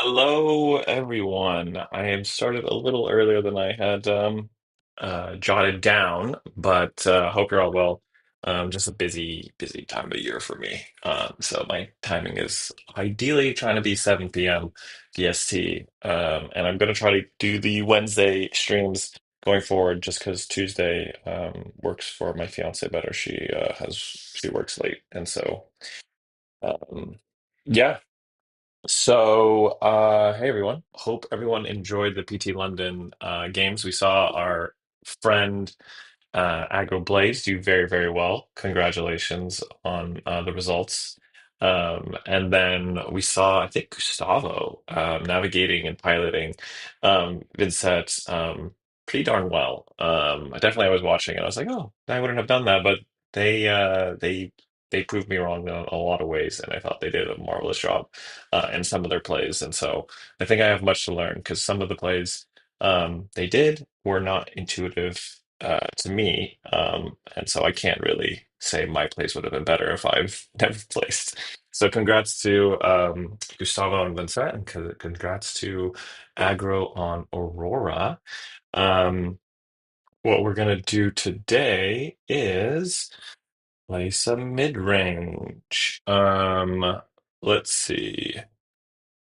Hello, everyone. I am started a little earlier than I had jotted down, but hope you're all well. Just a busy time of year for me. So my timing is ideally trying to be 7 p.m. DST, and I'm going to try to do the Wednesday streams going forward, just because Tuesday works for my fiance better. She works late, and so um, yeah. Hey everyone. Hope everyone enjoyed the PT London games. We saw our friend Agro Blaze do very well. Congratulations on the results. And then we saw, I think, Gustavo navigating and piloting Vynnset pretty darn well. I was watching and I was like, oh, I wouldn't have done that, but they proved me wrong in a lot of ways, and I thought they did a marvelous job in some of their plays. And so I think I have much to learn because some of the plays they did were not intuitive to me, and so I can't really say my plays would have been better if I've never placed. So congrats to Gustavo on Vincent, and congrats to Agro on Aurora. Um, what we're gonna do today is play some mid-range. Let's see.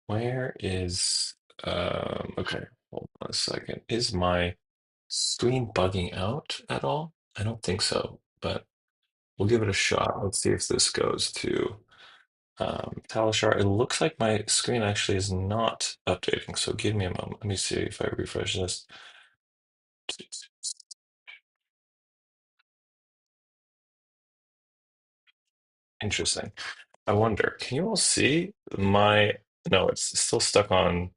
Where is okay, hold on a second. Is my screen bugging out at all? I don't think so, but we'll give it a shot. Let's see if this goes to Talishar. It looks like my screen actually is not updating, so give me a moment. Let me see if I refresh this. Interesting. I wonder, can you all see my no, it's still stuck on.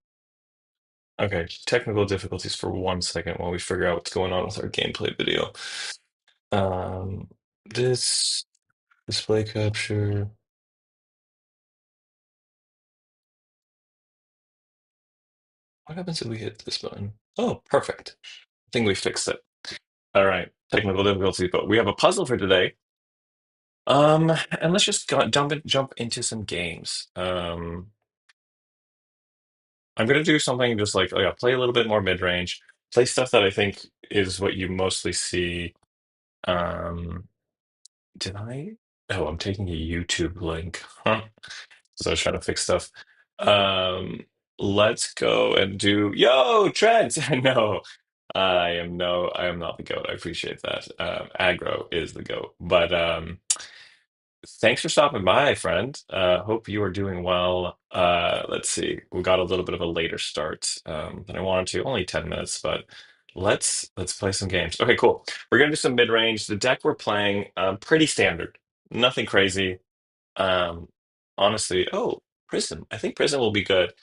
Okay, technical difficulties for 1 second while we figure out what's going on with our gameplay video. Um, this display capture. What happens if we hit this button? Oh, perfect. I think we fixed it. All right, technical difficulties, but we have a puzzle for today. And let's just jump into some games. I'm gonna do something just like, oh yeah, play a little bit more mid-range, play stuff that I think is what you mostly see. Um, did I? Oh, I'm taking a YouTube link. Huh. So I was trying to fix stuff. Um, let's go and do Trent. No, I am not the goat. I appreciate that. Aggro is the goat. But thanks for stopping by, friend. Hope you are doing well. Let's see. We got a little bit of a later start than I wanted to. Only 10 minutes, but let's play some games. Okay, cool. We're gonna do some mid-range. The deck we're playing, pretty standard. Nothing crazy. Um, honestly, oh, Prism. I think Prism will be good.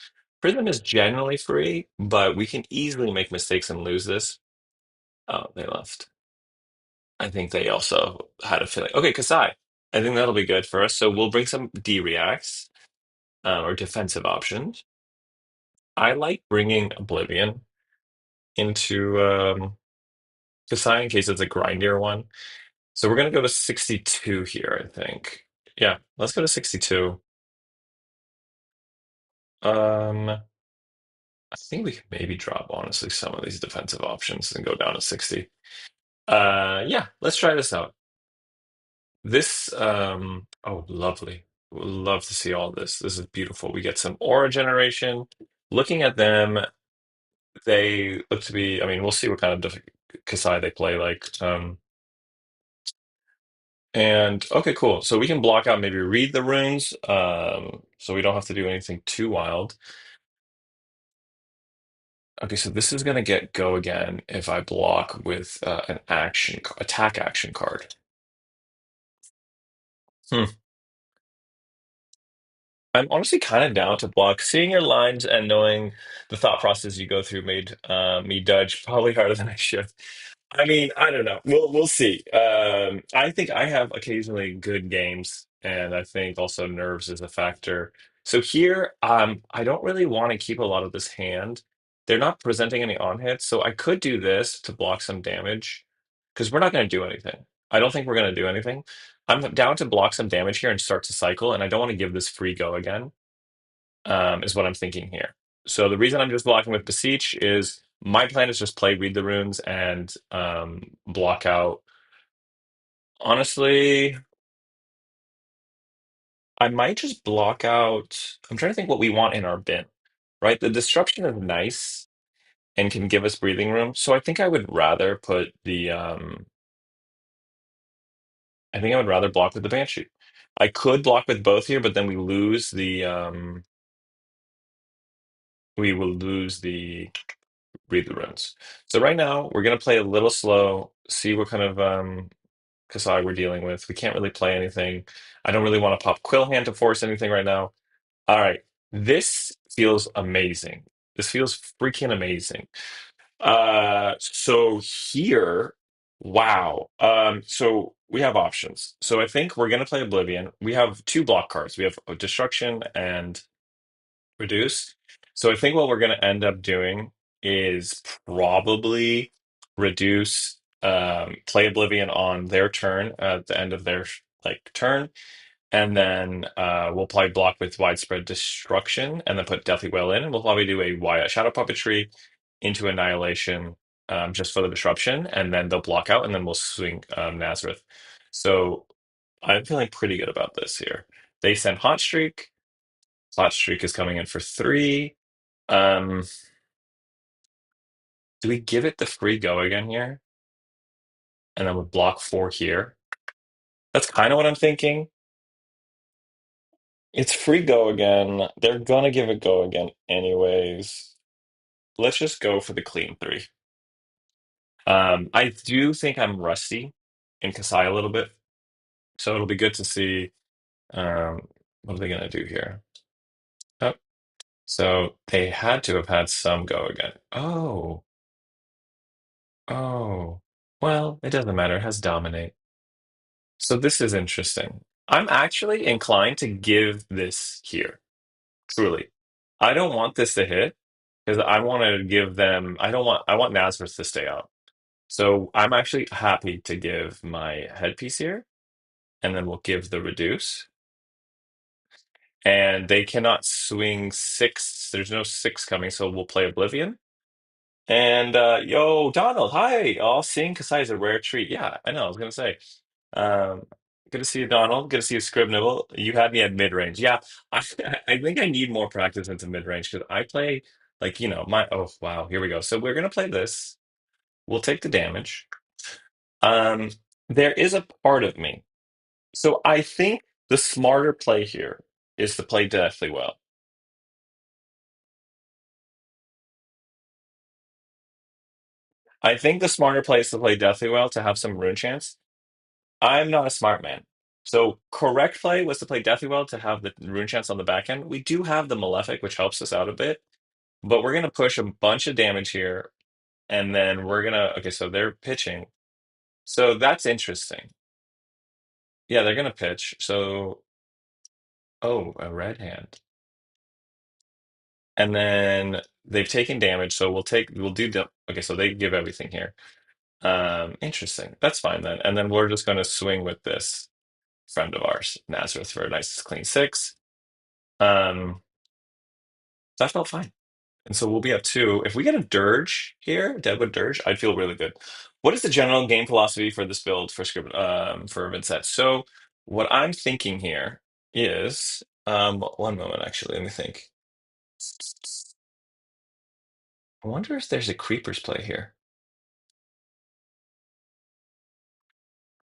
Prism is generally free, but we can easily make mistakes and lose this. Oh, they left. I think they also had a feeling. Okay, Kassai. I think that'll be good for us. So we'll bring some D reacts or defensive options. I like bringing Oblivion into Kassai in case it's a grindier one. So we're gonna go to 62 here, I think. Yeah, let's go to 62. Um, I think we could maybe drop, honestly, some of these defensive options and go down to 60. Yeah, let's try this out. Oh, lovely. Would love to see all this. This is beautiful. We get some aura generation. Looking at them, they look to be, I mean, we'll see what kind of Kasai they play like. And okay, cool. So we can block out, maybe read the runes, so we don't have to do anything too wild. Okay, so this is going to get go again if I block with an attack action card. Hmm. I'm honestly kind of down to block. Seeing your lines and knowing the thought process you go through made me dodge probably harder than I should. I mean, I don't know. We'll see. I think I have occasionally good games, and I think also nerves is a factor. So here, I don't really want to keep a lot of this hand. They're not presenting any on hits, so I could do this to block some damage because we're not going to do anything. I don't think we're going to do anything. I'm down to block some damage here and start to cycle, and I don't want to give this free go again. is what I'm thinking here. So the reason I'm just blocking with Beseech is my plan is just play Read the Runes and block out. Honestly, I might just block out. I'm trying to think what we want in our bin, right? The disruption is nice and can give us breathing room. So I think I would rather block with the Banshee. I could block with both here, but then we will lose the Read the Runes. So right now we're gonna play a little slow, see what kind of Kassai we're dealing with. We can't really play anything. I don't really want to pop Quill Hand to force anything right now. All right. This feels amazing. This feels freaking amazing. So here, wow. So we have options. So I think we're gonna play Oblivion. We have two block cards. We have Destruction and Reduce. So I think what we're gonna end up doing is probably reduce play Oblivion on their turn at the end of their like turn, and then we'll probably block with Widespread Destruction and then put Deathly Well in. And we'll probably do a Shadow Puppetry into Annihilation just for the disruption. And then they'll block out and then we'll swing Nazareth. So I'm feeling pretty good about this here. They send Hot Streak. Hot Streak is coming in for 3. Um, do we give it the free go again here? And then we block 4 here. That's kind of what I'm thinking. It's free go again. They're gonna give it go again anyways. Let's just go for the clean 3. I do think I'm rusty in Kasai a little bit, so it'll be good to see what are they gonna do here. Oh, so they had to have had some go again. Oh. Well, it doesn't matter. It has dominate. So this is interesting. I'm actually inclined to give this here. Truly. I don't want this to hit because I want to give them I want Nazareth to stay out. So I'm actually happy to give my headpiece here, and then we'll give the reduce. And they cannot swing 6. There's no 6 coming, so we'll play Oblivion. And yo, Donald, hi. All seeing Kasai is a rare treat. Yeah, I know, I was gonna say. Um, good to see you, Donald. Good to see you, Scribnibble. You had me at mid range. Yeah, I I think I need more practice into mid range because I play like my oh wow, here we go. So we're gonna play this. We'll take the damage. Um, there is a part of me. So I think the smarter play here is to play Deathly Well. I think the smarter play is to play Deathly Well to have some rune chance. I'm not a smart man. So correct play was to play Deathly Well to have the rune chance on the back end. We do have the Malefic, which helps us out a bit, but we're gonna push a bunch of damage here, and then we're gonna okay, so they're pitching. So that's interesting. Yeah, they're gonna pitch. So oh, a red hand. And then they've taken damage, so we'll do the okay, so they give everything here. Interesting. That's fine then. And then we're just gonna swing with this friend of ours, Nazareth, for a nice clean 6. Um, that felt fine. And so we'll be up 2. If we get a Dirge here, Deadwood Dirge, I'd feel really good. What is the general game philosophy for this build for script for Vynnset? So what I'm thinking here is one moment actually, let me think. I wonder if there's a creepers play here.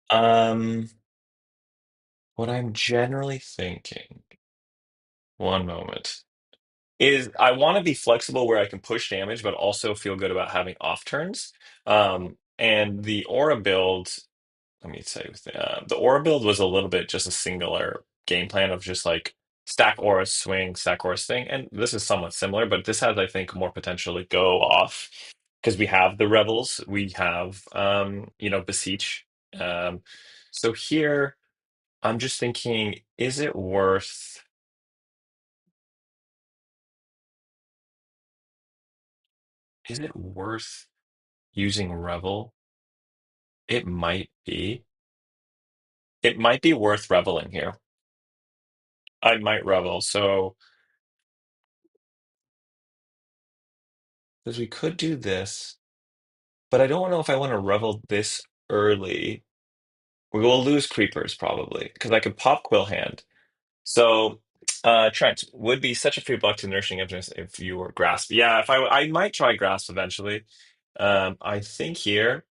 Um what I'm generally thinking, one moment, is I want to be flexible where I can push damage, but also feel good about having off turns. And the aura build, let me say, the aura build was a little bit just a singular game plan of just like stack auras, swing, stack auras thing. And this is somewhat similar, but this has, I think, more potential to go off because we have the rebels, we have, beseech. Um, so here, I'm just thinking, is it worth using Revel? It might be. It might be worth reveling here. I might revel. So Because we could do this, but I don't know if I want to revel this early. We will lose creepers probably because I could pop Quill Hand. So, Trent would be such a free block to Nourishing Emptiness if you were Grasp. Yeah, if I might try Grasp eventually. I think here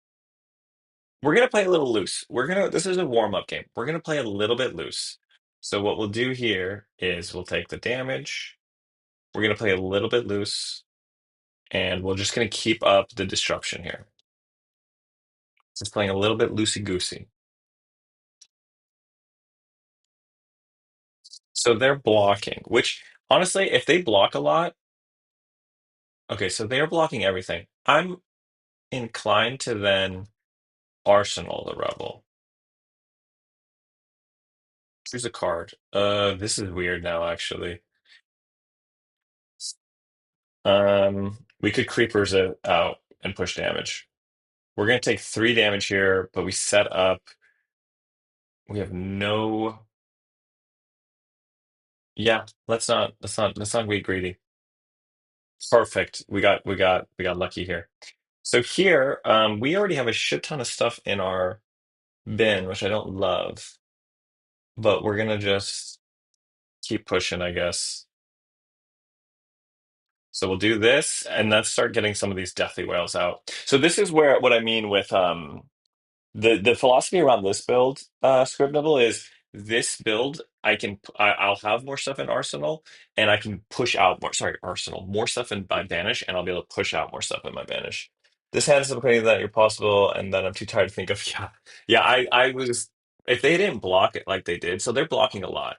we're gonna play a little loose. This is a warm-up game. We're gonna play a little bit loose. So what we'll do here is we'll take the damage. We're gonna play a little bit loose, and we're just gonna keep up the disruption here. Just playing a little bit loosey-goosey. So they're blocking, which honestly, if they block a lot, okay, so they're blocking everything. I'm inclined to then Arsenal the Rebel. Choose a card. This is weird now, actually. We could Creepers it out and push damage. We're gonna take 3 damage here, but we set up. We have no. Yeah, let's not be greedy. Perfect. We got lucky here. So here, we already have a shit ton of stuff in our bin, which I don't love, but we're gonna just keep pushing, I guess. So we'll do this, and let's start getting some of these deathly whales out. So this is where what I mean with the philosophy around this build, Scribnable, is this build I'll have more stuff in Arsenal, and I can push out more. Sorry, Arsenal, more stuff in my Banish, and I'll be able to push out more stuff in my Banish. This hand is upgrading that you're possible, and then I'm too tired to think of. Yeah. I was if they didn't block it like they did, so they're blocking a lot.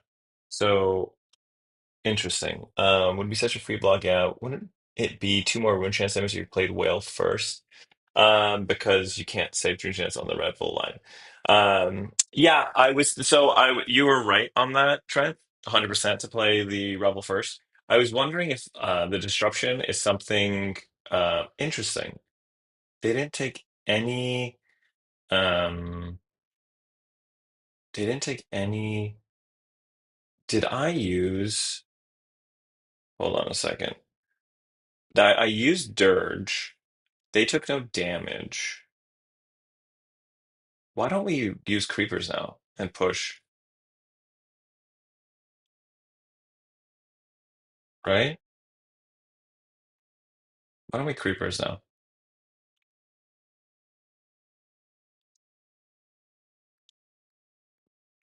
So interesting. Would be such a free block. Yeah, wouldn't it be 2 more Wound Chance damage if you played Whale first? Because you can't save Dream Chance on the Red Bull line. Yeah, you were right on that, Trent, 100% to play the Rebel first. I was wondering if the disruption is something interesting. They didn't take any um they didn't take any did I use hold on a second. I used Dirge. They took no damage. Why don't we use creepers now and push, right? Why don't we creepers now?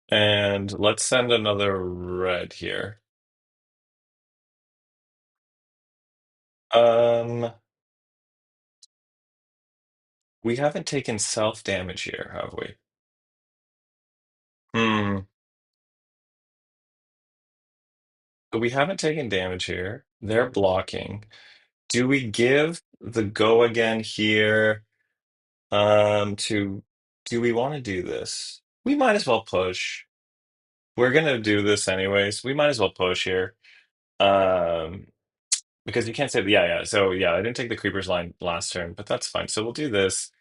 And let's send another red here. Um, we haven't taken self damage here, have we? Hmm. So we haven't taken damage here. They're blocking. Do we give the go again here? To do we want to do this? We might as well push. We're gonna do this anyways. We might as well push here. Um, because you can't say yeah. So yeah, I didn't take the creepers line last turn, but that's fine. So we'll do this.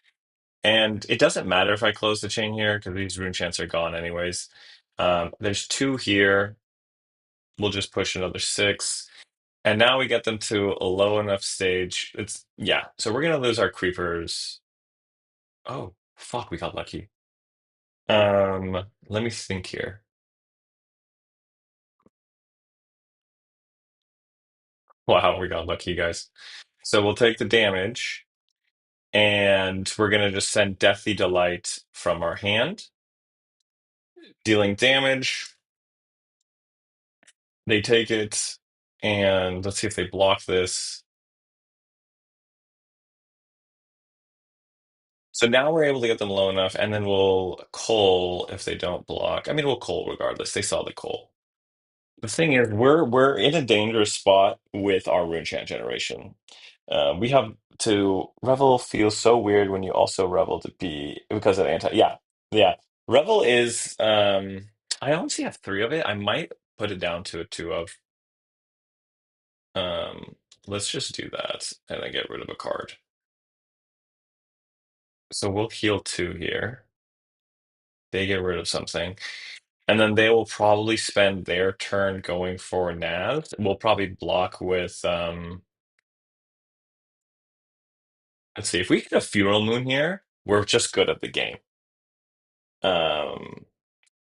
And it doesn't matter if I close the chain here because these rune chants are gone anyways. There's 2 here. We'll just push another 6. And now we get them to a low enough stage. Yeah. So we're gonna lose our creepers. Oh, fuck, we got lucky. Let me think here. Wow, we got lucky, guys. So we'll take the damage, and we're gonna just send Deathly Delight from our hand, dealing damage. They take it, and let's see if they block this. So now we're able to get them low enough, and then we'll coal if they don't block. I mean, we'll coal regardless. They saw the coal. The thing is, we're in a dangerous spot with our rune chant generation. We have to Revel feels so weird when you also Revel to be because of anti. Yeah. Revel is. I honestly have 3 of it. I might put it down to a 2 of. Um, let's just do that and then get rid of a card. So we'll heal 2 here. They get rid of something. And then they will probably spend their turn going for Naz. We'll probably block with Let's see. If we get a Funeral Moon here, we're just good at the game. Um,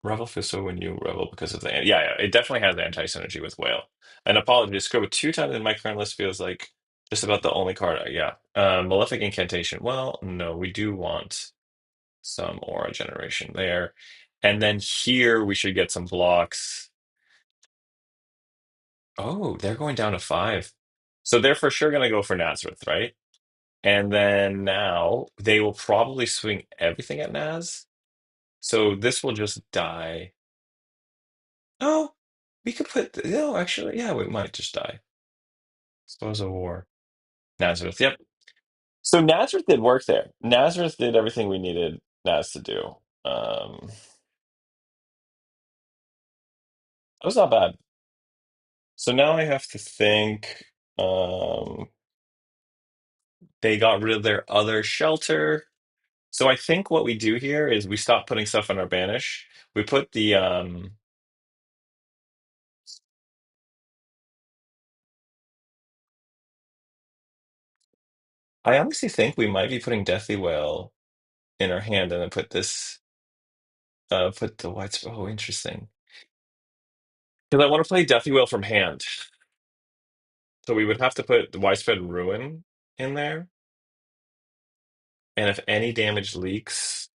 Revel feels so when you revel because of the it definitely has anti-synergy with Whale. And apologies, scribble two times in my current list feels like just about the only card. Yeah. Malefic Incantation. Well, no, we do want some aura generation there. And then here we should get some blocks. Oh, they're going down to five. So they're for sure going to go for Nazareth, right? And then now they will probably swing everything at Naz. So this will just die. Oh, we could put, no, actually, yeah, we might just die. Suppose a war. Nazareth, yep. So Nazareth did work there. Nazareth did everything we needed Naz to do. That was not bad. So now I have to think. They got rid of their other shelter. So I think what we do here is we stop putting stuff on our banish. We put the I honestly think we might be putting Deathly Whale in our hand and then put the white oh interesting. Because I want to play Deathly Whale from hand. So we would have to put the widespread ruin in there. And if any damage leaks,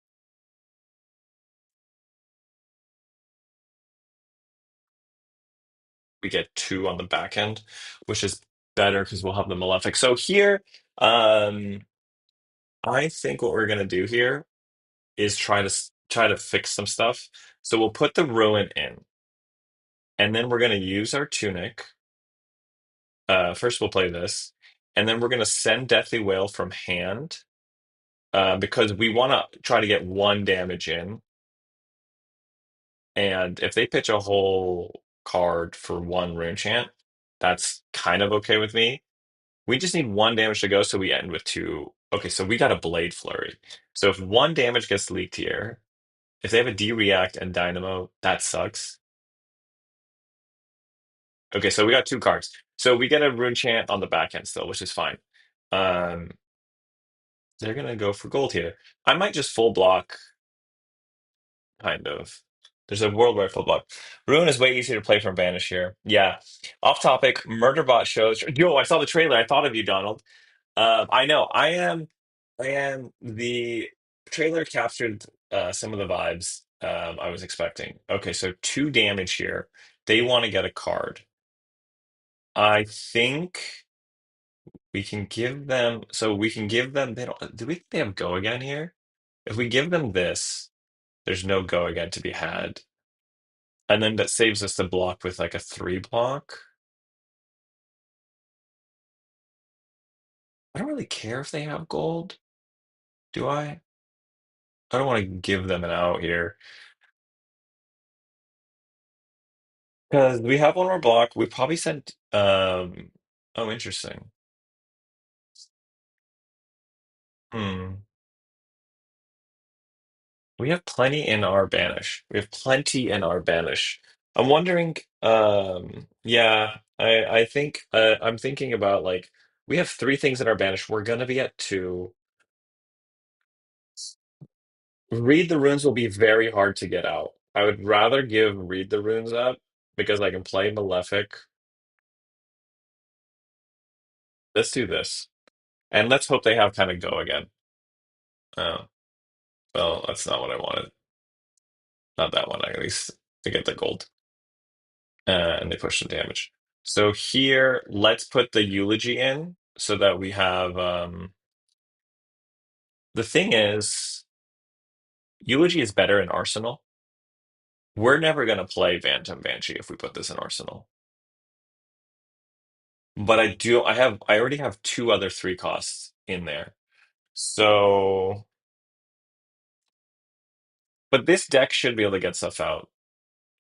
we get two on the back end, which is better because we'll have the Malefic. So here, um, I think what we're gonna do here is try to fix some stuff. So we'll put the ruin in, and then we're gonna use our tunic. First we'll play this, and then we're gonna send Deathly Whale from hand because we want to try to get one damage in. And if they pitch a whole card for one rune chant, that's kind of okay with me. We just need one damage to go, so we end with two. Okay, so we got a Blade Flurry. So if one damage gets leaked here, if they have a D-React and Dynamo, that sucks. Okay, so we got two cards. So we get a rune chant on the back end still, which is fine. Um, they're gonna go for gold here. I might just full block, kind of. There's a world where I full block. Rune is way easier to play from Banish here. Yeah. Off topic, Murderbot shows. Yo, I saw the trailer. I thought of you, Donald. I know. I am the trailer captured some of the vibes I was expecting. Okay, so two damage here. They want to get a card. I think we can give them. So we can give them. They don't. Do we think they have go again here? If we give them this, there's no go again to be had, and then that saves us the block with like a three block. I don't really care if they have gold. Do I? I don't want to give them an out here. Because we have one more block. We probably sent oh interesting. Hmm. We have plenty in our banish. We have plenty in our banish. I'm wondering, yeah, I think I'm thinking about like we have three things in our banish. We're gonna be at two. Read the runes will be very hard to get out. I would rather give read the runes up because I can play Malefic. Let's do this. And let's hope they have kind of go again. Oh, well, that's not what I wanted. Not that one, at least to get the gold. And they push the damage. So here, let's put the eulogy in so that we have the thing is eulogy is better in Arsenal. We're never gonna play Phantom Banshee if we put this in Arsenal. But I already have two other three costs in there. So but this deck should be able to get stuff out.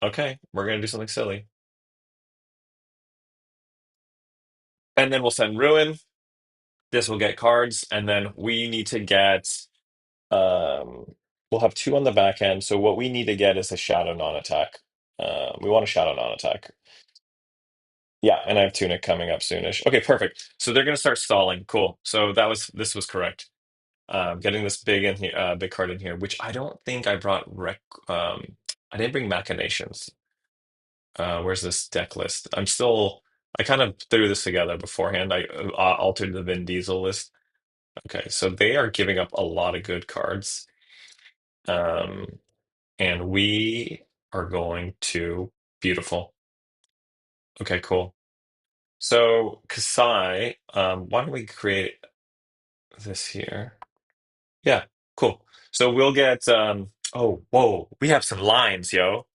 Okay, we're gonna do something silly. And then we'll send Ruin. This will get cards, and then we need to get we'll have two on the back end. So what we need to get is a shadow non-attack. We want a shadow non-attack. Yeah, and I have Tunic coming up soonish. Okay, perfect. So they're gonna start stalling. Cool. So this was correct. Getting this big in here, big card in here, which I don't think I brought I didn't bring Machinations. Where's this deck list? I kind of threw this together beforehand. I altered the Vin Diesel list. Okay, so they are giving up a lot of good cards. Um, and we are going to beautiful. Okay, cool. So Kassai, why don't we create this here? Yeah, cool. So we'll get oh, whoa, we have some lines, yo.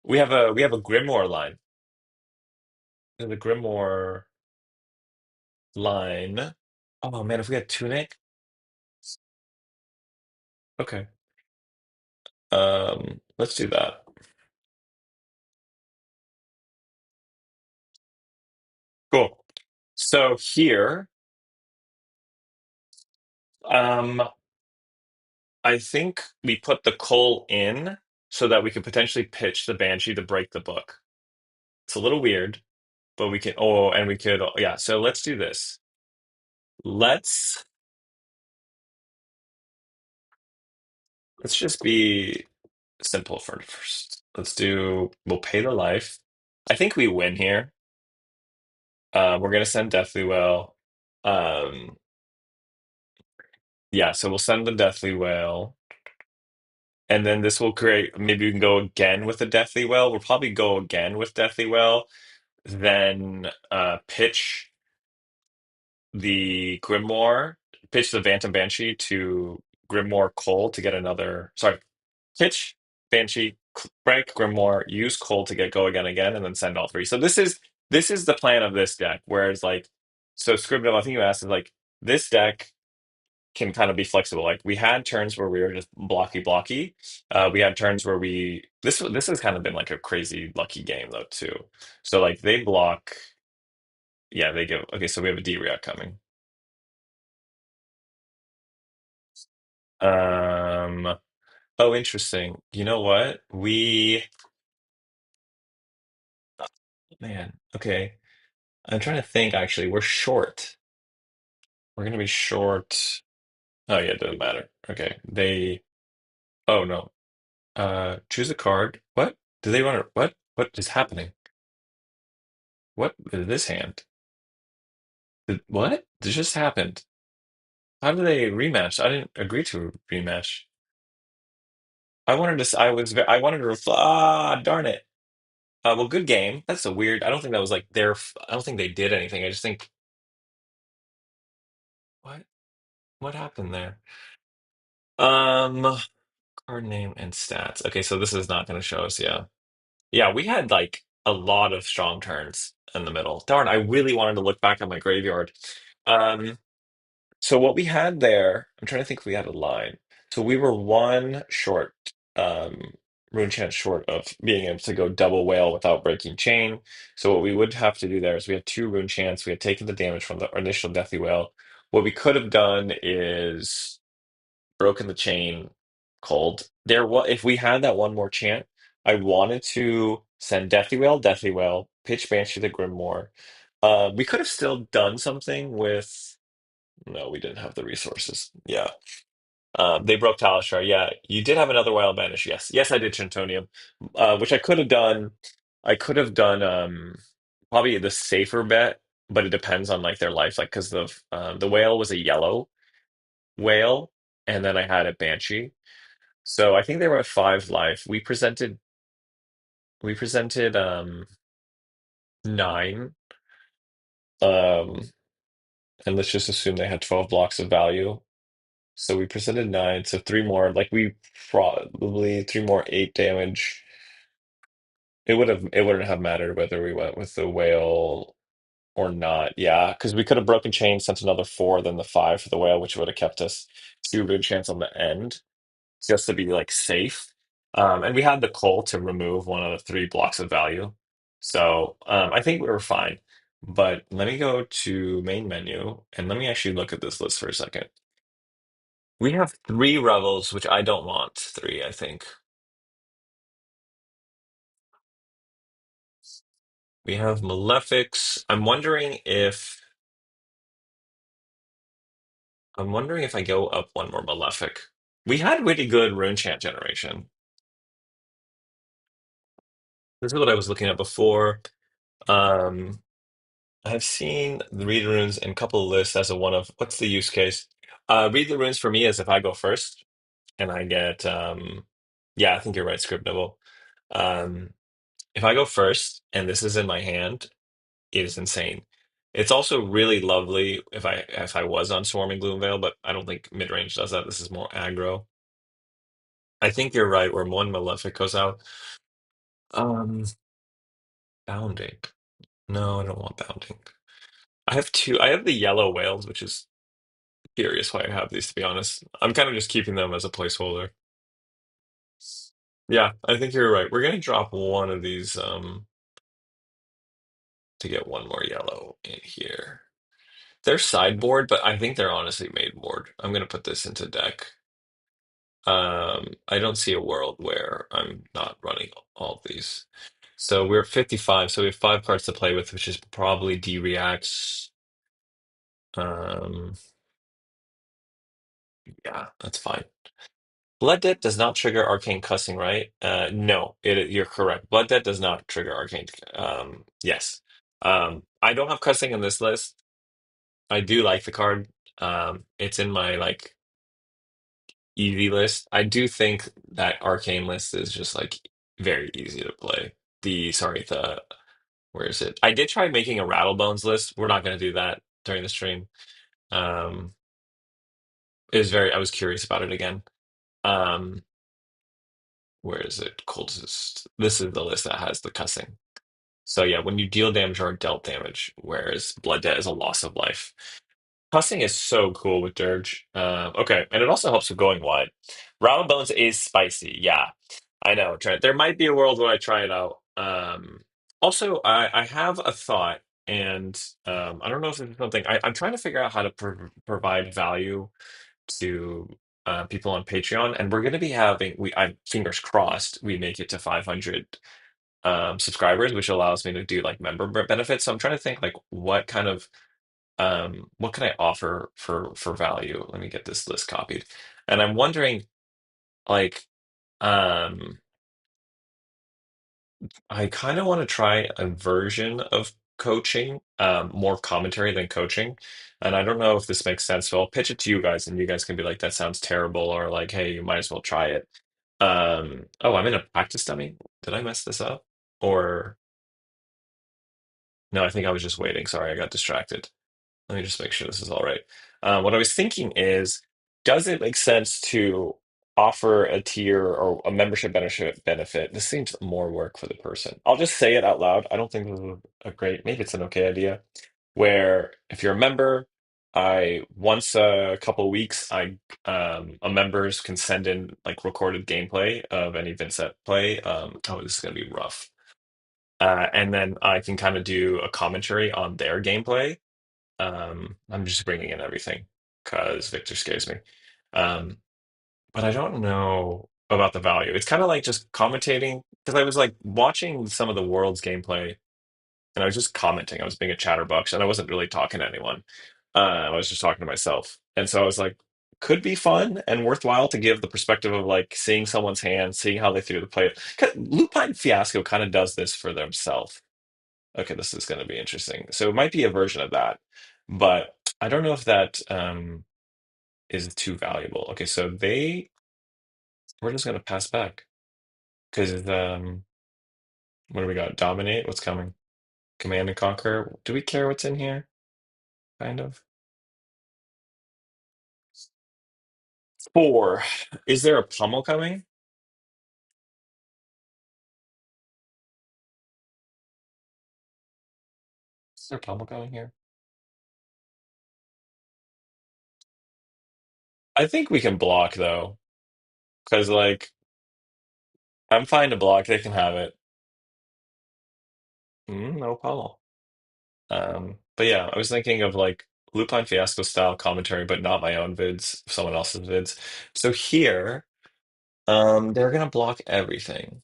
We have a Grimoire line. The Grimoire line. Oh man, if we had Tunic, okay. Let's do that. Cool. So here, um, I think we put the coal in so that we could potentially pitch the Banshee to break the book. It's a little weird, but we can, oh, and we could, yeah. So let's do this. Let's let's just be simple for first. We'll pay the life. I think we win here. We're gonna send Deathly Well. Um, yeah, so we'll send the Deathly Well. And then this will create, maybe we can go again with the Deathly Well. We'll probably go again with Deathly Well, then pitch the Grimoire, pitch the Phantom Banshee to Grimoire Cole to get another. Sorry, pitch Banshee, break Grimoire, use Cole to get go again, and then send all three. So this is the plan of this deck. Whereas like, so Scribdo, I think you asked is like this deck can kind of be flexible. Like we had turns where we were just blocky. We had turns where this has kind of been like a crazy lucky game though too. So like they block, yeah, they give. Okay, so we have a D react coming. Um. Oh, interesting. You know what? Man. Okay. I'm trying to think. Actually, we're short. We're gonna be short. Oh yeah, it doesn't matter. Okay. They. Oh no. Choose a card. What? Do they want to? What? What is happening? What is this hand? What? This just happened. How did they rematch? I didn't agree to a rematch. I wanted to. I wanted to. Ah, darn it. Well, good game. That's a weird. I don't think that was like I don't think they did anything. I just think what what happened there? Um, card name and stats. Okay, so this is not going to show us. Yeah, yeah. We had like a lot of strong turns in the middle. Darn, I really wanted to look back at my graveyard. Um, So what we had there, I'm trying to think if we had a line. So we were one short, rune chance short of being able to go double whale without breaking chain. So what we would have to do there is we had two rune chance. We had taken the damage from the initial deathly whale. What we could have done is broken the chain cold. If we had that one more chant, I wanted to send deathly whale, pitch banshee the grimoire. We could have still done something with. No, we didn't have the resources. Yeah. They broke Talishar. Yeah. You did have another wild banish. Yes. Yes, I did Trentonium. Which I could have done. I could have done probably the safer bet, but it depends on like their life. Like because the whale was a yellow whale, and then I had a banshee. So I think they were at five life. We presented nine. Um, and let's just assume they had 12 blocks of value. So we presented nine, so three more. Like we probably three more eight damage. It wouldn't have mattered whether we went with the whale or not. Yeah, because we could have broken chain, sent another four, then the five for the whale, which would have kept us two good chance on the end, just to be like safe. And we had the coal to remove one of the three blocks of value. So I think we were fine. But let me go to main menu and let me actually look at this list for a second. We have three rebels, which I don't want. Three, I think. We have Malefics. I'm wondering if I go up one more Malefic. We had really good rune chant generation. This is what I was looking at before. Um, I've seen the read runes in a couple of lists as a one of what's the use case? Read the runes for me as if I go first and I get yeah, I think you're right, Scribnable. Um, if I go first and this is in my hand, it is insane. It's also really lovely if I was on Swarming Gloomveil, but I don't think Midrange does that. This is more aggro. I think you're right, where one Malefic goes out. Um, Bounding. No, I don't want Bounding. I have two. I have the yellow whales, which is curious why I have these, to be honest. I'm kind of just keeping them as a placeholder. Yeah, I think you're right. We're gonna drop one of these to get one more yellow in here. They're sideboard, but I think they're honestly made board. I'm gonna put this into deck. I don't see a world where I'm not running all of these. So we're at 55, so we have five cards to play with, which is probably D-Reacts. Um, yeah, that's fine. Blood Debt does not trigger arcane cussing, right? No, you're correct. Blood Debt does not trigger arcane. Yes. I don't have cussing in this list. I do like the card. It's in my like easy list. I do think that arcane list is just like very easy to play. The where is it? I did try making a Rattlebones list. We're not going to do that during the stream. Um, I was curious about it again. Um, where is it? Coldest. This is the list that has the cussing. So yeah, when you deal damage or dealt damage, whereas Blood Debt is a loss of life. Cussing is so cool with Dirge. Okay, and it also helps with going wide. Rattlebones is spicy. Yeah, I know, Trent. There might be a world where I try it out. Also, I have a thought, and I don't know if it's something I'm trying to figure out how to provide value to people on Patreon, and we're going to be having I'm fingers crossed we make it to 500 subscribers, which allows me to do like member benefits. So I'm trying to think like what can I offer for value? Let me get this list copied, and I'm wondering like. Um, I kind of want to try a version of coaching, more commentary than coaching. And I don't know if this makes sense, so I'll pitch it to you guys, and you guys can be like, "That sounds terrible," or like, "Hey, you might as well try it." Oh, I'm in a practice dummy. Did I mess this up? Or no, I think I was just waiting. Sorry, I got distracted. Let me just make sure this is all right. What I was thinking is, does it make sense to offer a tier or a membership benefit? This seems more work for the person. I'll just say it out loud. I don't think this is a great, maybe it's an okay idea. Where if you're a member, I once a couple of weeks, a members can send in like recorded gameplay of any Vynnset play. Oh, this is gonna be rough. And then I can kind of do a commentary on their gameplay. I'm just bringing in everything because Victor scares me. Um, but I don't know about the value. It's kind of like just commentating because I was like watching some of the world's gameplay and I was just commenting. I was being a chatterbox and I wasn't really talking to anyone. I was just talking to myself. And so I was like, could be fun and worthwhile to give the perspective of like seeing someone's hand, seeing how they threw the play. 'Cause Lupine Fiasco kind of does this for themselves. Okay, this is going to be interesting. So it might be a version of that, but I don't know if that is too valuable. Okay, so we're just going to pass back because what do we got? Dominate. What's coming? Command and conquer. Do we care what's in here? Kind of. Four. Is there a pummel coming? Is there a pummel coming here? I think we can block though, because like I'm fine to block. They can have it. No pummel. But yeah, I was thinking of like Lupin Fiasco style commentary, but not my own vids, someone else's vids. So here, they're gonna block everything.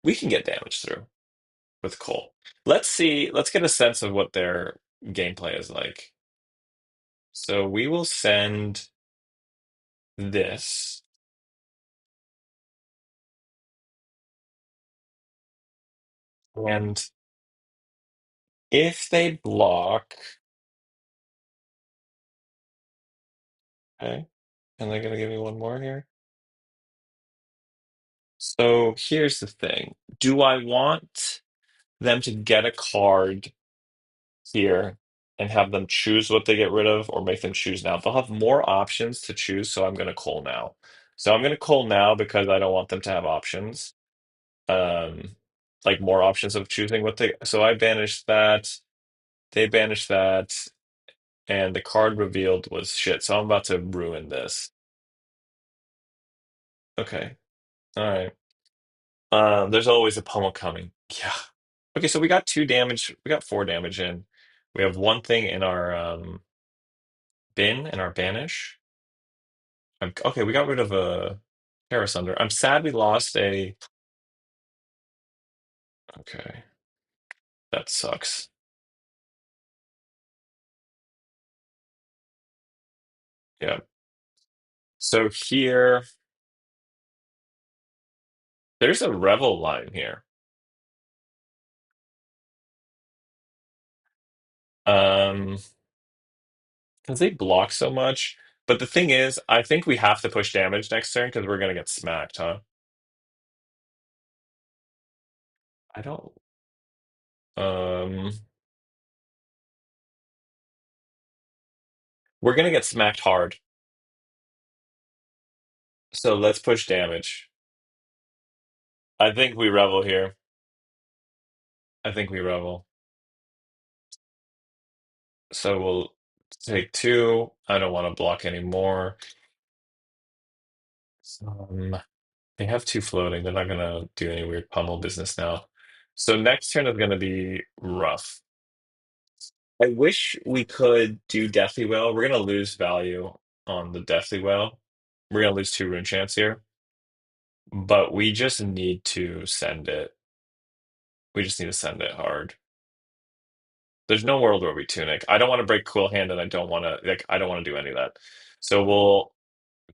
We can get damage through with Cole. Let's see. Let's get a sense of what their gameplay is like. So we will send this, and if they block, okay, and they're gonna give me one more here. So here's the thing. Do I want them to get a card here and have them choose what they get rid of or make them choose now? They'll have more options to choose, so I'm going to call now. So I'm going to call now because I don't want them to have options. Um, like more options of choosing what they. So I banished that. They banished that, and the card revealed was shit. So I'm about to ruin this. Okay. All right. There's always a pummel coming. Yeah. Okay, so we got 2 damage. We got 4 damage in. We have one thing in our bin and our banish. Okay, we got rid of a Parasunder. I'm sad we lost a. Okay, that sucks. Yeah. So here, there's a Revel line here. Um, because they block so much. But the thing is, I think we have to push damage next turn because we're gonna get smacked, huh? I don't. Um, we're gonna get smacked hard. So let's push damage. I think we Revel here. I think we Revel. So we'll take 2. I don't want to block anymore. Um, they have 2 floating. They're not gonna do any weird pummel business now. So next turn is gonna be rough. I wish we could do Deathly Well. We're gonna lose value on the Deathly Well. We're gonna lose 2 rune chance here, but we just need to send it. We just need to send it hard. There's no world where we tunic. I don't want to break Quill Hand, and I don't want to I don't want to do any of that. So we'll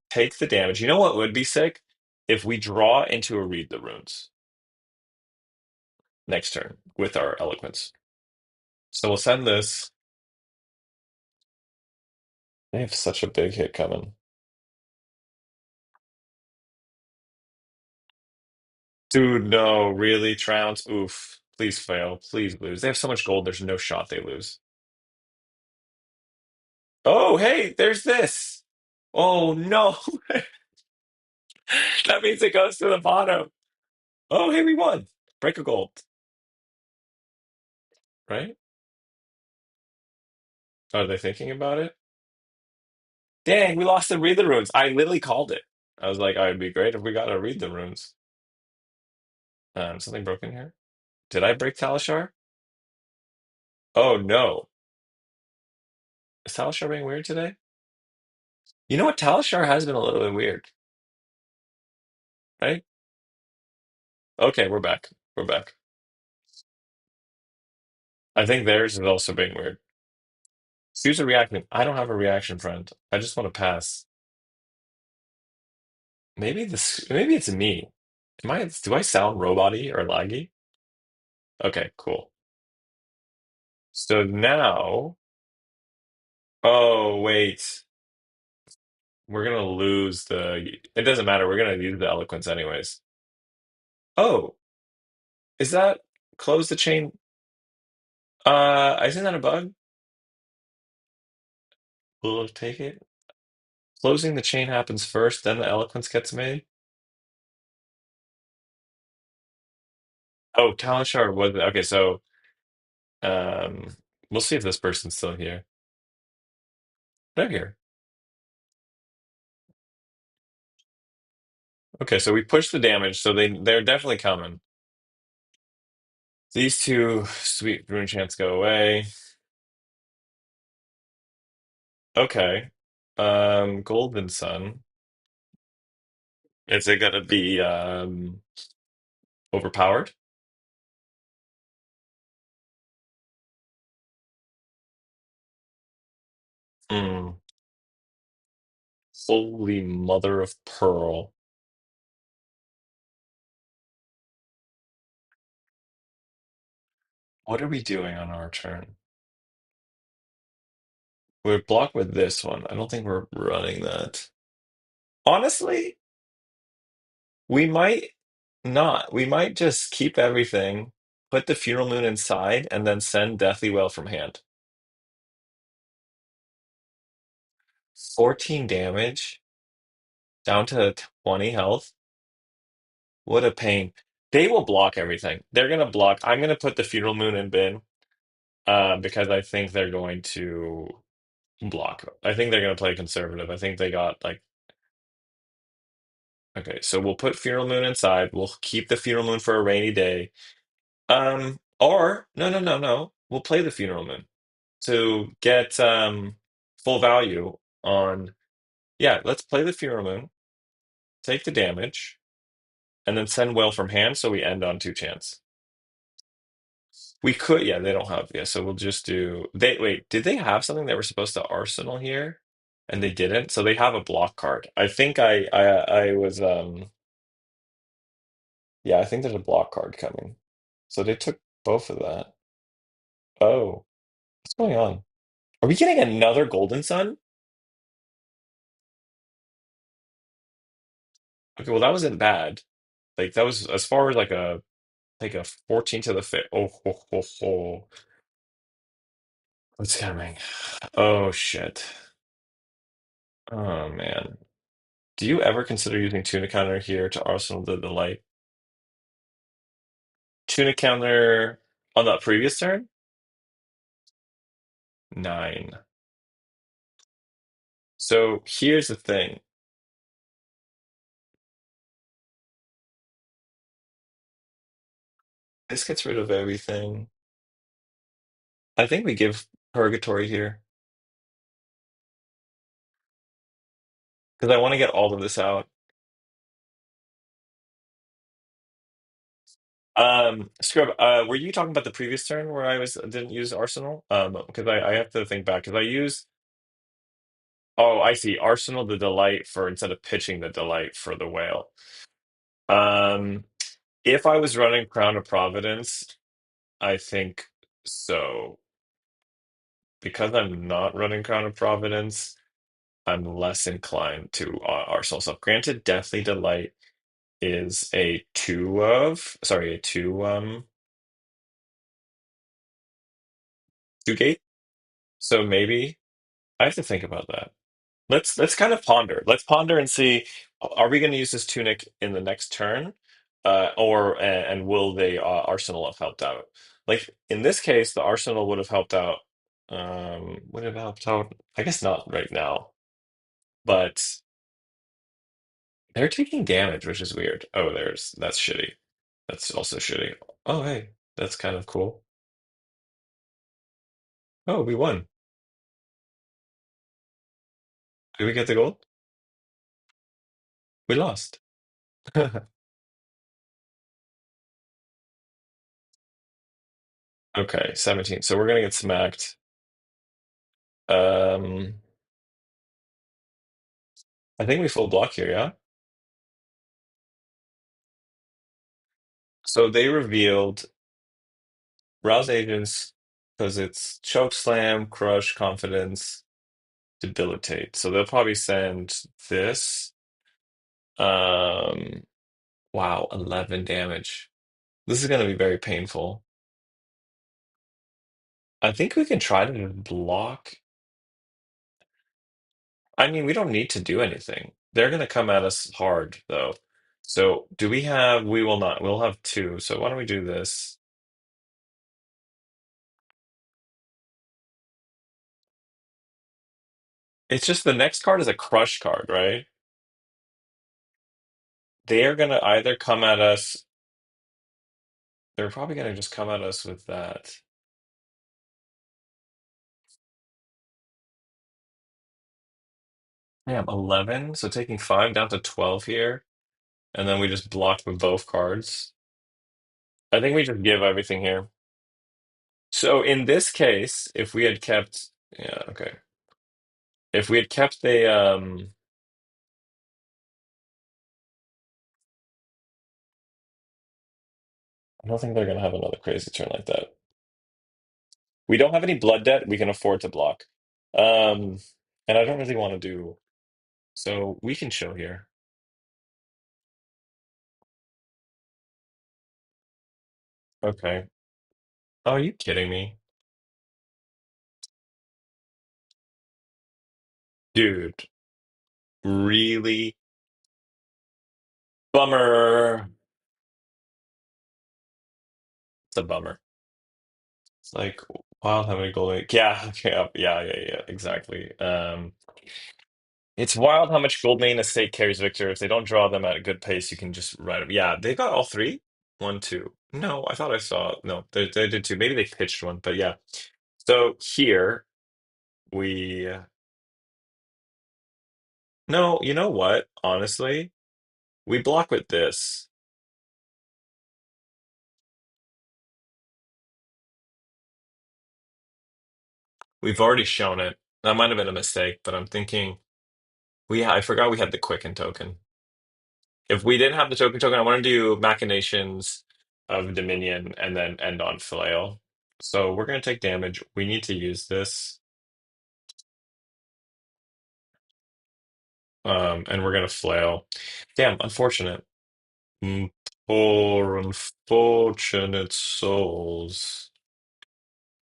take the damage. You know what would be sick? If we draw into a Read the Runes next turn with our Eloquence. So we'll send this. They have such a big hit coming. Dude, no, really? Trounce? Oof. Please fail. Please lose. They have so much gold, there's no shot they lose. Oh, hey, there's this. Oh, no. That means it goes to the bottom. Oh, hey, we won. Break a gold, right? Are they thinking about it? Dang, we lost the Read the Runes. I literally called it. I was like, oh, it'd be great if we got to Read the Runes. Something broken here? Did I break Talishar? Oh, no. Is Talishar being weird today? You know what? Talishar has been a little bit weird, right? Okay, we're back. We're back. I think theirs is also being weird. Use a reaction. I don't have a reaction, friend. I just want to pass. Maybe this. Maybe it's me. Am I? Do I sound robot-y or laggy? Okay, cool. So now. Oh wait, we're gonna lose the. It doesn't matter. We're gonna use the eloquence anyways. Oh, is that close the chain? Isn't that a bug? Will it take it? Closing the chain happens first, then the eloquence gets made. Oh, Talishar was okay. So, um, we'll see if this person's still here. They're here. Okay, so we pushed the damage, so they're definitely coming. These 2 sweet rune chants go away. Okay. Golden Sun. Is it gonna be Overpowered? Hmm. Holy mother of pearl. What are we doing on our turn? We're blocked with this one. I don't think we're running that. Honestly, we might not. We might just keep everything, put the Funeral Moon inside, and then send Deathly Wail from hand. 14 damage, down to 20 health. What a pain. They will block everything. They're gonna block. I'm gonna put the Funeral Moon in bin, because I think they're going to block. I think they're gonna play conservative. I think they got like, okay, so we'll put Funeral Moon inside. We'll keep the Funeral Moon for a rainy day. Or no, no, no, no. We'll play the Funeral Moon to get full value on. Yeah, let's play the Funeral Moon, take the damage, and then send Whale from hand so we end on two chance. We could, yeah, they don't have, yeah, so we'll just do they wait, did they have something they were supposed to arsenal here? And they didn't, so they have a block card. I think I was yeah, I think there's a block card coming. So they took both of that. Oh, what's going on? Are we getting another Golden Sun? Okay, well that wasn't bad. Like that was as far as like a 14 to the fit. Oh, ho, ho, ho. What's coming? Oh shit. Oh man. Do you ever consider using tuna counter here to arsenal the delight? Tuna counter on that previous turn? 9. So here's the thing. This gets rid of everything. I think we give Purgatory here because I want to get all of this out. Scrub, were you talking about the previous turn where didn't use Arsenal? Because I have to think back because I used. Oh, I see. Arsenal the Delight for instead of pitching the Delight for the whale. Um, if I was running Crown of Providence, I think so. Because I'm not running Crown of Providence, I'm less inclined to Arsenal stuff. Granted, Deathly Delight is a a two gate. So maybe I have to think about that. Let's kind of ponder. Let's ponder and see, are we going to use this tunic in the next turn? And will the arsenal have helped out? Like in this case, the arsenal would have helped out. Would have helped out. I guess not right now, but they're taking damage, which is weird. Oh, that's shitty. That's also shitty. Oh, hey, that's kind of cool. Oh, we won. Did we get the gold? We lost. Okay, 17. So we're gonna get smacked. Um, I think we full block here, yeah? So they revealed Rouse Agents because it's Choke Slam, Crush, Confidence, Debilitate. So they'll probably send this. Um, wow, 11 damage. This is gonna be very painful. I think we can try to block. I mean, we don't need to do anything. They're gonna come at us hard, though. So do we have, we will not. We'll have two. So why don't we do this? It's just the next card is a crush card, right? They are gonna either come at us, they're probably gonna just come at us with that. Damn, 11. So taking 5 down to 12 here, and then we just block with both cards. I think we just give everything here. So in this case, if we had kept, yeah, okay. If we had kept the, I don't think they're gonna have another crazy turn like that. We don't have any blood debt. We can afford to block. Um, and I don't really want to do, so we can show here. Okay. Oh, are you kidding me? Dude, really? Bummer. It's a bummer. It's like wild how many gold. Yeah, okay, yeah, exactly. It's wild how much gold main estate carries Victor. If they don't draw them at a good pace, you can just ride them. Yeah, they got all three. One, two. No, I thought I saw. No, they did two. Maybe they pitched one, but yeah. So here we. No, you know what? Honestly, we block with this. We've already shown it. That might have been a mistake, but I'm thinking I forgot we had the Quicken token. If we didn't have the token, I want to do Machinations of Dominion and then end on Flail. So we're going to take damage. We need to use this. And we're going to Flail. Damn, unfortunate. Poor unfortunate souls.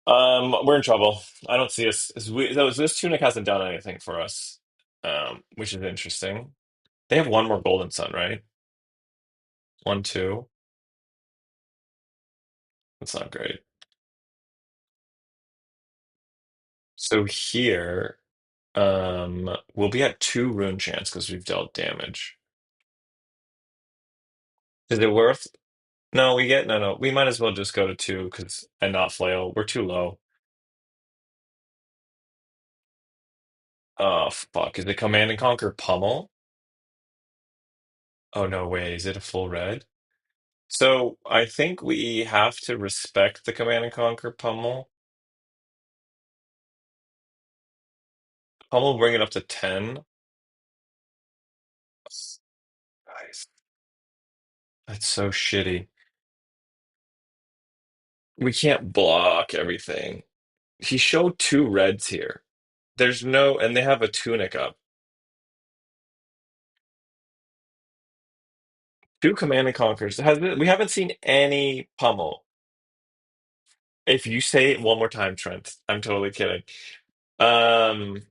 We're in trouble. I don't see us. This tunic hasn't done anything for us, which is interesting. They have one more Golden Sun, right? One, two. That's not great. So here, we'll be at two rune chance because we've dealt damage. Is it worth? No, we get no. We might as well just go to two because and not flail. We're too low. Oh fuck! Is it Command and Conquer Pummel? Oh no way! Is it a full red? So I think we have to respect the Command and Conquer Pummel. Pummel bring it up to 10. Guys, that's so shitty. We can't block everything. He showed two reds here. There's no, and they have a tunic up. Two Command and Conquers. We haven't seen any pummel. If you say it one more time, Trent, I'm totally kidding. Um,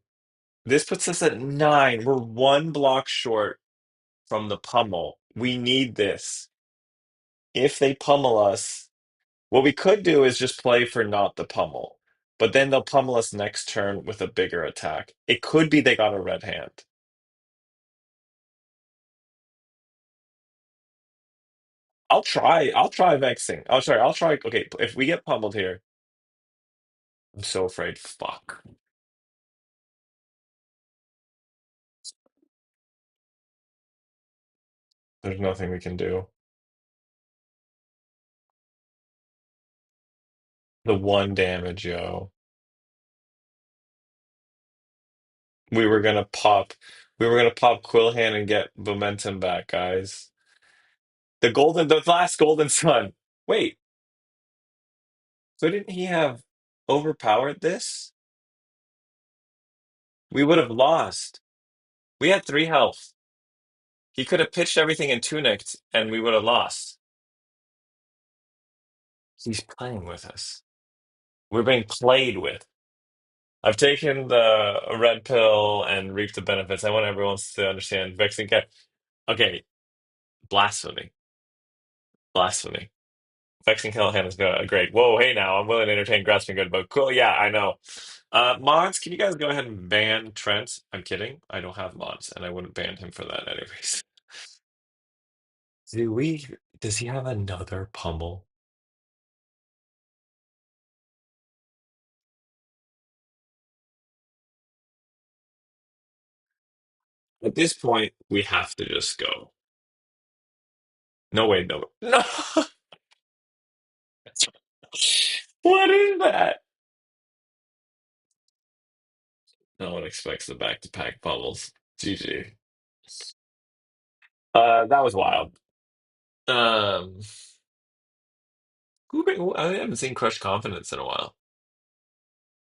this puts us at 9. We're one block short from the pummel. We need this. If they pummel us, what we could do is just play for not the pummel. But then they'll pummel us next turn with a bigger attack. It could be they got a red hand. I'll try. I'll try vexing. Oh, sorry. I'll try. Okay, if we get pummeled here, I'm so afraid. Fuck. There's nothing we can do. The one damage, yo. We were gonna pop. We were gonna pop Quillhand and get momentum back, guys. The last Golden Sun. Wait, so didn't he have overpowered this? We would have lost. We had 3 health. He could have pitched everything and tunicked, and we would have lost. He's playing with us. We're being played with. I've taken the red pill and reaped the benefits. I want everyone to understand vexing cat. Okay, blasphemy, blasphemy. Vexing Callahan is great. Whoa, hey now, I'm willing to entertain grasping good, but cool. Yeah, I know. Mods, can you guys go ahead and ban Trent? I'm kidding. I don't have mods, and I wouldn't ban him for that anyways. Do we? Does he have another pummel? At this point, we have to just go. No way, no, no. What is that? No one expects the back-to-back bubbles. GG. That was wild. Um, I haven't seen Crush Confidence in a while.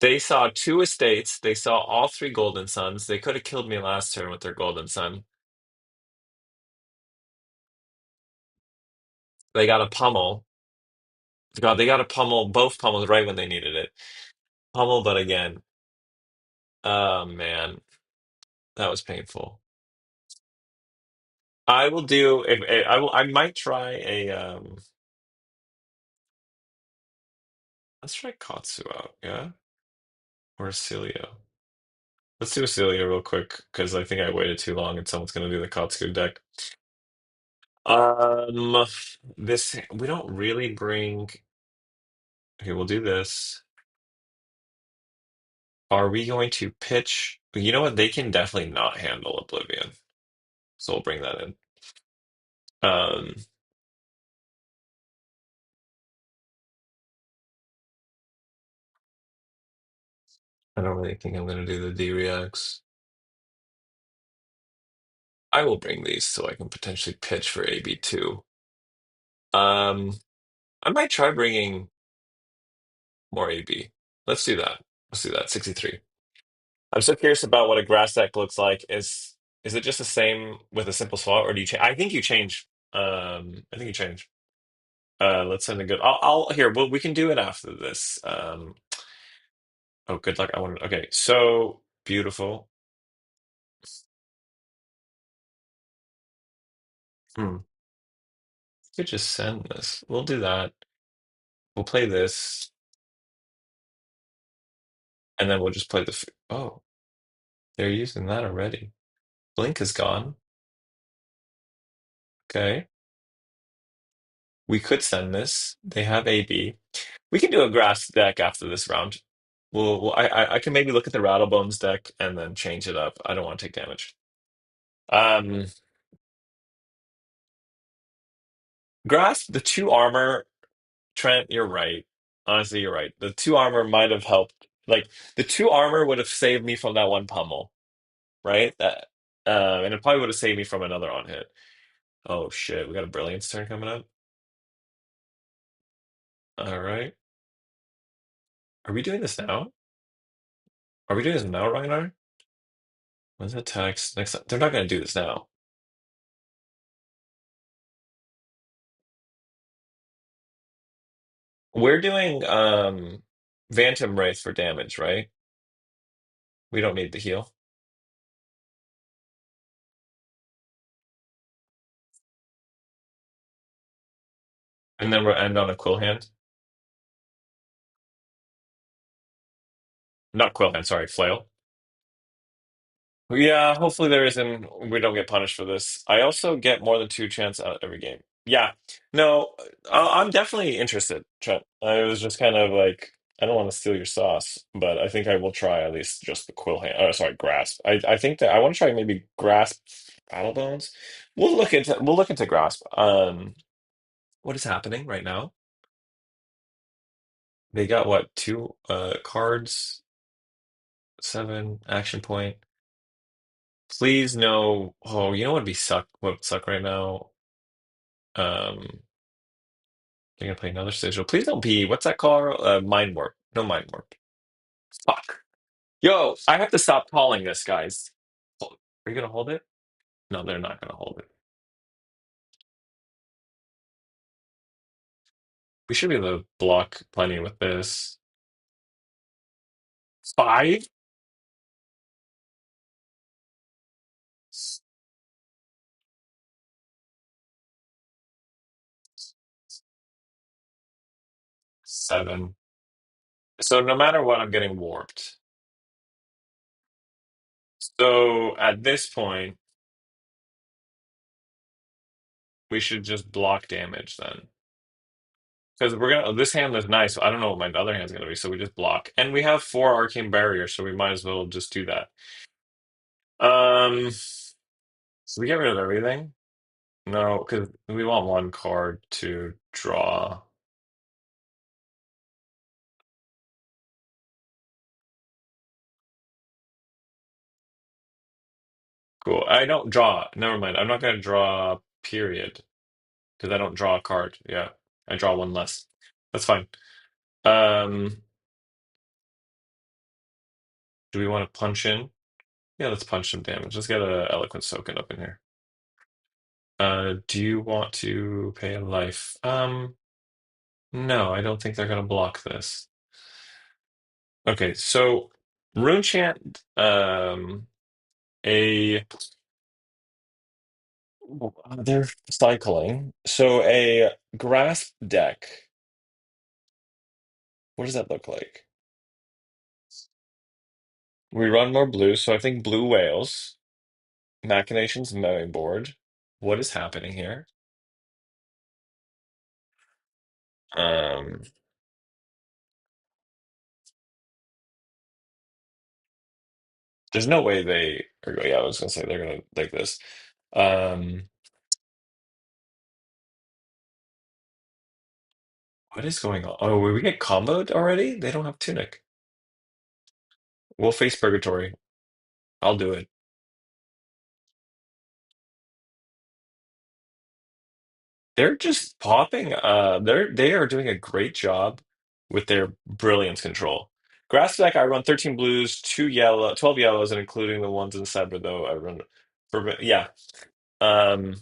They saw two estates. They saw all three Golden Suns. They could have killed me last turn with their Golden Sun. They got a pummel. God, they got a pummel, both pummels right when they needed it. Pummel, but again, oh man, that was painful. I will do if I will. I might try a let's try Katsu out, yeah, or Oscilio. Let's do Oscilio real quick because I think I waited too long and someone's gonna do the Katsu deck. This we don't really bring. Okay, we'll do this. Are we going to pitch? You know what? They can definitely not handle Oblivion, so we'll bring that in. Um, I don't really think I'm gonna do the D-Reacts. I will bring these so I can potentially pitch for AB2. Um, I might try bringing more AB. Let's do that. Let's do that. 63. I'm so curious about what a grass deck looks like. Is it just the same with a simple swap, or do you change? I think you change. I think you change. Let's send a good. I'll here. Well, we can do it after this. Oh, good luck. I want. Okay, so beautiful. Hmm. Could just send this. We'll do that. We'll play this, and then we'll just play the. Oh, they're using that already. Blink is gone. Okay. We could send this. They have AB. We can do a grass deck after this round. I can maybe look at the Rattlebones deck and then change it up. I don't want to take damage. Um, Grasp, the two armor, Trent, you're right. Honestly, you're right. The two armor might have helped. Like the two armor would have saved me from that one pummel, right? And it probably would have saved me from another on hit. Oh shit, we got a Brilliance turn coming up. All right. Are we doing this now? Are we doing this now, Ragnar? When's the text? Next, they're not going to do this now. We're doing Phantom Wraith for damage, right? We don't need the heal. And then we'll end on a Quill Hand. Not Quill Hand, sorry, Flail. Yeah, hopefully there isn't. We don't get punished for this. I also get more than two chance out every game. Yeah, no, I'm definitely interested, Trent. I was just kind of like, I don't want to steal your sauce, but I think I will try at least just the Quill Hand. Sorry, Grasp. I think that I want to try maybe Grasp Battle Bones. We'll look into Grasp. What is happening right now? They got what, two cards, seven action point. Please no. Oh, you know what would be suck? What would suck right now? They're gonna play another sigil. Please don't be. What's that called? Mind warp. No mind warp. Fuck. Yo, I have to stop calling this, guys. Are you gonna hold it? No, they're not gonna hold it. We should be able to block plenty with this. Five, 7. So no matter what, I'm getting warped. So at this point, we should just block damage then. Because we're gonna this hand is nice. So I don't know what my other hand's gonna be, so we just block. And we have 4 arcane barriers, so we might as well just do that. So we get rid of everything? No, because we want one card to draw. Cool. I don't draw. Never mind. I'm not gonna draw period because I don't draw a card. Yeah. I draw one less. That's fine. Um, do we want to punch in? Yeah, let's punch some damage. Let's get a eloquent soaking up in here. Do you want to pay a life? No, I don't think they're gonna block this. Okay, so Rune Chant, a they're cycling. So a grasp deck. What does that look like? We run more blue, so I think blue whales. Machinations mowing board. What is happening here? Um, there's no way they are. Yeah, I was gonna say they're gonna like this. Um, what is going on? Oh, we get comboed already? They don't have Tunic. We'll face Purgatory. I'll do it. They're just popping. They are doing a great job with their brilliance control. Grass deck, I run 13 blues, 12 yellows, and including the ones in Cyber, though I run for yeah. Um,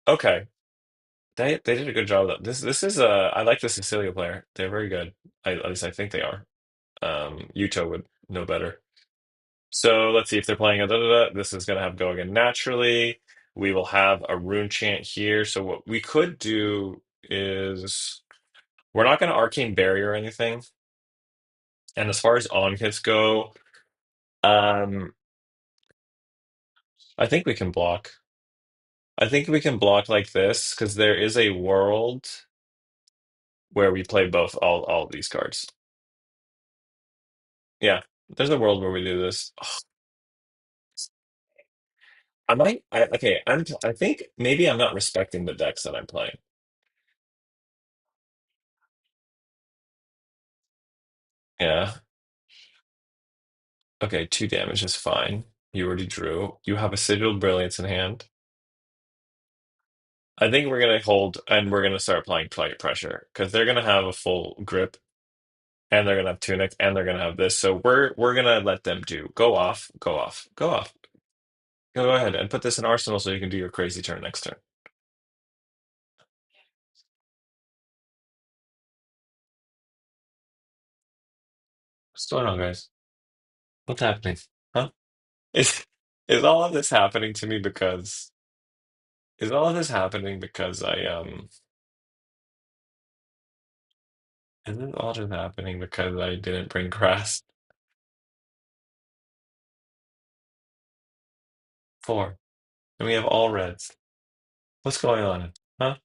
okay. They did a good job though. This is I like this Oscilio player. They're very good. At least I think they are. Yuto would know better. So let's see if they're playing a This is gonna have go again naturally. We will have a rune chant here. So what we could do is we're not gonna arcane barrier or anything. And as far as on hits go, um, I think we can block. I think we can block like this because there is a world where we play both all these cards. Yeah, there's a world where we do this. I might. Okay. I think maybe I'm not respecting the decks that I'm playing. Yeah. Okay. 2 damage is fine. You already drew. You have a Sigil Brilliance in hand. I think we're gonna hold and we're gonna start playing Plight Pressure because they're gonna have a full grip and they're gonna have Tunic and they're gonna have this. So we're gonna let them do. Go off. Go off. Go off. Go ahead and put this in Arsenal so you can do your crazy turn next turn. What's going on, guys? What's happening? Huh? Is is all of this happening to me because is all of this happening because is this all just happening because I didn't bring grass? Four. And we have all reds. What's going on? Huh?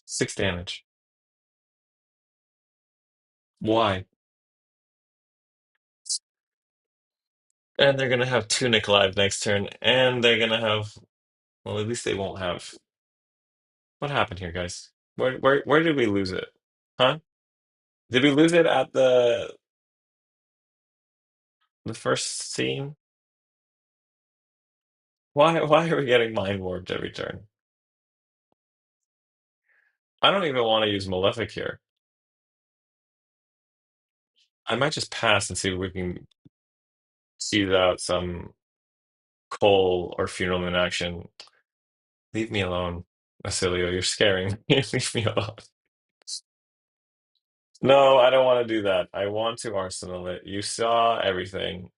6 damage. Why? And they're gonna have Tunic live next turn, and they're gonna have well, at least they won't have what happened here, guys? Where did we lose it? Huh? Did we lose it at the first scene? Why are we getting mind warped every turn? I don't even want to use Malefic here. I might just pass and see if we can tease out some Cole or Funeral in action. Leave me alone, Oscilio. You're scaring me. Leave me alone. No, I don't want to do that. I want to Arsenal it. You saw everything.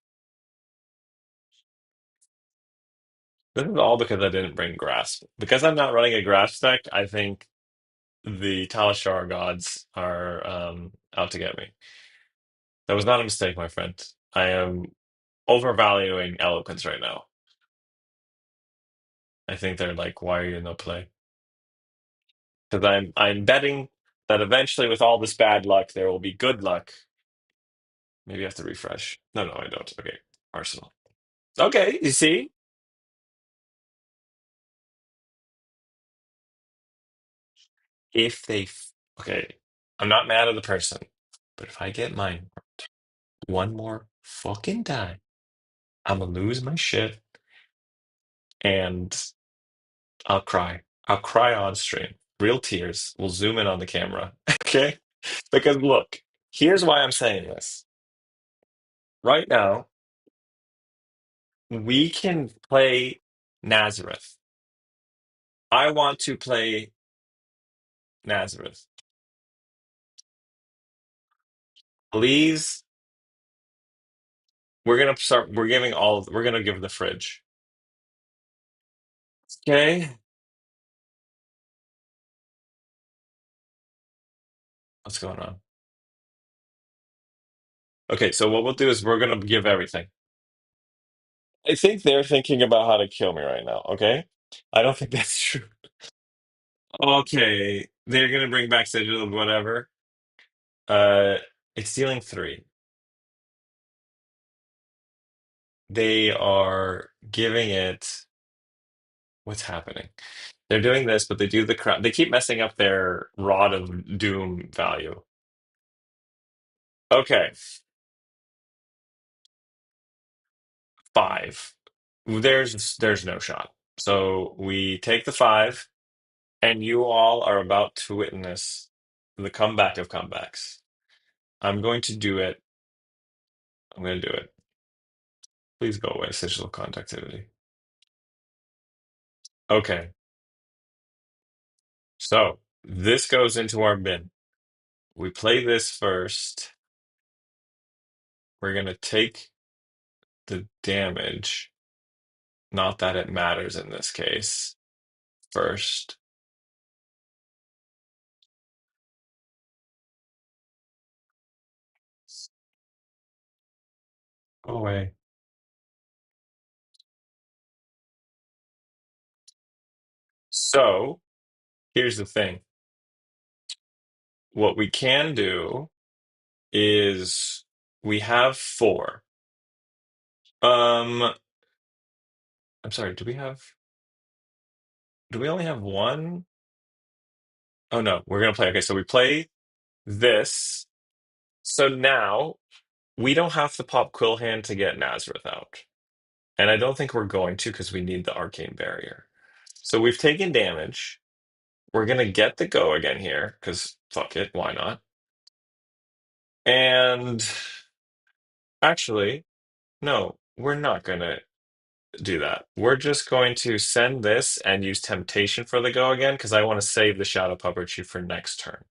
This is all because I didn't bring Grasp. Because I'm not running a Grasp deck, I think the Talishar gods are out to get me. That was not a mistake, my friend. I am overvaluing eloquence right now. I think they're like, why are you in no play? Because I'm betting that eventually, with all this bad luck, there will be good luck. Maybe I have to refresh. No, no, I don't. Okay, Arsenal. Okay, you see, if they, okay, I'm not mad at the person, but if I get mine one more fucking time, I'm gonna lose my shit. and I'll cry. I'll cry on stream. Real tears. We'll zoom in on the camera. Okay? Because look, here's why I'm saying this. Right now, we can play Nazareth. I want to play Nazareth. Please, we're gonna give the fridge. Okay? What's going on? Okay, so what we'll do is we're gonna give everything. I think they're thinking about how to kill me right now, okay? I don't think that's true. Okay, they're gonna bring back Sigil, whatever. Uh, it's dealing three. They are giving it. What's happening? They're doing this, but they do the crap. They keep messing up their Rod of Doom value. Okay, five. There's no shot. So we take the five, and you all are about to witness the comeback of comebacks. I'm going to do it. I'm going to do it. Please go away, digital conductivity. Okay, so this goes into our bin. We play this first. We're going to take the damage. Not that it matters in this case. First. Go away. So here's the thing. What we can do is we have four. Um, I'm sorry, do we only have one? Oh no, we're gonna play. Okay, so we play this. So now we don't have to pop Quillhand to get Nazareth out. And I don't think we're going to because we need the Arcane Barrier. So we've taken damage. We're gonna get the go again here, because fuck it, why not? And actually, no, we're not gonna do that. We're just going to send this and use Temptation for the go again, because I want to save the Shadow Puppetry for next turn.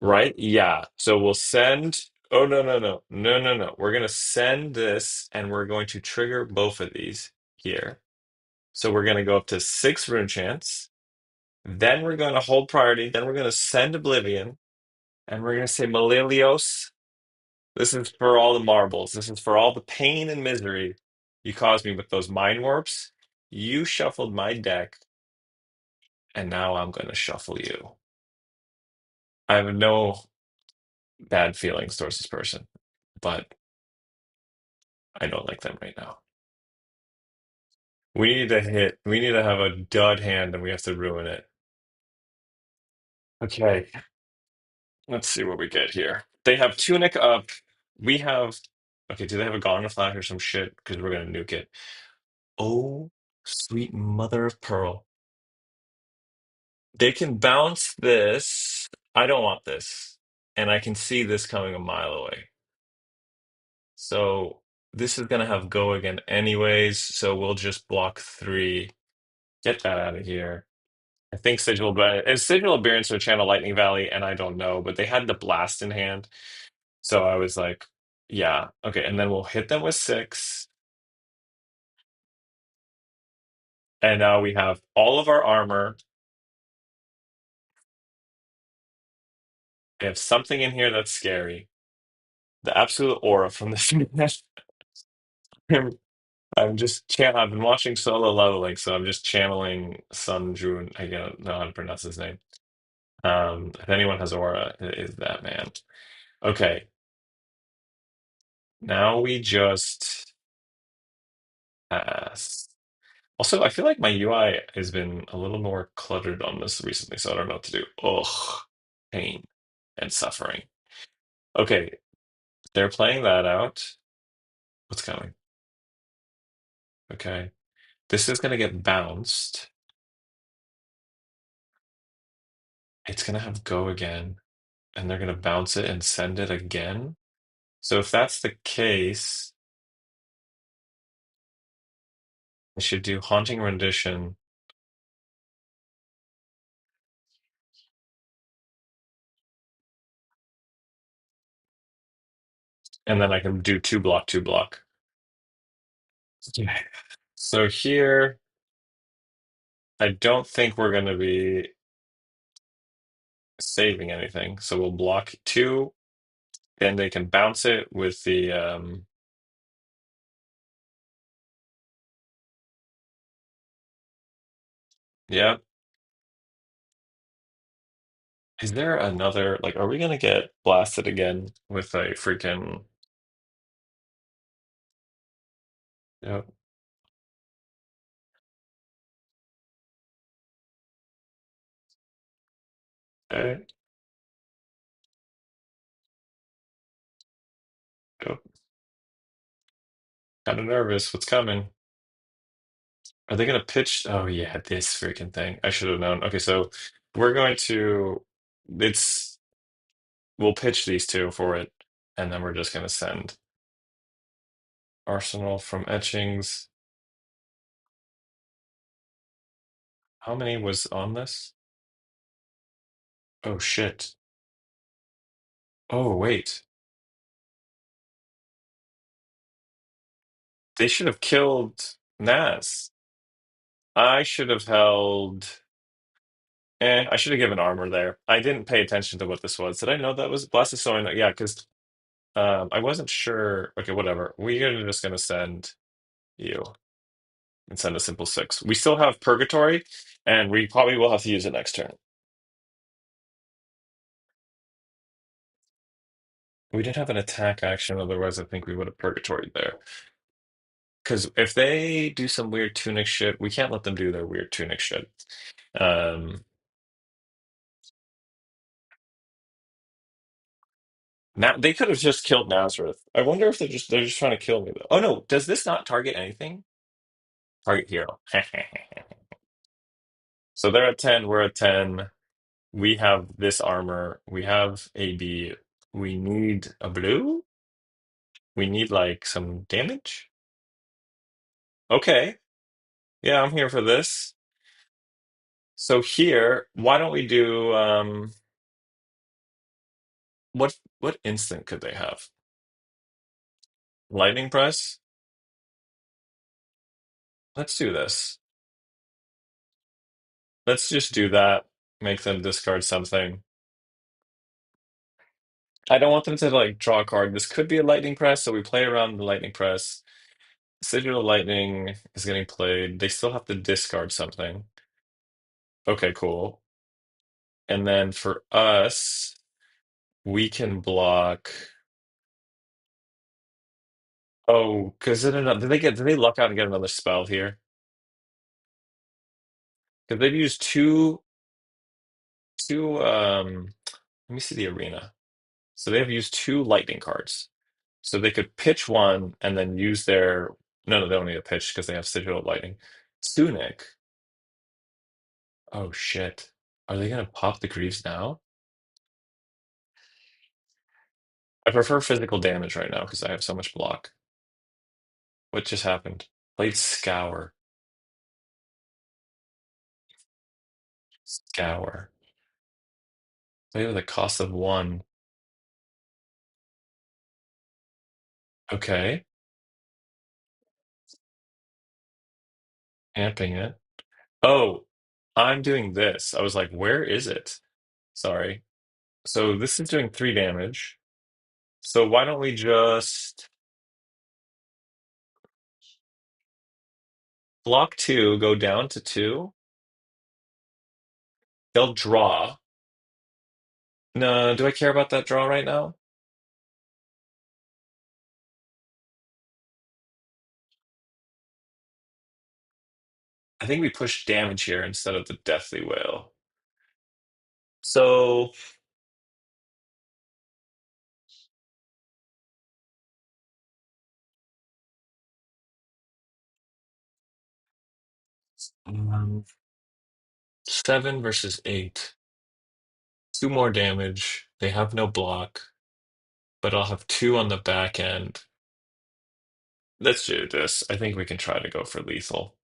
Right? Yeah. So we'll send. Oh, no, no, no. No, no, no. We're going to send this and we're going to trigger both of these here. So we're going to go up to 6 rune chance. Then we're going to hold priority. Then we're going to send Oblivion. And we're going to say, Malilios, this is for all the marbles. This is for all the pain and misery you caused me with those mind warps. You shuffled my deck, and now I'm going to shuffle you. I have no bad feelings towards this person, but I don't like them right now. We need to have a dud hand, and we have to ruin it. Okay, let's see what we get here. They have Tunic up. We have. Okay, do they have a Gone Flash or some shit? Because we're going to nuke it. Oh, sweet mother of pearl. They can bounce this. I don't want this. And I can see this coming a mile away. So this is going to have go again anyways. So we'll just block 3. Get that out of here. I think Sigil of Barrens or Channel Lightning Valley, and I don't know, but they had the blast in hand. So I was like, yeah, okay. And then we'll hit them with 6. And now we have all of our armor. They have something in here that's scary. The absolute aura from this. I've been watching Solo Leveling, so I'm just channeling Sun Jun. I don't know how to pronounce his name. If anyone has aura, it is that man. Okay, now we just pass. Also, I feel like my UI has been a little more cluttered on this recently, so I don't know what to do. Ugh, pain and suffering. Okay, they're playing that out. What's coming? Okay. This is going to get bounced. It's going to have go again, and they're going to bounce it and send it again. So if that's the case, I should do Haunting Rendition, and then I can do two block, two block. Yeah. So here, I don't think we're going to be saving anything. So we'll block two, and they can bounce it with the yeah. Is there another like are we gonna get blasted again with a freaking yeah, okay, yep. Kind of nervous. What's coming? Are they gonna pitch? Oh yeah, this freaking thing. I should have known. Okay, so we're going to it's we'll pitch these two for it, and then we're just gonna send Arsenal from etchings. How many was on this? Oh shit. Oh wait. They should have killed Naz. I should have held I should have given armor there. I didn't pay attention to what this was. Did I know that was Blastoise? Yeah, because I wasn't sure. Okay, whatever. We're just gonna send you and send a simple six. We still have Purgatory, and we probably will have to use it next turn. We did have an attack action, otherwise I think we would have Purgatory there. Because if they do some weird Tunic shit, we can't let them do their weird Tunic shit. Um, now they could have just killed Nazareth. I wonder if they're just trying to kill me though. Oh no, does this not target anything? Target hero. So they're at 10, we're at 10. We have this armor. We have AB. We need a blue? We need like some damage? Okay. Yeah, I'm here for this. So here, why don't we do what instant could they have? Lightning press? Let's do this. Let's just do that. Make them discard something. I don't want them to like draw a card. This could be a lightning press, so we play around the lightning press. Sigil Lightning is getting played. They still have to discard something. Okay, cool. And then for us, we can block. Oh, because did they luck out and get another spell here? Because they've used two let me see the arena. So they've used two lightning cards. So they could pitch one and then use their no, they don't need a pitch because they have Sigil Lightning. Tunic. Oh shit. Are they gonna pop the Greaves now? I prefer physical damage right now because I have so much block. What just happened? Played Scour. Scour. Play with a cost of one. Okay. Amping it. Oh, I'm doing this. I was like, where is it? Sorry. So this is doing three damage. So why don't we just block two, go down to two? They'll draw. No, do I care about that draw right now? I think we push damage here instead of the Deathly Wail. So Um, 7 versus 8. Two more damage. They have no block, but I'll have two on the back end. Let's do this. I think we can try to go for lethal.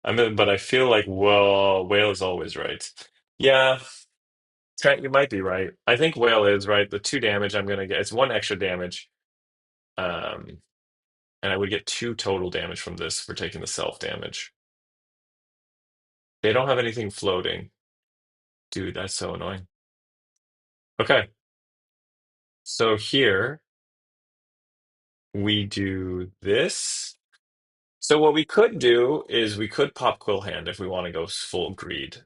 I mean, but I feel like, well, Whale is always right. Yeah, Trent, you might be right. I think Whale is right. The two damage I'm gonna get, it's one extra damage. Um, and I would get two total damage from this for taking the self damage. They don't have anything floating. Dude, that's so annoying. Okay, so here we do this. So what we could do is we could pop Quill Hand if we want to go full greed.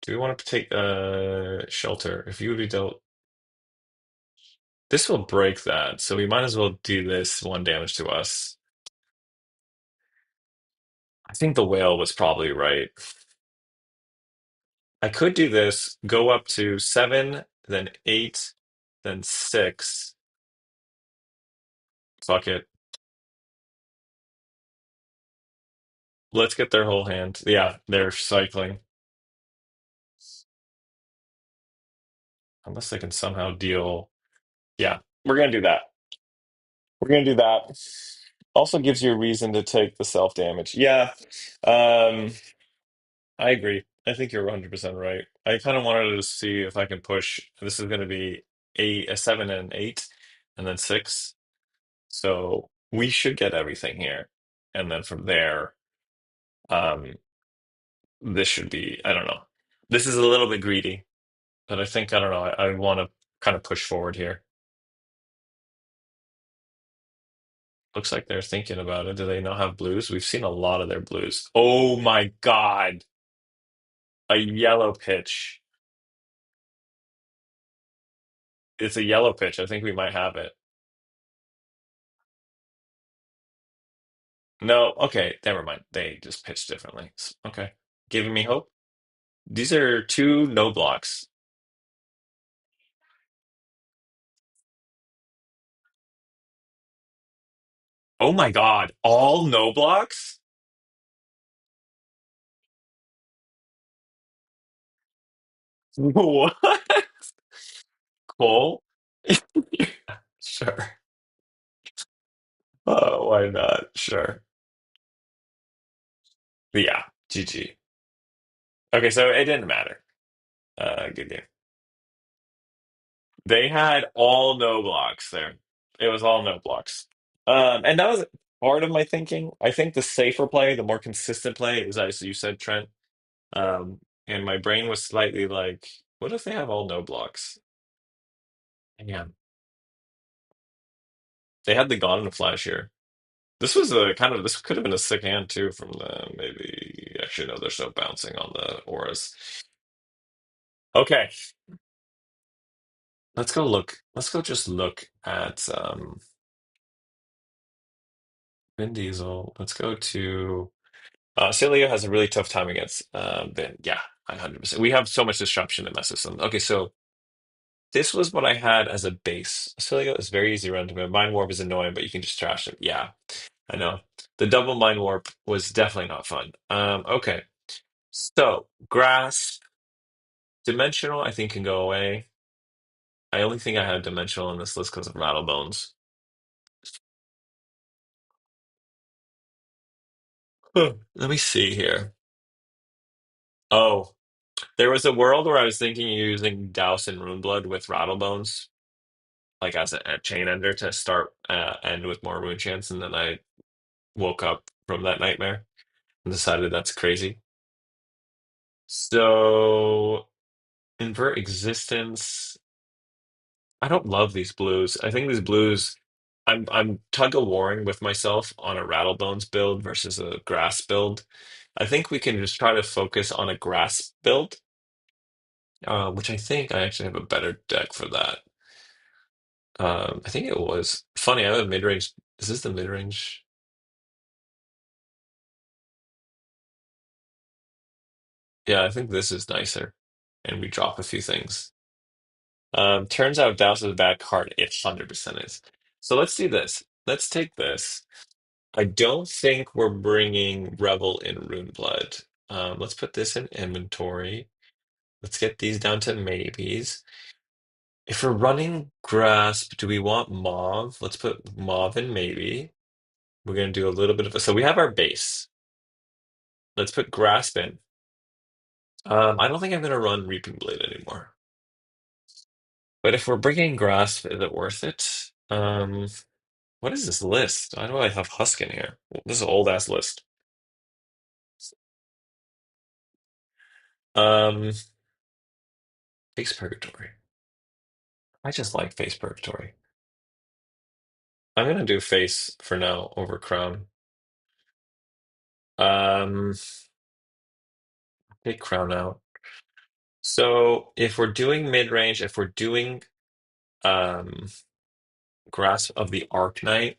Do we want to take shelter? If you would be dealt, this will break that. So we might as well do this one damage to us. I think the whale was probably right. I could do this, go up to 7, then 8, then 6. Fuck it. Let's get their whole hand. Yeah, they're cycling. Unless they can somehow deal. Yeah, we're gonna do that. We're gonna do that. Also gives you a reason to take the self damage. Yeah, um, I agree. I think you're 100% right. I kind of wanted to see if I can push. This is going to be a 7 and an 8, and then 6. So we should get everything here. And then from there, um, this should be, I don't know. This is a little bit greedy, but I think, I don't know, I want to kind of push forward here. Looks like they're thinking about it. Do they not have blues? We've seen a lot of their blues. Oh my God. A yellow pitch. It's a yellow pitch. I think we might have it. No, okay, never mind. They just pitched differently. Okay. Giving me hope. These are two no blocks. Oh my God. All no blocks? What? Cole? Sure. Oh, why not? Sure. Yeah, GG. Okay, so it didn't matter. Good game. They had all no blocks there. It was all no blocks. And that was part of my thinking. I think the safer play, the more consistent play is as you said, Trent. And my brain was slightly like, what if they have all no blocks? Yeah. They had the Gone in a Flash here. This was a kind of this could have been a sick hand too from the maybe actually no, there's no bouncing on the auras. Okay, let's go look. Let's go just look at Vin Diesel. Let's go to Cilio has a really tough time against Vin. Yeah, 100%. We have so much disruption in my system. Okay, so this was what I had as a base. Oscilio is very easy to run to me. Mind Warp is annoying, but you can just trash it. Yeah, I know. The double Mind Warp was definitely not fun. Okay. So, Grass, Dimensional, I think can go away. I only think I had Dimensional in this list because of Rattlebones. Huh. Let me see here. Oh, there was a world where I was thinking using Douse and Runeblood with Rattlebones, like as a chain ender to start end with more rune chance, and then I woke up from that nightmare and decided that's crazy. So invert existence. I don't love these blues. I think these blues. I'm tug of warring with myself on a Rattlebones build versus a grass build. I think we can just try to focus on a grass build, which I think I actually have a better deck for that. I think it was funny. I have a mid range. Is this the mid range? Yeah, I think this is nicer, and we drop a few things. Turns out Douse is a bad card. It 100% is. So let's do this. Let's take this. I don't think we're bringing Revel in Runeblood. Let's put this in inventory. Let's get these down to maybes. If we're running Grasp, do we want Mauve? Let's put Mauve in maybe. We're going to do a little bit of a... So we have our base. Let's put Grasp in. I don't think I'm going to run Reaping Blade anymore. But if we're bringing Grasp, is it worth it? What is this list? Why do I have Husk in here? This is an old ass list. Um, Face Purgatory. I just like Face Purgatory. I'm gonna do Face for now over Crown. Um, Take Crown out. So if we're doing mid-range, if we're doing um Grasp of the Arknight,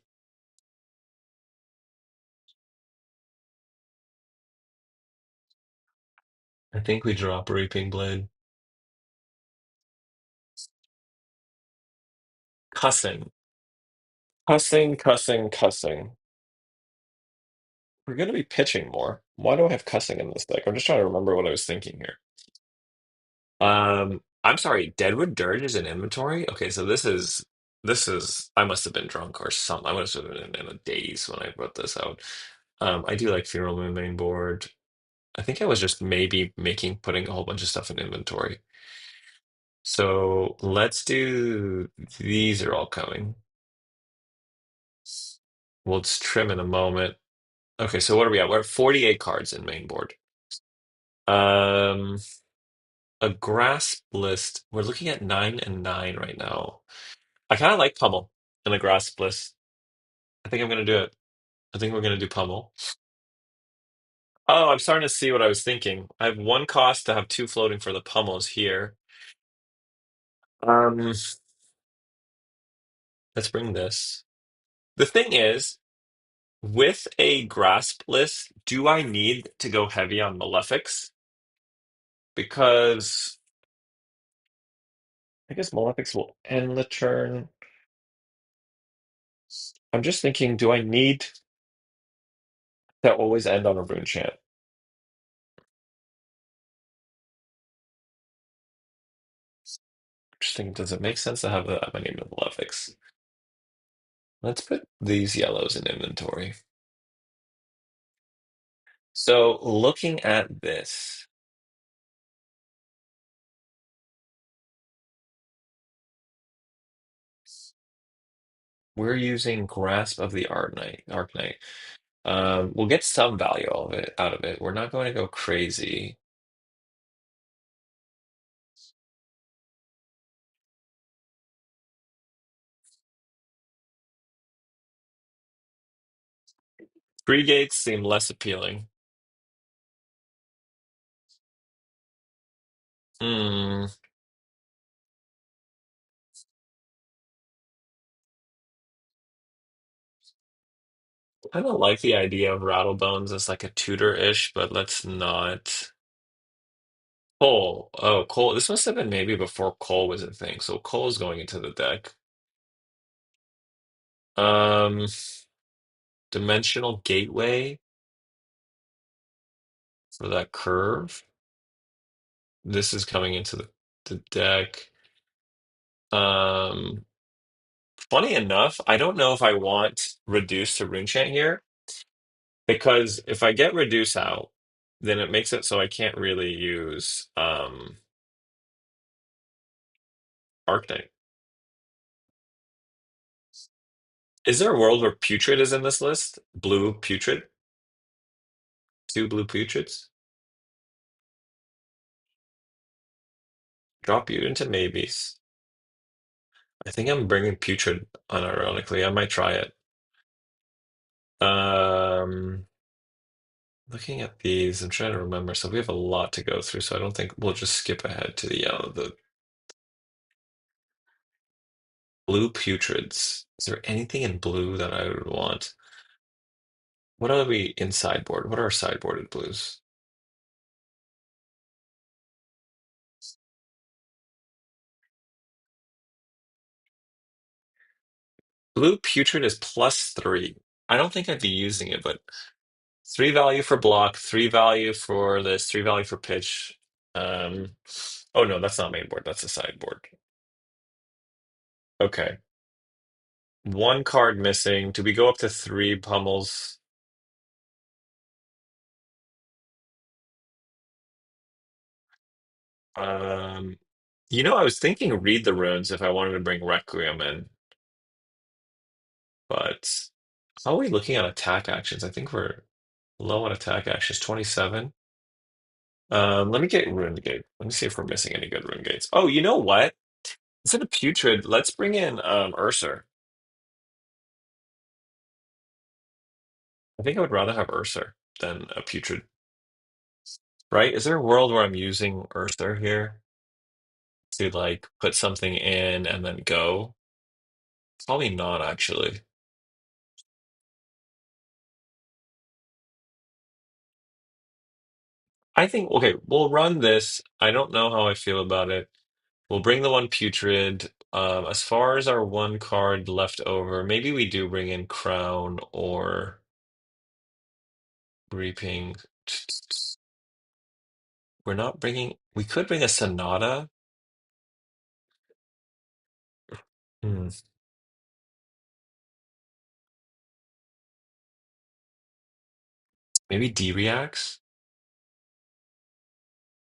I think we drop Reaping Blade. Cussing. Cussing, cussing, cussing. We're gonna be pitching more. Why do I have cussing in this deck? I'm just trying to remember what I was thinking here. I'm sorry, Deadwood Dirge is in inventory? Okay, so this is I must have been drunk or something. I must have been in a daze when I wrote this out. I do like Funeral Moon main board. I think I was just maybe putting a whole bunch of stuff in inventory. So let's do these are all coming. We'll just trim in a moment. Okay, so what are we at? We're at 48 cards in main board. Um, a grasp list. We're looking at 9 and 9 right now. I kind of like Pummel in a grasp list. I think I'm gonna do it. I think we're gonna do Pummel. Oh, I'm starting to see what I was thinking. I have one cost to have two floating for the Pummels here. Um, let's bring this. The thing is, with a grasp list, do I need to go heavy on Malefics? Because I guess Malefics will end the turn. I'm just thinking, do I need to always end on a rune chant? Just thinking, does it make sense to have that many Malefics? Let's put these yellows in inventory. So looking at this, we're using Grasp of the Arknight. We'll get some value out of it. We're not going to go crazy. Three gates seem less appealing. Hmm. I don't like the idea of Rattlebones as like a tutor-ish, but let's not. Cole. Oh, Cole. This must have been maybe before Cole was a thing. So Cole's going into the deck. Um, Dimensional Gateway for that curve. This is coming into the deck. Um, Funny enough, I don't know if I want Reduce to Rune Chant here because if I get Reduce out, then it makes it so I can't really use Arctic. Is there a world where Putrid is in this list? Blue Putrid? Two blue Putrids? Drop you into maybes. I think I'm bringing Putrid unironically. I might try it. Um, Looking at these, I'm trying to remember. So we have a lot to go through, so I don't think we'll just skip ahead to the blue putrids. Is there anything in blue that I would want? What are we in sideboard? What are our sideboarded blues? Blue putrid is +3. I don't think I'd be using it, but three value for block, three value for this, three value for pitch. Um, oh no, that's not main board. That's a sideboard. Okay, one card missing. Do we go up to three pummels? Um, I was thinking read the runes if I wanted to bring Requiem in, but how are we looking at attack actions? I think we're low on attack actions, 27. Let me get rune gate. Let me see if we're missing any good rune gates. Oh, you know what? Instead of putrid, let's bring in Urser. I think I would rather have Urser than a putrid, right? Is there a world where I'm using Urser here to like put something in and then go? Probably not, actually. I think, okay, we'll run this. I don't know how I feel about it. We'll bring the one putrid. As far as our one card left over, maybe we do bring in Crown or Reaping. We're not bringing. We could bring a Sonata. Hmm. Maybe D reacts.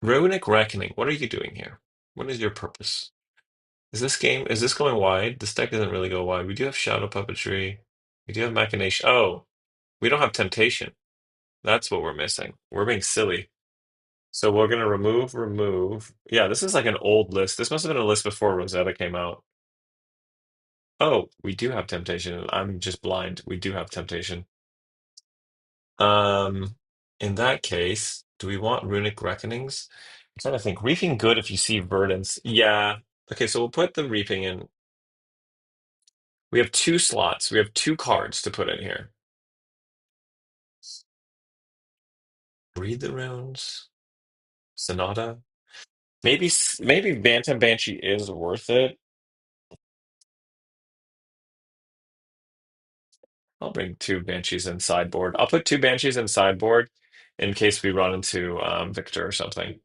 Runic Reckoning. What are you doing here? What is your purpose? Is this going wide? This deck doesn't really go wide. We do have Shadow Puppetry. We do have Machination. Oh, we don't have Temptation. That's what we're missing. We're being silly. So we're gonna remove. Yeah, this is like an old list. This must have been a list before Rosetta came out. Oh, we do have Temptation. I'm just blind. We do have Temptation. Um, in that case, do we want Runic Reckonings? I'm trying to think. Reaping good if you see Verdance. Yeah. Okay, so we'll put the Reaping in. We have two slots. We have two cards to put in here. Read the runes. Sonata. Maybe Bantam Banshee is worth it. I'll bring two Banshees in sideboard. I'll put two Banshees in sideboard in case we run into Victor or something.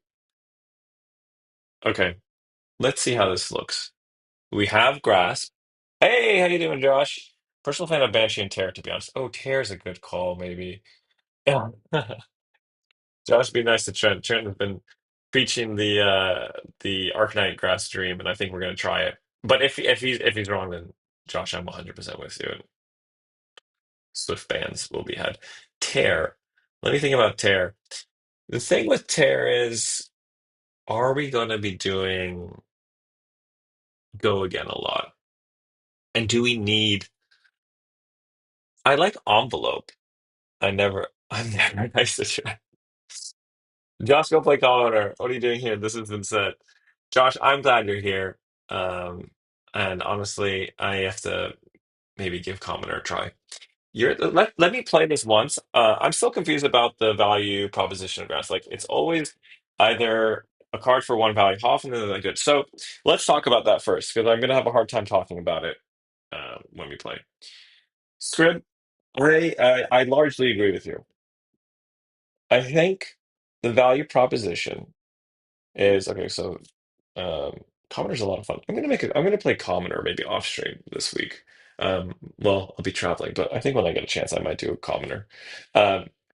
Okay, let's see how this looks. We have Grasp. Hey, how you doing, Josh? Personal fan of Banshee and Tear, to be honest. Oh, Tear's a good call, maybe. Yeah. Josh, be nice to Trent. Trent has been preaching the Arcanite Grass Dream, and I think we're gonna try it. But if he's wrong, then Josh, I'm 100% with you. And Swift bands will be had. Tear. Let me think about Tear. The thing with Tear is, are we gonna be doing Go Again a lot? And do we need? I like Envelope. I'm never nice to Trent. Josh, go play Colorado. What are you doing here? This has been said. Josh, I'm glad you're here. And honestly, I have to maybe give Commoner a try. Let me play this once. I'm still confused about the value proposition of grass. Like it's always either a card for one value. How often is that good? So let's talk about that first, because I'm gonna have a hard time talking about it when we play. Scrib, I largely agree with you. I think the value proposition is okay. So, Commoner's a lot of fun. I'm gonna play Commoner maybe off stream this week. Well, I'll be traveling, but I think when I get a chance, I might do a Commoner.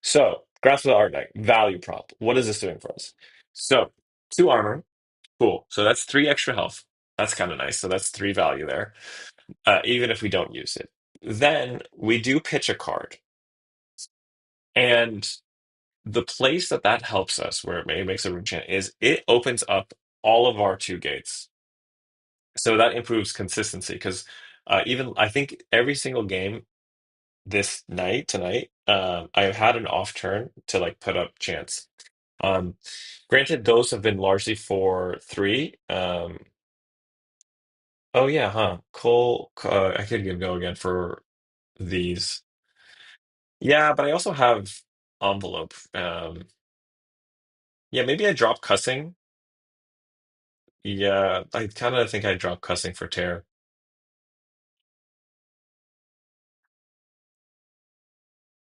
So, Grasp of the Art Knight, value prop. What is this doing for us? So, two armor, cool. So that's three extra health. That's kind of nice. So that's three value there, even if we don't use it. Then we do pitch a card, and the place that helps us, where it makes a rune chant, is it opens up all of our two gates. So that improves consistency because even I think every single game this night tonight, I've had an off turn to like put up chance. Um, Granted, those have been largely for three. Oh yeah, huh? Cole, I could give go again for these. Yeah, but I also have envelope. Yeah, maybe I drop cussing. Yeah, I kind of think I drop cussing for tear.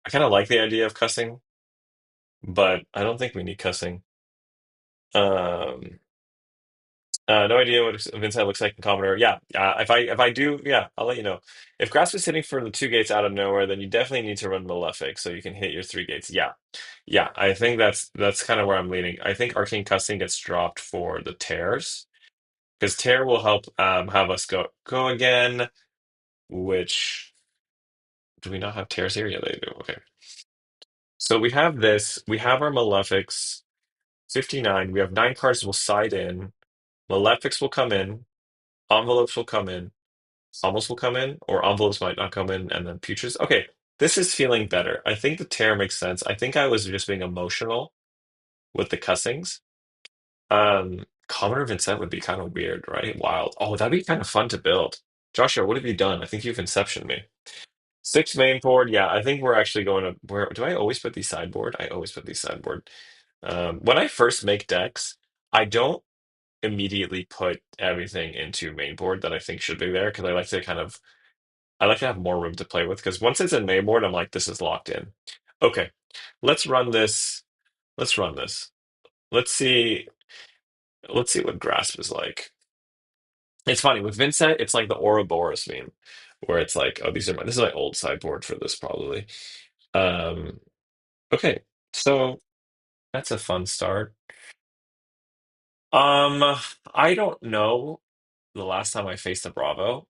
I kind of like the idea of cussing, but I don't think we need cussing. Um, no idea what Vynnset looks like in Commodore. Yeah, if I do, yeah, I'll let you know. If Grasp is hitting for the two gates out of nowhere, then you definitely need to run Malefic so you can hit your three gates. Yeah, yeah, I think that's kind of where I'm leaning. I think Arcane Cussing gets dropped for the tears because tear will help have us go again. Which do we not have tears here? Yeah, they do. Okay, so we have this. We have our Malefics 59. We have nine cards will side in. Malefics will come in. Envelopes will come in. Almost will come in, or envelopes might not come in, and then futures. Okay, this is feeling better. I think the tear makes sense. I think I was just being emotional with the cussings. Commodore Vincent would be kind of weird, right? Wild. Oh, that'd be kind of fun to build. Joshua, what have you done? I think you've inception me. Six main board. Yeah, I think we're actually going to where do I always put these sideboard? I always put these sideboard. When I first make decks, I don't immediately put everything into main board that I think should be there because I like to have more room to play with because once it's in main board, I'm like, this is locked in. Okay, let's run this. Let's run this. Let's see. Let's see what grasp is like. It's funny with Vynnset, it's like the Ouroboros meme, where it's like, oh, this is my old sideboard for this probably. Um, okay, so that's a fun start. Um, I don't know the last time I faced a Bravo.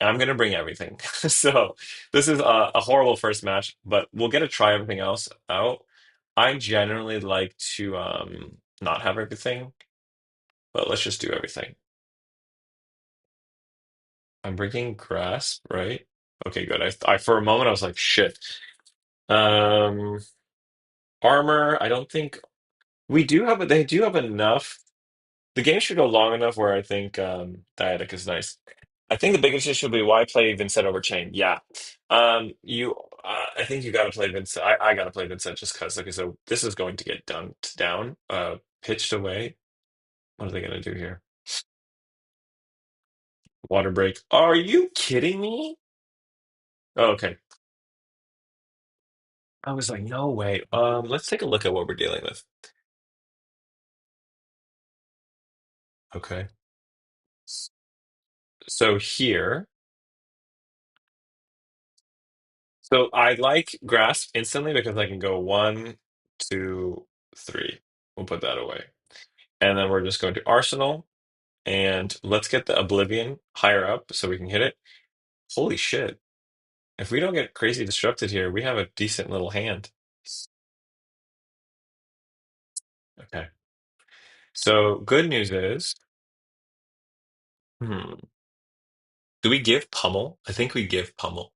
I'm gonna bring everything. So this is a horrible first match, but we'll get to try everything else out. I generally like to not have everything, but let's just do everything. I'm bringing grasp, right? Okay, good. I for a moment I was like, shit. Um, armor. I don't think we do have. They do have enough. The game should go long enough where I think Dyadic is nice. I think the biggest issue will be why play Vincent over Chain. Yeah, I think you got to play Vincent. I got to play Vincent just because. Okay, so this is going to get dunked down, pitched away. What are they going to do here? Water break. Are you kidding me? Oh, okay. I was like, no way. Let's take a look at what we're dealing with. Okay. So here, so I like grasp instantly because I can go one, two, three. We'll put that away. And then we're just going to Arsenal and let's get the Oblivion higher up so we can hit it. Holy shit. If we don't get crazy disrupted here, we have a decent little hand. Okay. So good news is, hmm, do we give pummel? I think we give pummel.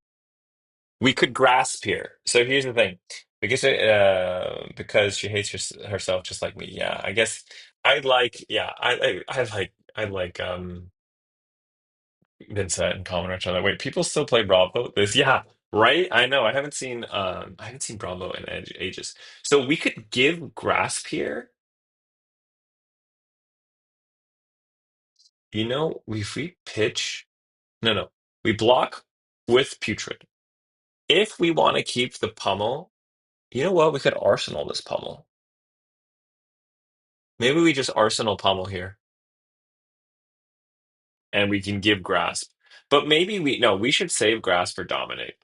We could grasp here. So here's the thing. Because she hates herself just like me. Yeah, I guess I like yeah, I like Vincent and Common each other. Wait, people still play Bravo? This yeah, right? I know. I haven't seen Bravo in ages. So we could give grasp here. If we pitch no no, we block with putrid. If we want to keep the pummel, you know what? We could arsenal this pummel. Maybe we just arsenal pummel here and we can give grasp. But maybe we no, we should save grasp for dominate.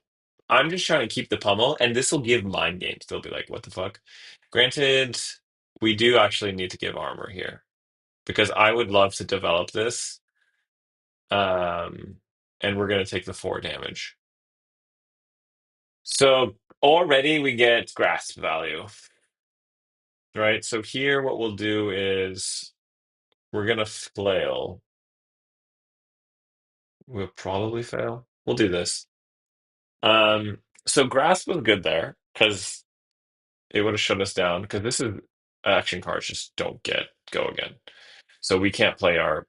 I'm just trying to keep the pummel, and this will give mind games. They'll be like, what the fuck? Granted, we do actually need to give armor here because I would love to develop this. Um, and we're gonna take the four damage. So already we get grasp value, right? So here what we'll do is we're gonna flail. We'll probably fail. We'll do this. So grasp was good there because it would have shut us down because this is action cards just don't get go again. So we can't play our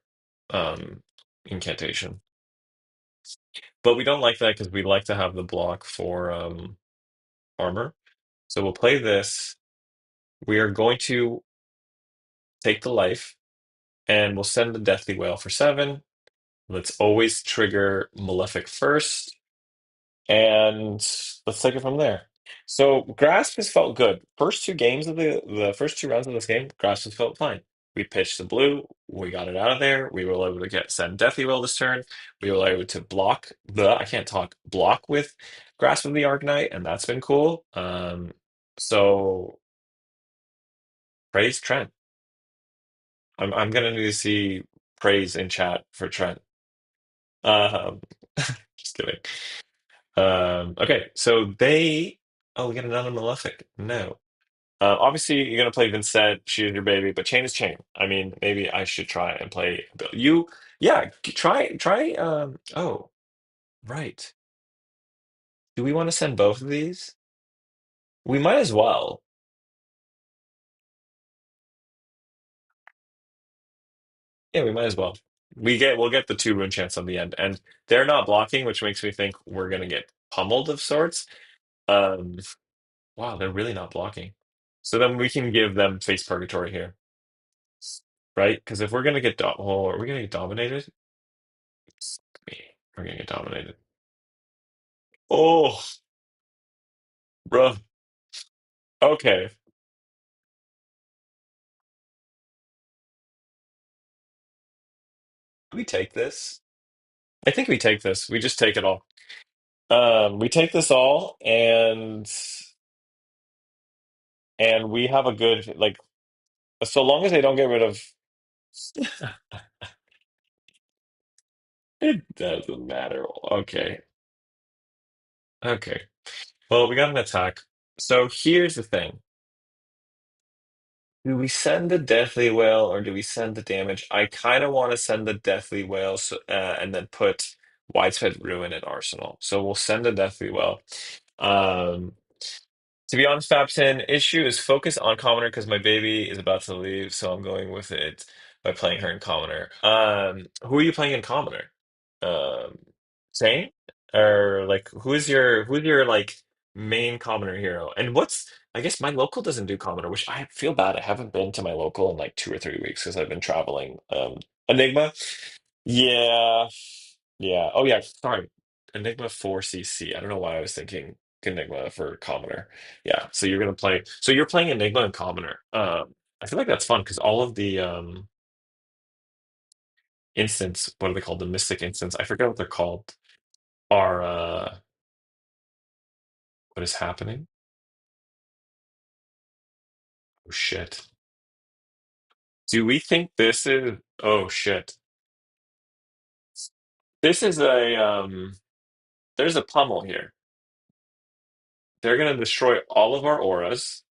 um incantation. But we don't like that because we like to have the block for armor. So we'll play this. We are going to take the life and we'll send the Deathly Whale for seven. Let's always trigger Malefic first. And let's take it from there. So Grasp has felt good. First two games of the first two rounds of this game, Grasp has felt fine. We pitched the blue, we got it out of there. We were able to get send Deathy Will this turn. We were able to block the I can't talk block with Grasp of the Arcanite, and that's been cool. So praise Trent. I'm gonna need to see praise in chat for Trent. Um, just kidding. Okay, so they oh we got another Malefic. No. Obviously, you're gonna play Vynnset, She Is Your Baby, but Chain is Chain. I mean, maybe I should try and play you. Yeah, try. Oh, right. Do we want to send both of these? We might as well. Yeah, we might as well. We'll get the two rune chance on the end, and they're not blocking, which makes me think we're gonna get pummeled of sorts. Um, wow, they're really not blocking. So then we can give them face purgatory here, right? Because if we're gonna get are we gonna get dominated? We're gonna get dominated. Oh, bro. Okay. We take this. I think we take this. We just take it all. We take this all and we have a good like so long as they don't get rid of it doesn't matter. Okay. Okay. Well, we got an attack. So here's the thing. Do we send the Deathly Wail or do we send the damage? I kind of want to send the Deathly Wail and then put Widespread Ruin in Arsenal. So we'll send the Deathly Wail. Um, To be honest, Fabson, issue is focus on Commoner because my baby is about to leave, so I'm going with it by playing her in Commoner. Who are you playing in Commoner? Um, Zane? Or like who's your like main Commoner hero? And what's I guess my local doesn't do Commoner, which I feel bad. I haven't been to my local in like 2 or 3 weeks because I've been traveling. Enigma? Yeah. Yeah. Oh yeah, sorry. Enigma 4CC. I don't know why I was thinking Enigma for Commoner. Yeah. So you're gonna play so you're playing Enigma and Commoner. I feel like that's fun because all of the instants, what are they called? The Mystic instants, I forget what they're called, are what is happening? Oh shit. Do we think this is oh shit. This is a there's a pummel here. They're gonna destroy all of our auras.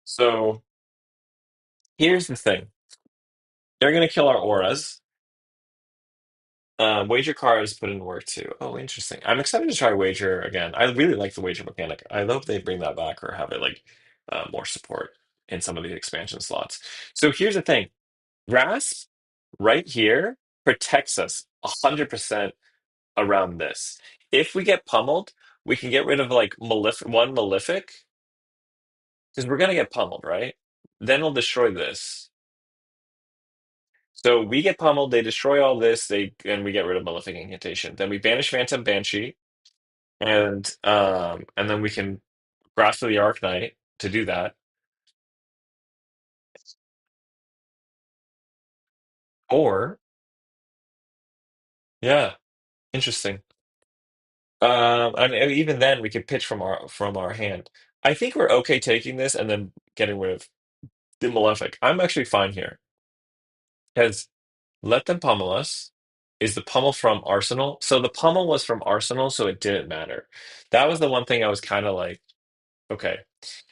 So here's the thing. They're gonna kill our auras. Wager cards put in work too. Oh, interesting. I'm excited to try Wager again. I really like the Wager mechanic. I hope they bring that back or have it like more support in some of the expansion slots. So here's the thing. Grasp right here protects us 100% around this. If we get pummeled, we can get rid of like one Malefic because we're gonna get pummeled, right? Then we'll destroy this. So we get pummeled, they destroy all this, and we get rid of Malefic Incantation. Then we banish Phantom Banshee, and then we can grasp of the Arknight to do that. Or yeah, interesting. And even then we could pitch from our hand. I think we're okay taking this and then getting rid of the Malefic. I'm actually fine here because let them pummel us. Is the pummel from Arsenal? So the pummel was from Arsenal, so it didn't matter. That was the one thing I was kind of like, okay,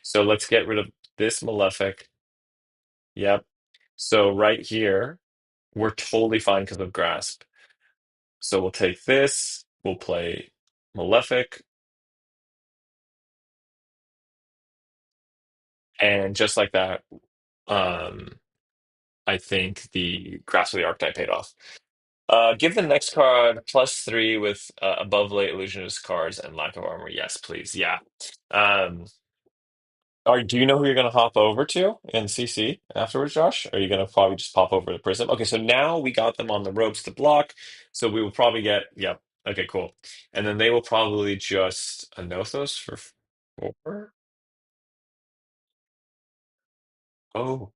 so let's get rid of this Malefic. Yep. So right here, we're totally fine because of Grasp. So we'll take this, we'll play Malefic, and just like that, um, I think the Grasp of the Archetype paid off. Give the next card +3 with above late illusionist cards and lack of armor. Yes, please. Yeah. Um, Do you know who you're going to hop over to in CC afterwards, Josh? Are you going to probably just pop over to Prism? Okay, so now we got them on the ropes to block. So we will probably get, yep. Okay, cool. And then they will probably just Anothos for 4. Oh,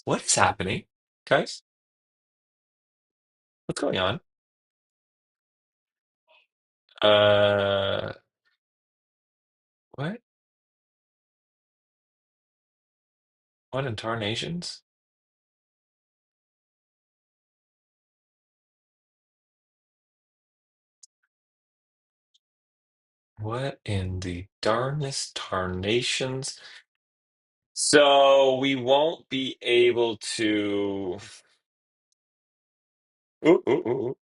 what is happening, guys? What's going on? Uh, what? What in tarnations? What in the darnest tarnations? So we won't be able to. Ooh, ooh, ooh,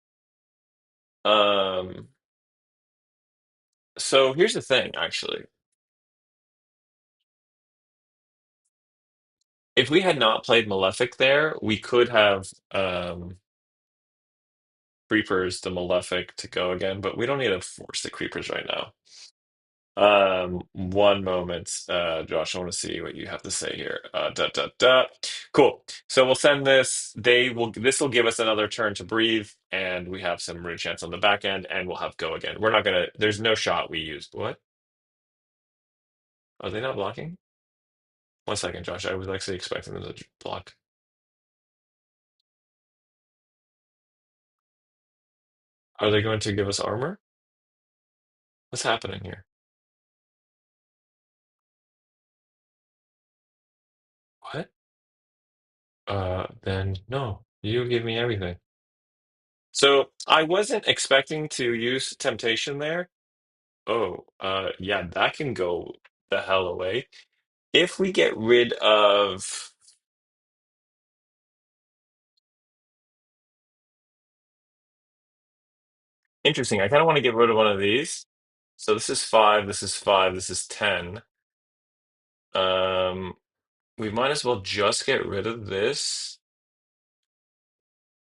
ooh. So here's the thing, actually. If we had not played Malefic there, we could have Creepers the Malefic to go again, but we don't need to force the Creepers right now. One moment, Josh, I want to see what you have to say here. Cool. So we'll send this. This will give us another turn to breathe, and we have some rune chance on the back end, and we'll have go again. We're not gonna, there's no shot we used. What? Are they not blocking? One second, Josh. I was actually expecting them to block. Are they going to give us armor? What's happening here? What? Then no. You give me everything. So I wasn't expecting to use temptation there. Oh, yeah, that can go the hell away. If we get rid of, interesting, I kind of want to get rid of one of these. So this is 5, this is 5, this is 10. Um, we might as well just get rid of this.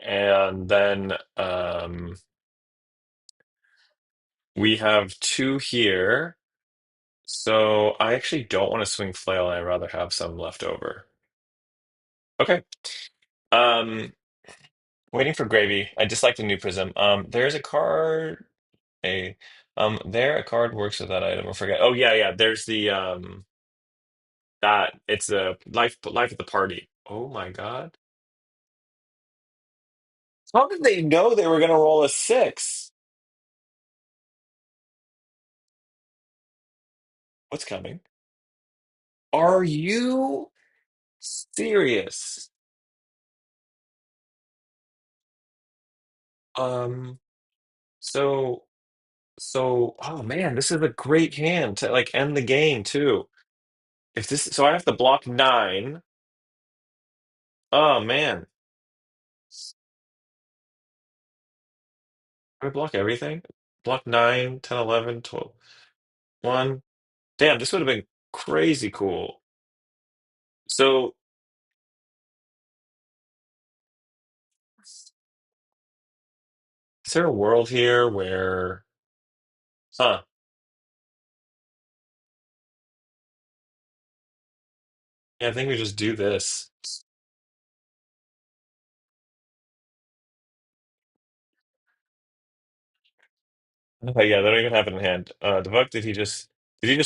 And then we have 2 here. So I actually don't want to swing flail. I'd rather have some left over. Okay. Um, Waiting for gravy. I dislike the new prism. There's a card. There a card works with that item. I forget. Oh yeah, yeah. There's the that it's a life of the party. Oh my God. How did they know they were gonna roll a 6? What's coming? Are you serious? Um. So Oh man, this is a great hand to like end the game too. If this, so I have to block 9. Oh man, I block everything. Block 9, 10, 11, 12. 1. Damn, this would have been crazy cool. So, is there a world here where, huh? Yeah, I think we just do this. Oh, yeah, they don't even have it in hand. The fuck did he just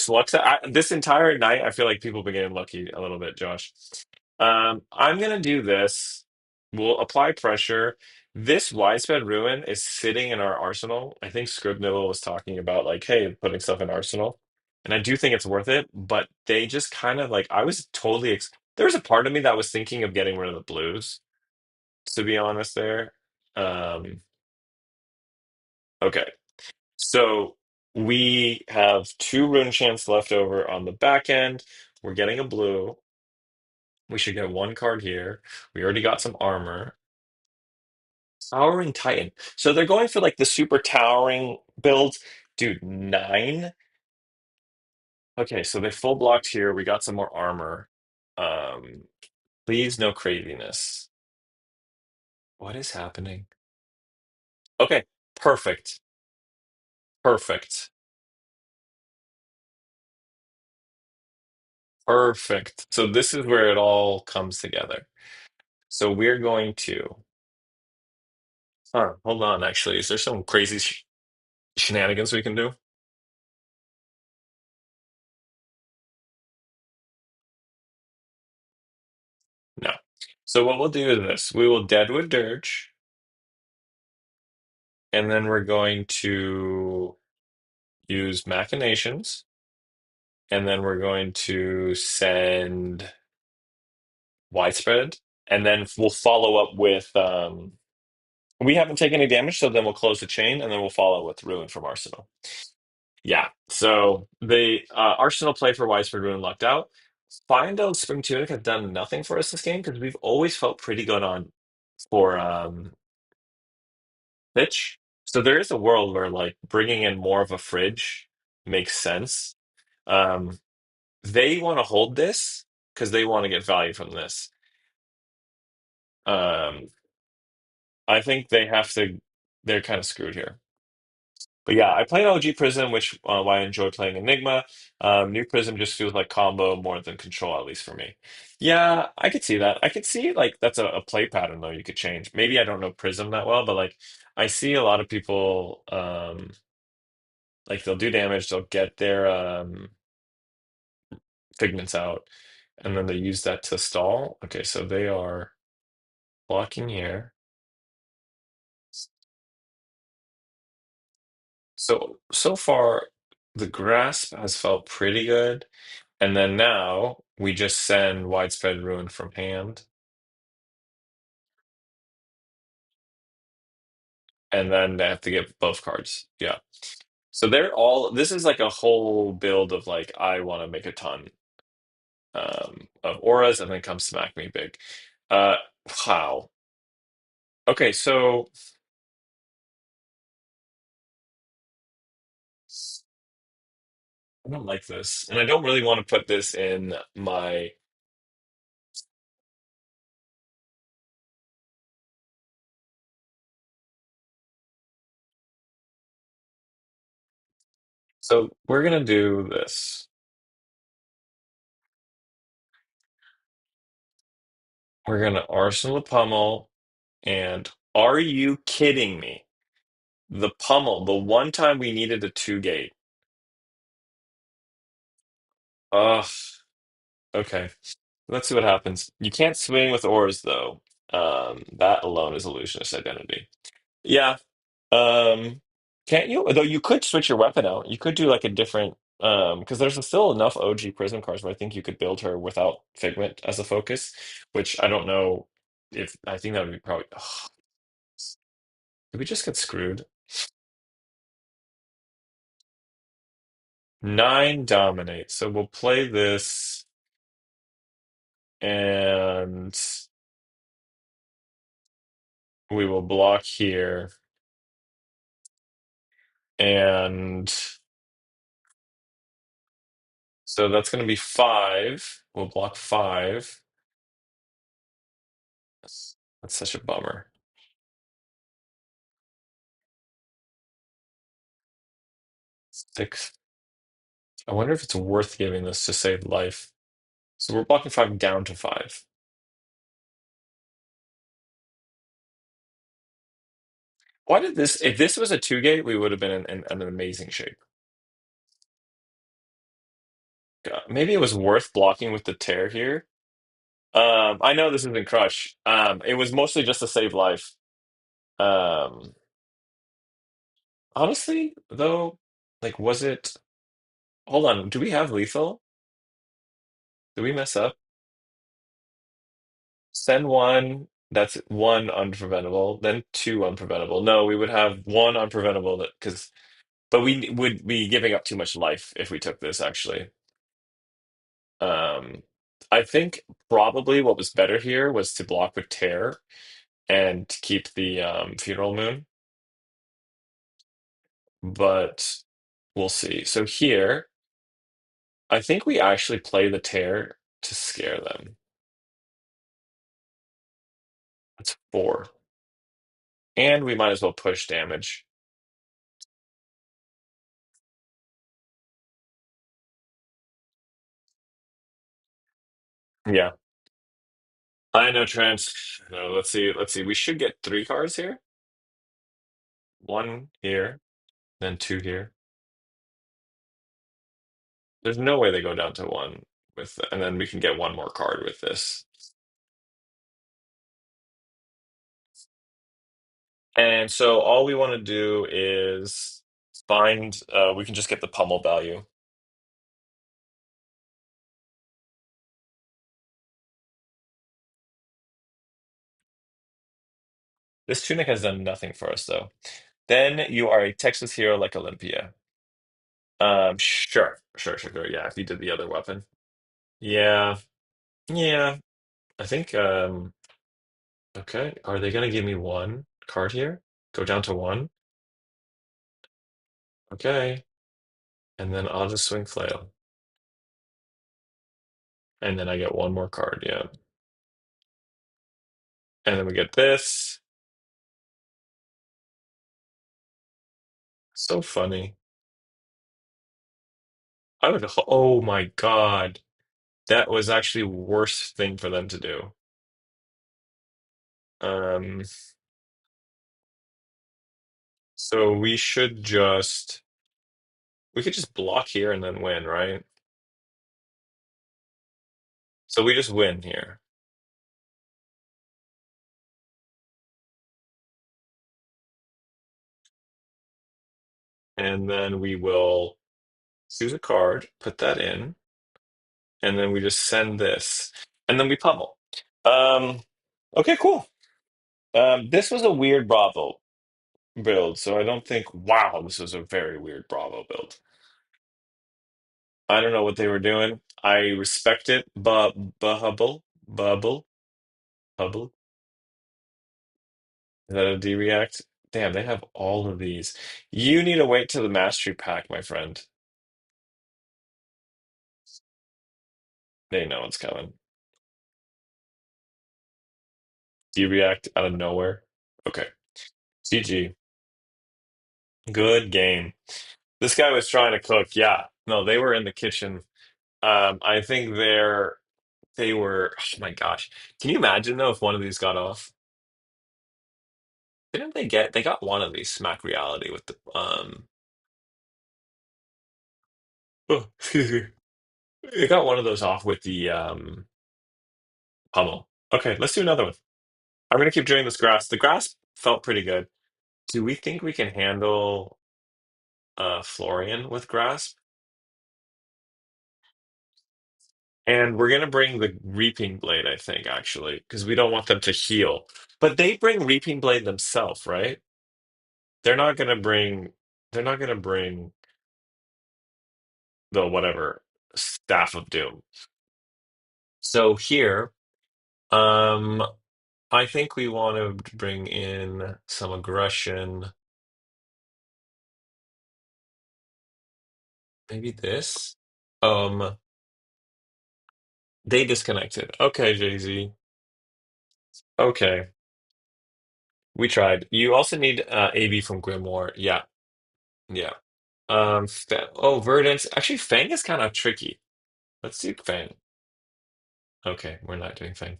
Lux it? This entire night? I feel like people have been getting lucky a little bit, Josh. I'm gonna do this. We'll apply pressure. This widespread ruin is sitting in our arsenal. I think Scribnibble was talking about like, hey, putting stuff in arsenal, and I do think it's worth it. But they just kind of like, I was totally. There was a part of me that was thinking of getting rid of the blues, to be honest. There. Um, okay. So we have 2 rune chants left over on the back end. We're getting a blue. We should get 1 card here. We already got some armor. Towering Titan. So they're going for like the super towering builds. Dude, 9? Okay, so they full blocked here. We got some more armor. Um, Please, no craziness. What is happening? Okay, perfect. Perfect. Perfect. So this is where it all comes together. So we're going to. Hold on, actually. Is there some crazy shenanigans we can do? No. So what we'll do is this. We will Deadwood Dirge, and then we're going to use Machinations, and then we're going to send Widespread, and then we'll follow up with we haven't taken any damage, so then we'll close the chain, and then we'll follow with Ruin from Arsenal. Yeah. So the Arsenal play for Widespread Ruin lucked out. Find out Spring Tunic have done nothing for us this game because we've always felt pretty good on for pitch. So there is a world where like bringing in more of a fridge makes sense. Um, they want to hold this because they want to get value from this. Um, I think they have to. They're kind of screwed here. But yeah, I played OG Prism, which why I enjoy playing Enigma. New Prism just feels like combo more than control, at least for me. Yeah, I could see that. I could see like that's a play pattern though you could change. Maybe I don't know Prism that well, but like I see a lot of people like they'll do damage, they'll get their figments out, and then they use that to stall. Okay, so they are blocking here. So far, the grasp has felt pretty good. And then now we just send Widespread Ruin from hand, and then they have to get both cards. Yeah. So they're all, this is like a whole build of like, I want to make a ton of auras and then come smack me big. Uh, wow. Okay, so I don't like this. And I don't really want to put this in my. So we're going to do this. We're going to Arsenal the Pummel. And are you kidding me? The Pummel, the one time we needed a two gate. Ugh. Okay. Let's see what happens. You can't swing with ores though. That alone is illusionist identity. Yeah. Um, can't you? Though you could switch your weapon out. You could do like a different because there's still enough OG Prism cards where I think you could build her without Figment as a focus, which I don't know if I think that would be probably did we just get screwed? Nine dominate. So we'll play this and we will block here. And so that's going to be five. We'll block five. That's such a bummer. Six. I wonder if it's worth giving this to save life. So we're blocking five down to five. Why did this? If this was a two gate, we would have been in an amazing shape. Maybe it was worth blocking with the tear here. I know this isn't crush. It was mostly just to save life. Um, honestly, though, like, was it? Hold on. Do we have lethal? Did we mess up? Send one. That's one unpreventable. Then two unpreventable. No, we would have one unpreventable that because, but we would be giving up too much life if we took this. Actually, um, I think probably what was better here was to block with tear and keep the funeral moon. But we'll see. So here, I think we actually play the tear to scare them. That's four, and we might as well push damage. Yeah. I know, Trent. No, let's see. Let's see. We should get three cards here. One here, then two here. There's no way they go down to one with, and then we can get one more card with this. And so all we want to do is find, we can just get the pummel value. This tunic has done nothing for us though. Then you are a Texas hero like Olympia. Sure. Yeah, if you did the other weapon. Yeah, yeah. I think, okay. Are they gonna give me one card here? Go down to one? Okay. And then I'll just swing flail. And then I get one more card, yeah. And then we get this. So funny. I would, oh my God. That was actually worst thing for them to do. Um, so we could just block here and then win, right? So we just win here. And then we will choose a card, put that in, and then we just send this. And then we pummel. Um, okay, cool. This was a weird Bravo build, so I don't think, wow, this was a very weird Bravo build. I don't know what they were doing. I respect it, but Hubble. Is that a D react? Damn, they have all of these. You need to wait till the mastery pack, my friend. They know it's coming. D react out of nowhere. Okay. GG. Good game. This guy was trying to cook. Yeah. No, they were in the kitchen. I think they were, oh my gosh. Can you imagine though if one of these got off? Didn't they got one of these smack reality with the oh, excuse me. They got one of those off with the pummel. Okay, let's do another one. I'm gonna keep doing this grass. The grass felt pretty good. Do we think we can handle Florian with grasp? And we're gonna bring the reaping blade, I think, actually, because we don't want them to heal. But they bring reaping blade themselves, right? They're not gonna bring they're not gonna bring the whatever staff of doom. So here, um, I think we want to bring in some aggression. Maybe this. Um, they disconnected. Okay, Jay-Z. Okay, we tried. You also need AB from Grimoire. Yeah, yeah. Oh, Verdance. Actually, Fang is kind of tricky. Let's do Fang. Okay, we're not doing Fang.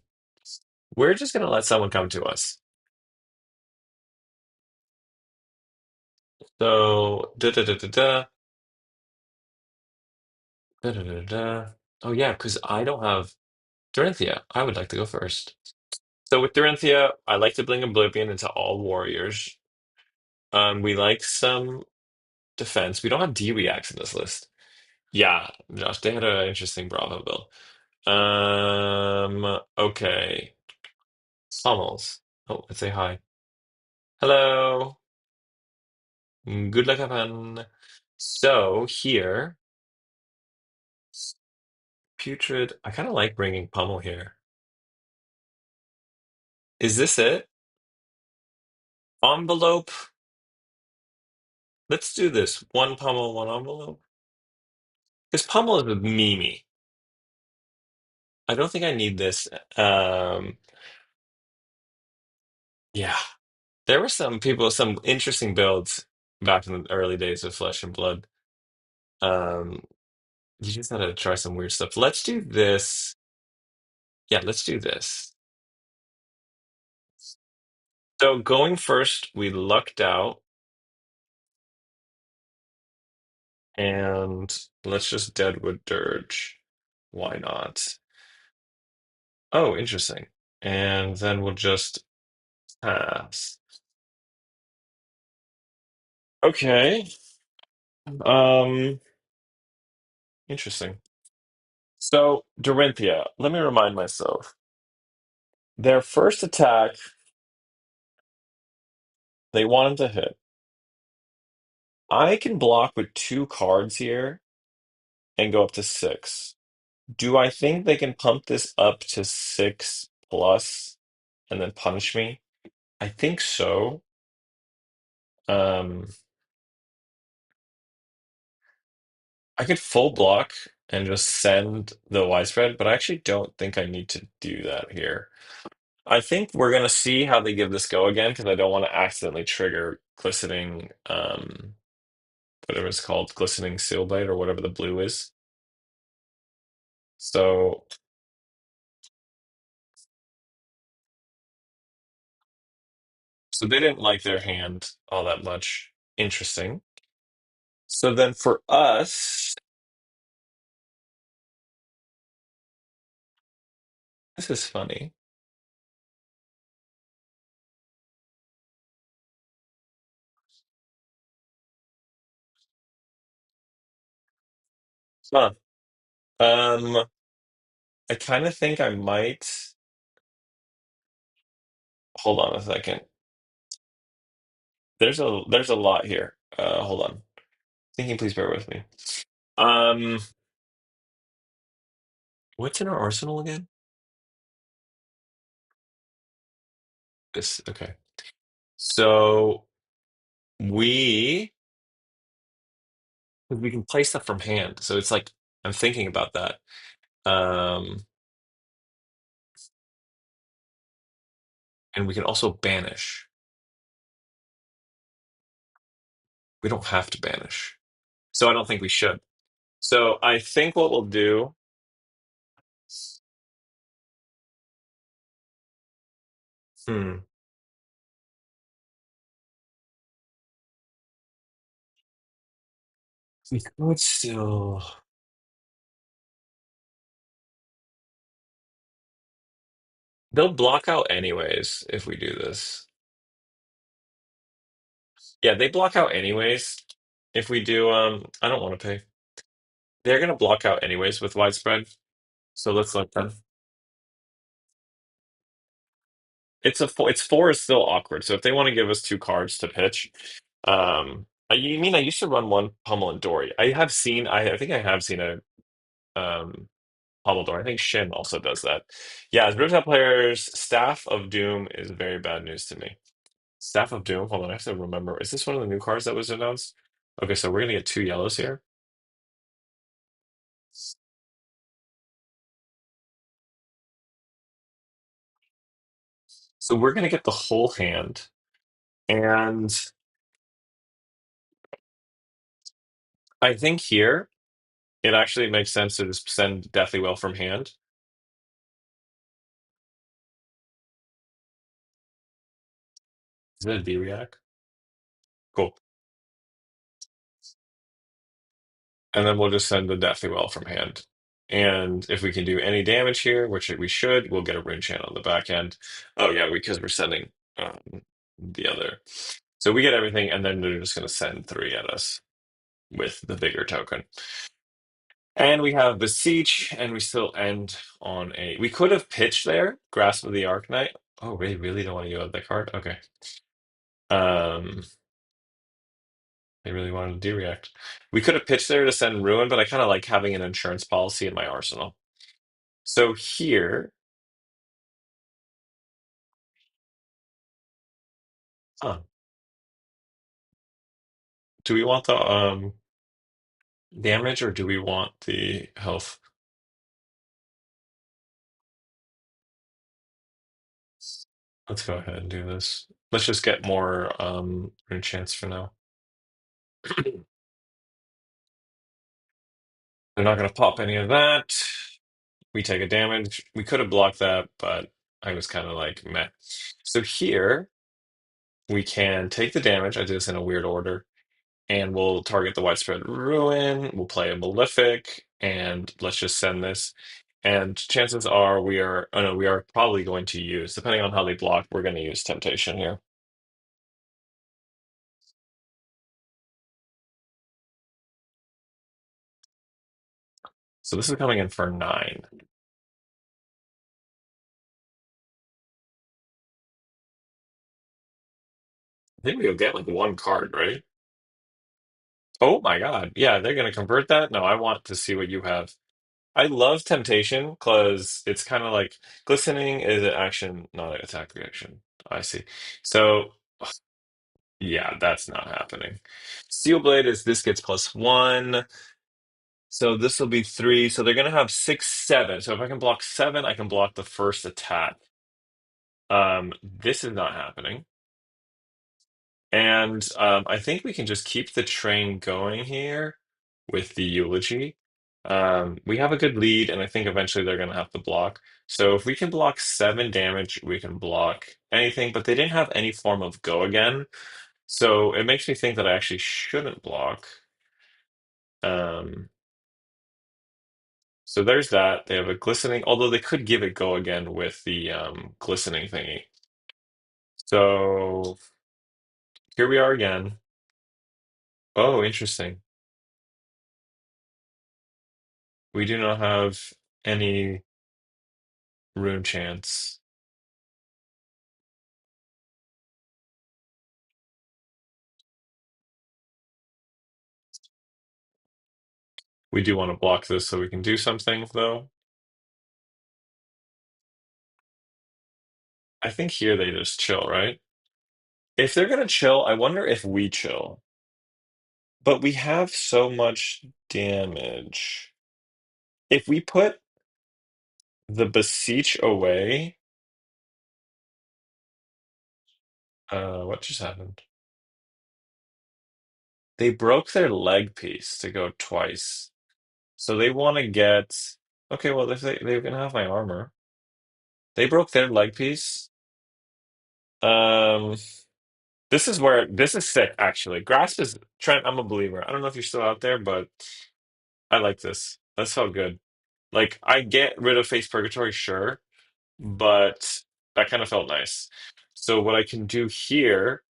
We're just gonna let someone come to us. So, da da da da da da da da da. Oh yeah, because I don't have Dorinthia. I would like to go first. So with Dorinthia, I like to bring Oblivion into all warriors. We like some defense. We don't have D reacts in this list. Yeah, Josh, they had an interesting Bravo build. Okay. Pummels. Oh, let's say hi. Hello. Good luck, everyone. So here, Putrid. I kind of like bringing Pummel here. Is this it? Envelope. Let's do this. One Pummel, one envelope. Because Pummel is a Mimi. I don't think I need this. Um, yeah. There were some people, some interesting builds back in the early days of Flesh and Blood. Um, you just had to try some weird stuff. Let's do this. Yeah, let's do this. So going first, we lucked out, and let's just Deadwood Dirge. Why not? Oh, interesting. And then we'll just pass. Okay. Um, interesting. So, Dorinthia, let me remind myself. Their first attack, they wanted to hit. I can block with two cards here and go up to six. Do I think they can pump this up to six plus and then punish me? I think so. Um, I could full block and just send the widespread, but I actually don't think I need to do that here. I think we're gonna see how they give this go again because I don't want to accidentally trigger glistening, whatever it's called, glistening seal blade or whatever the blue is. So, so they didn't like their hand all that much. Interesting. So then for us, this is funny. Huh. Um, I kind of think I might. Hold on a second. There's a lot here. Hold on. Thinking, please bear with me. Um, what's in our arsenal again? This okay. So we we can play stuff from hand. So it's like I'm thinking about that. Um, and we can also banish. We don't have to banish. So I don't think we should. So I think what we'll do, hmm, we could still. They'll block out anyways if we do this. Yeah, they block out anyways if we do. I don't want to pay. They're gonna block out anyways with widespread. So let's let them. It's a four. It's four is still awkward. So if they want to give us two cards to pitch, you mean I used to run one Pummel and Dory. I have seen. I think I have seen a Pummel Dory. I think Shin also does that. Yeah, as Riptide players, Staff of Doom is very bad news to me. Staff of Doom. Hold on, I have to remember. Is this one of the new cards that was announced? Okay, so we're gonna get two yellows here. So we're gonna get the whole hand, and I think here it actually makes sense to just send Deathly Well from hand. Is it a D-React? Cool. And then we'll just send the Deathly Well from hand. And if we can do any damage here, which we should, we'll get a rune channel on the back end. Oh yeah, because we're sending the other. So we get everything, and then they're just going to send three at us with the bigger token. And we have Beseech, and we still end on a. We could have pitched there, Grasp of the Arknight. Oh, we really don't want to give up that card? Okay. Um, they really wanted to do-react. We could have pitched there to send Ruin, but I kind of like having an insurance policy in my arsenal. So here, huh, do we want the damage or do we want the health? Let's go ahead and do this. Let's just get more rune chance for now. They're not going to pop any of that. We take a damage. We could have blocked that, but I was kind of like meh. So here we can take the damage. I did this in a weird order, and we'll target the widespread ruin. We'll play a malefic, and let's just send this. And chances are we are, oh no, we are probably going to use, depending on how they block, we're going to use temptation here. So this is coming in for 9. I think we'll get like one card, right? Oh my God. Yeah, they're going to convert that. No, I want to see what you have. I love temptation because it's kind of like glistening is an action, not an attack reaction. I see. So yeah, that's not happening. Steel Blade is this gets +1. So this will be 3. So they're gonna have 6, 7. So if I can block 7, I can block the first attack. This is not happening. And I think we can just keep the train going here with the eulogy. We have a good lead, and I think eventually they're going to have to block. So if we can block 7 damage, we can block anything, but they didn't have any form of go again. So it makes me think that I actually shouldn't block. Um, so there's that. They have a glistening, although they could give it go again with the glistening thingy. So here we are again. Oh, interesting. We do not have any rune chance. We do want to block this so we can do something, though. I think here they just chill, right? If they're gonna chill, I wonder if we chill. But we have so much damage. If we put the beseech away, what just happened? They broke their leg piece to go twice. So they want to get. Okay, well, if they're gonna have my armor. They broke their leg piece. Um, this is where this is sick, actually. Grasp is Trent, I'm a believer. I don't know if you're still out there, but I like this. That's felt good. Like I get rid of Face Purgatory, sure, but that kind of felt nice. So what I can do here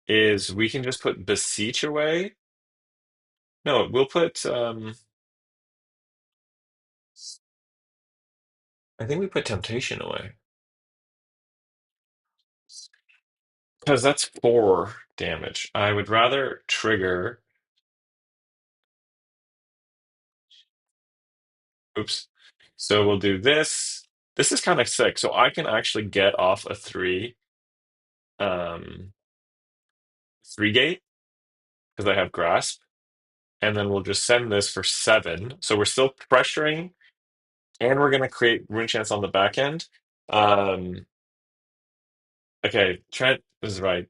is we can just put Beseech away. No, we'll put I think we put Temptation away. Because that's 4 damage. I would rather trigger. Oops. So we'll do this. This is kind of sick. So I can actually get off a um 3 gate because I have grasp. And then we'll just send this for 7. So we're still pressuring, and we're gonna create rune chance on the back end. Um okay, Trent is right.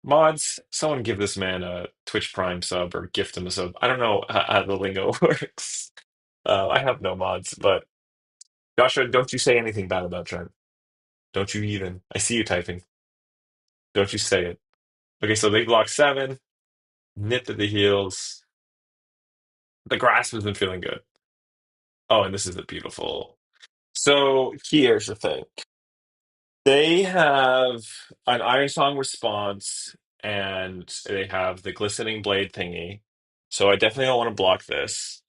Mods, someone give this man a Twitch Prime sub or gift him a sub. I don't know how the lingo works. I have no mods, but Joshua, don't you say anything bad about Trent. Don't you even. I see you typing. Don't you say it. Okay, so they block 7, nipped at the heels. The grasp has been feeling good. Oh, and this is a beautiful. So here's the thing. They have an Iron Song response, and they have the glistening blade thingy. So I definitely don't want to block this.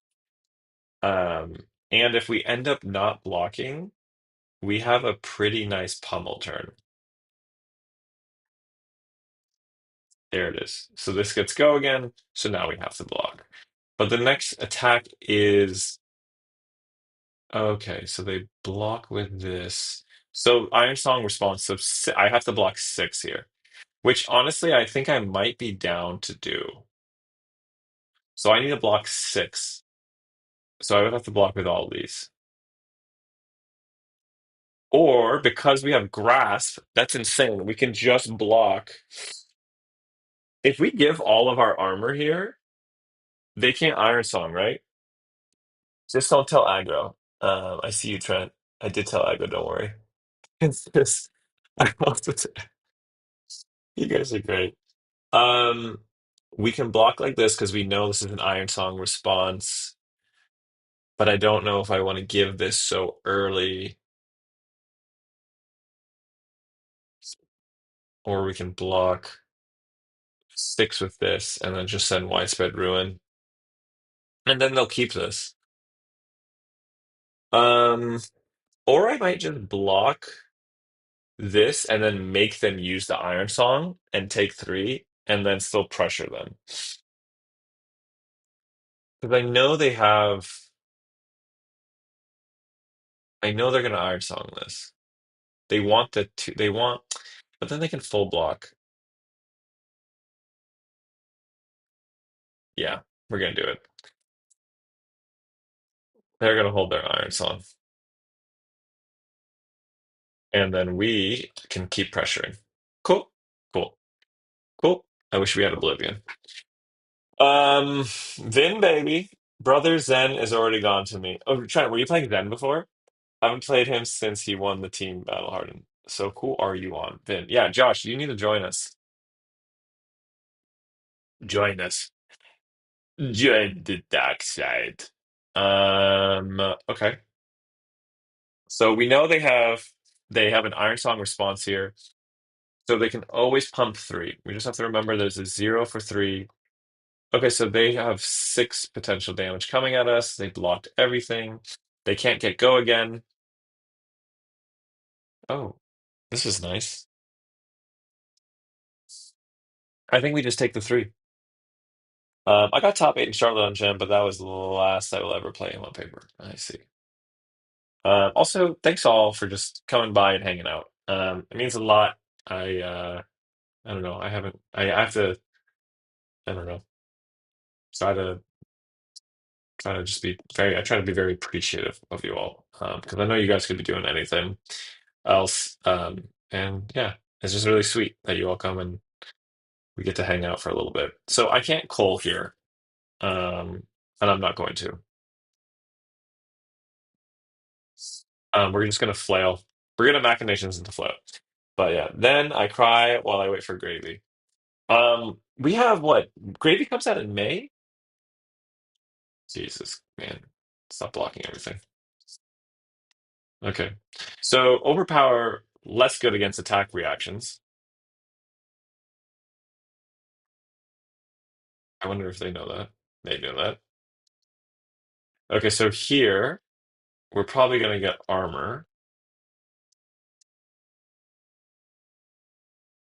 Um, and if we end up not blocking, we have a pretty nice pummel turn. There it is. So this gets go again. So now we have to block. But the next attack is okay. So they block with this. So Iron Song response. So I have to block 6 here, which honestly I think I might be down to do. So I need to block 6. So I would have to block with all these. Or because we have grasp, that's insane. We can just block. If we give all of our armor here, they can't Iron Song, right? Just don't tell aggro. I see you, Trent. I did tell aggro, don't worry. It's just I also you guys are great. Um, we can block like this because we know this is an Iron Song response, but I don't know if I want to give this so early, or we can block six with this and then just send widespread ruin, and then they'll keep this. Um, or I might just block this and then make them use the Iron Song and take three, and then still pressure them because I know they're gonna Iron Song this. They want the two. They want, but then they can full block. Yeah, we're gonna do it. They're gonna hold their Iron Song, and then we can keep pressuring. Cool, cool, cool. I wish we had Oblivion. Vin baby, brother Zen is already gone to me. Oh, Trent, were you playing Zen before? I haven't played him since he won the team battle hardened. So cool are you on, Vin? Yeah, Josh, you need to join us. Join us. Join the dark side. Okay. So we know they have an Iron Song response here. So they can always pump three. We just have to remember there's a zero for three. Okay, so they have six potential damage coming at us. They blocked everything. They can't get go again. Oh, this is nice. I think we just take the three. I got top eight in Charlotte on Gem, but that was the last I will ever play him on paper. I see. Also, thanks all for just coming by and hanging out. It means a lot. I don't know. I have to. I don't know. Try to try to just be very. I try to be very appreciative of you all because I know you guys could be doing anything else. And yeah, it's just really sweet that you all come and we get to hang out for a little bit. So I can't call here, and I'm not going to. We're just gonna flail. We're gonna machinations into flail. But yeah, then I cry while I wait for gravy. We have what? Gravy comes out in May? Jesus, man. Stop blocking everything. Okay. So overpower less good against attack reactions. I wonder if they know that. They know that. Okay, so here we're probably gonna get armor.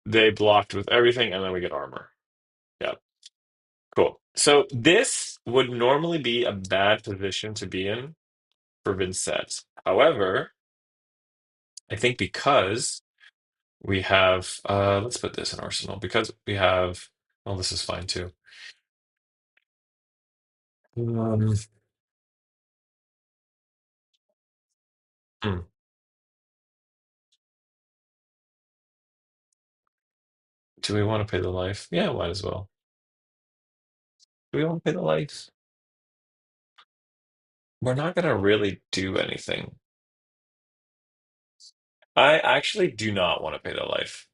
They blocked with everything, and then we get armor. Yeah, cool. So this would normally be a bad position to be in for Vynnset. However, I think because we have let's put this in Arsenal because we have well, this is fine too. Um, hmm, do we want to pay the life? Yeah, might as well. Do we want to pay the life? We're not gonna really do anything. I actually do not want to pay the life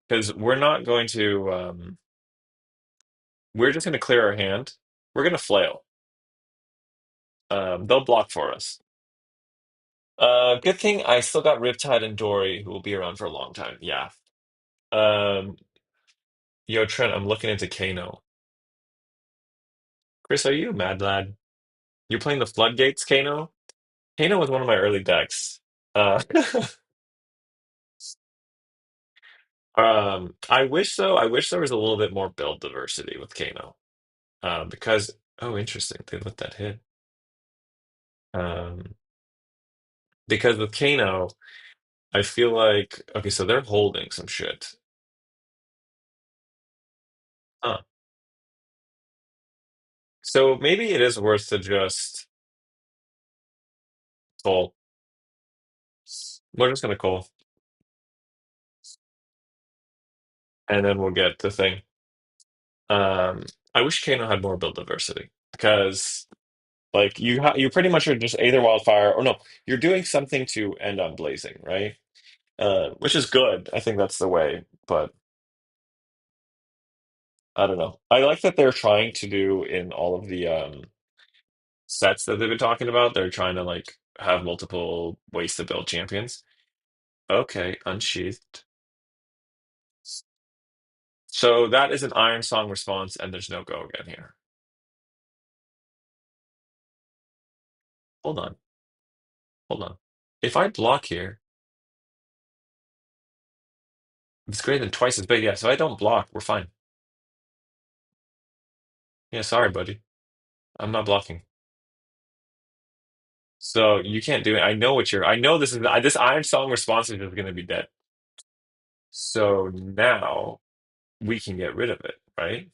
because we're not going to. We're just gonna clear our hand. We're gonna flail. They'll block for us. Good thing I still got Riptide and Dori, who will be around for a long time. Yeah. Um, yo, Trent, I'm looking into Kano. Chris, are you a mad lad? You're playing the Floodgates, Kano? Kano was one of my early decks. Uh, I wish so. I wish there was a little bit more build diversity with Kano. Because oh, interesting, they let that hit. Um, because with Kano, I feel like okay, so they're holding some shit. Huh. So maybe it is worth to just call. We're just gonna call, and then we'll get the thing. I wish Kano had more build diversity because Like you pretty much are just either wildfire or no, you're doing something to end on blazing, right? Which is good. I think that's the way, but I don't know. I like that they're trying to do in all of the sets that they've been talking about. They're trying to like have multiple ways to build champions. Okay, unsheathed. So that is an Iron Song response, and there's no go again here. Hold on, hold on. If I block here, it's greater than twice as big. Yeah, so I don't block. We're fine. Yeah, sorry, buddy. I'm not blocking. So you can't do it. I know what you're. I know this Iron Song response is just going to be dead. So now we can get rid of it, right?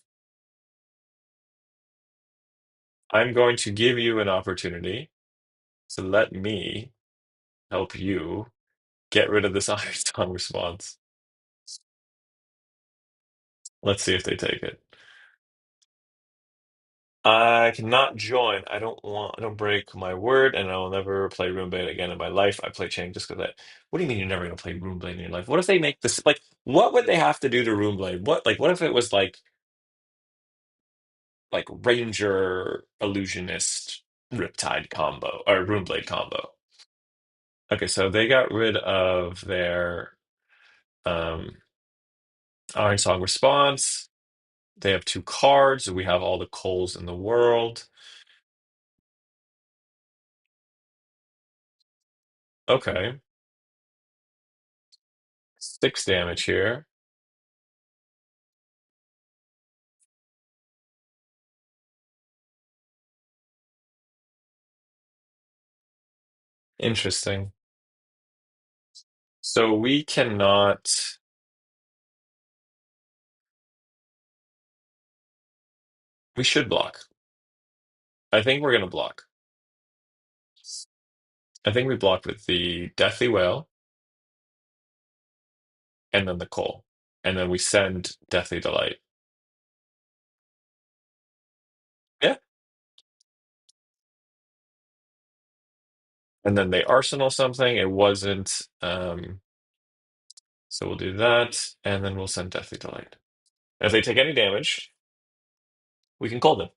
I'm going to give you an opportunity to let me help you get rid of this Iron Song response. Let's see if they take it. I cannot join. I don't break my word, and I will never play Runeblade again in my life. I play Chain just because I. What do you mean you're never gonna play Runeblade in your life? What if they make this like? What would they have to do to Runeblade? What if it was like Ranger Illusionist Riptide combo or Runeblade combo? Okay, so they got rid of their um Iron Song response. They have two cards. We have all the coals in the world. Okay, 6 damage here. Interesting. So we cannot. We should block. I think we're gonna block. I think we block with the Deathly Whale and then the coal, and then we send Deathly Delight. Yeah, and then they arsenal something. It wasn't. So we'll do that, and then we'll send Deathly Delight. If they take any damage, we can call them.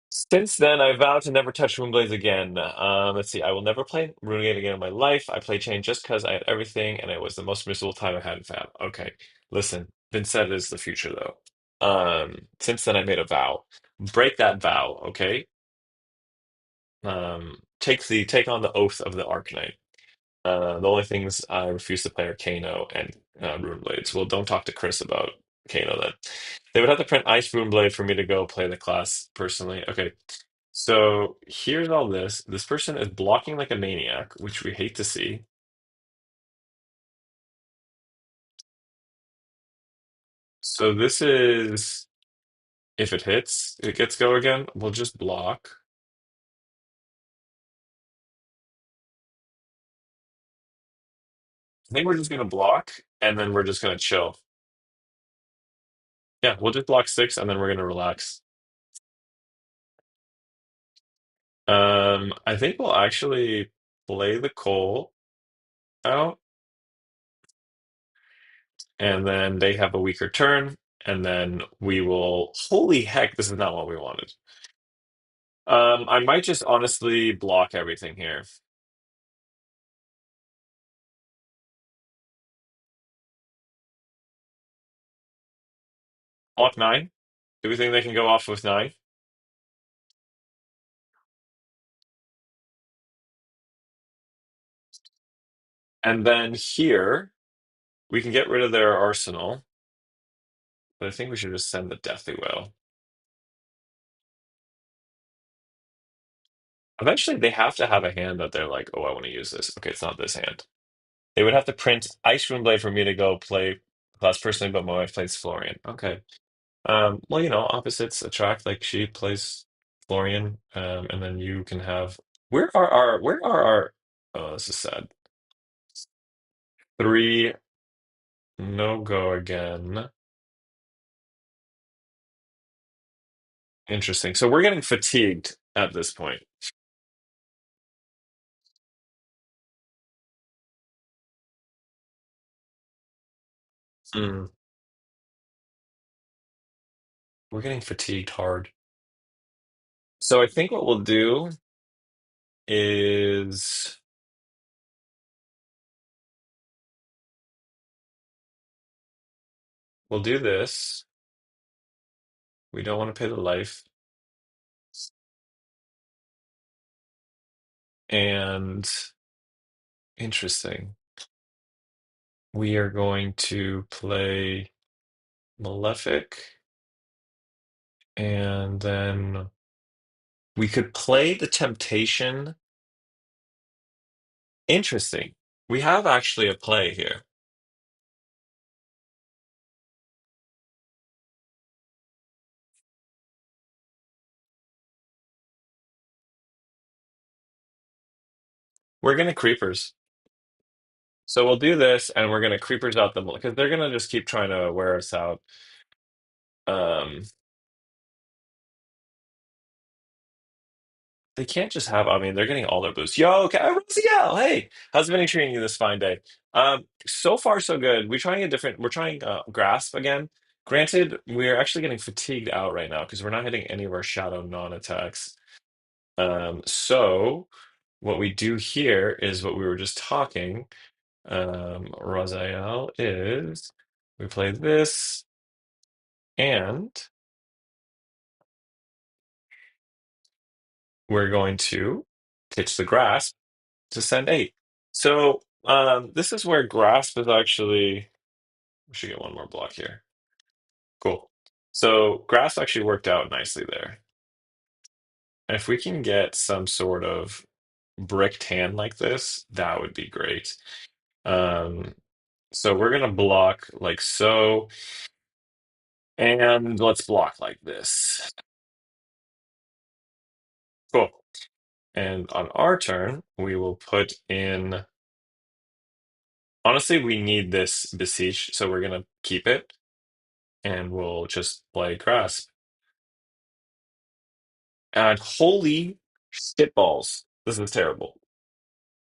Since then, I vowed to never touch Runeblades again. Let's see. I will never play Runegate again in my life. I play Chain just because I had everything, and it was the most miserable time I had in Fab. Okay, listen. Vynnset is the future, though. Since then, I made a vow. Break that vow, okay? Take on the oath of the Arcanite. The only things I refuse to play are Kano and Runeblades. Well, don't talk to Chris about Kano then. They would have to print Ice Runeblade for me to go play the class personally. Okay, so here's all this. This person is blocking like a maniac, which we hate to see. So this is if it hits, it gets go again. We'll just block. I think we're just gonna block and then we're just gonna chill. Yeah, we'll just block 6 and then we're gonna relax. I think we'll actually play the coal out, and then they have a weaker turn, and then we will. Holy heck, this is not what we wanted. I might just honestly block everything here. Block 9. Do we think they can go off with 9? And then here, we can get rid of their arsenal, but I think we should just send the Deathly Whale. Eventually, they have to have a hand that they're like, oh, I want to use this. Okay, it's not this hand. They would have to print Ice Rune Blade for me to go play class personally, but my wife plays Florian. Okay. Well, opposites attract. Like she plays Florian, and then you can have. Where are our? Oh, this is sad. 3 no go again. Interesting. So we're getting fatigued. at this point. Mm, we're getting fatigued hard. So I think what we'll do is we'll do this. We don't want to pay the life. And interesting. We are going to play Malefic, and then we could play the Temptation. Interesting. We have actually a play here. We're gonna creepers. So we'll do this, and we're gonna creepers out the because they're gonna just keep trying to wear us out. Um, they can't just have. I mean, they're getting all their boosts. Yo, okay, Rosiel, hey, how's it been treating you this fine day? So far so good. We're trying a different. We're trying grasp again. Granted, we're actually getting fatigued out right now because we're not hitting any of our shadow non-attacks. So what we do here is what we were just talking. Raziel is we play this and we're going to pitch the grasp to send 8. So this is where grasp is actually we should get one more block here. Cool. So grasp actually worked out nicely there. If we can get some sort of bricked hand like this, that would be great. Um, so we're gonna block like so, and let's block like this. Cool. And on our turn, we will put in. Honestly, we need this Beseech, so we're gonna keep it, and we'll just play Grasp. And holy shitballs, this is terrible.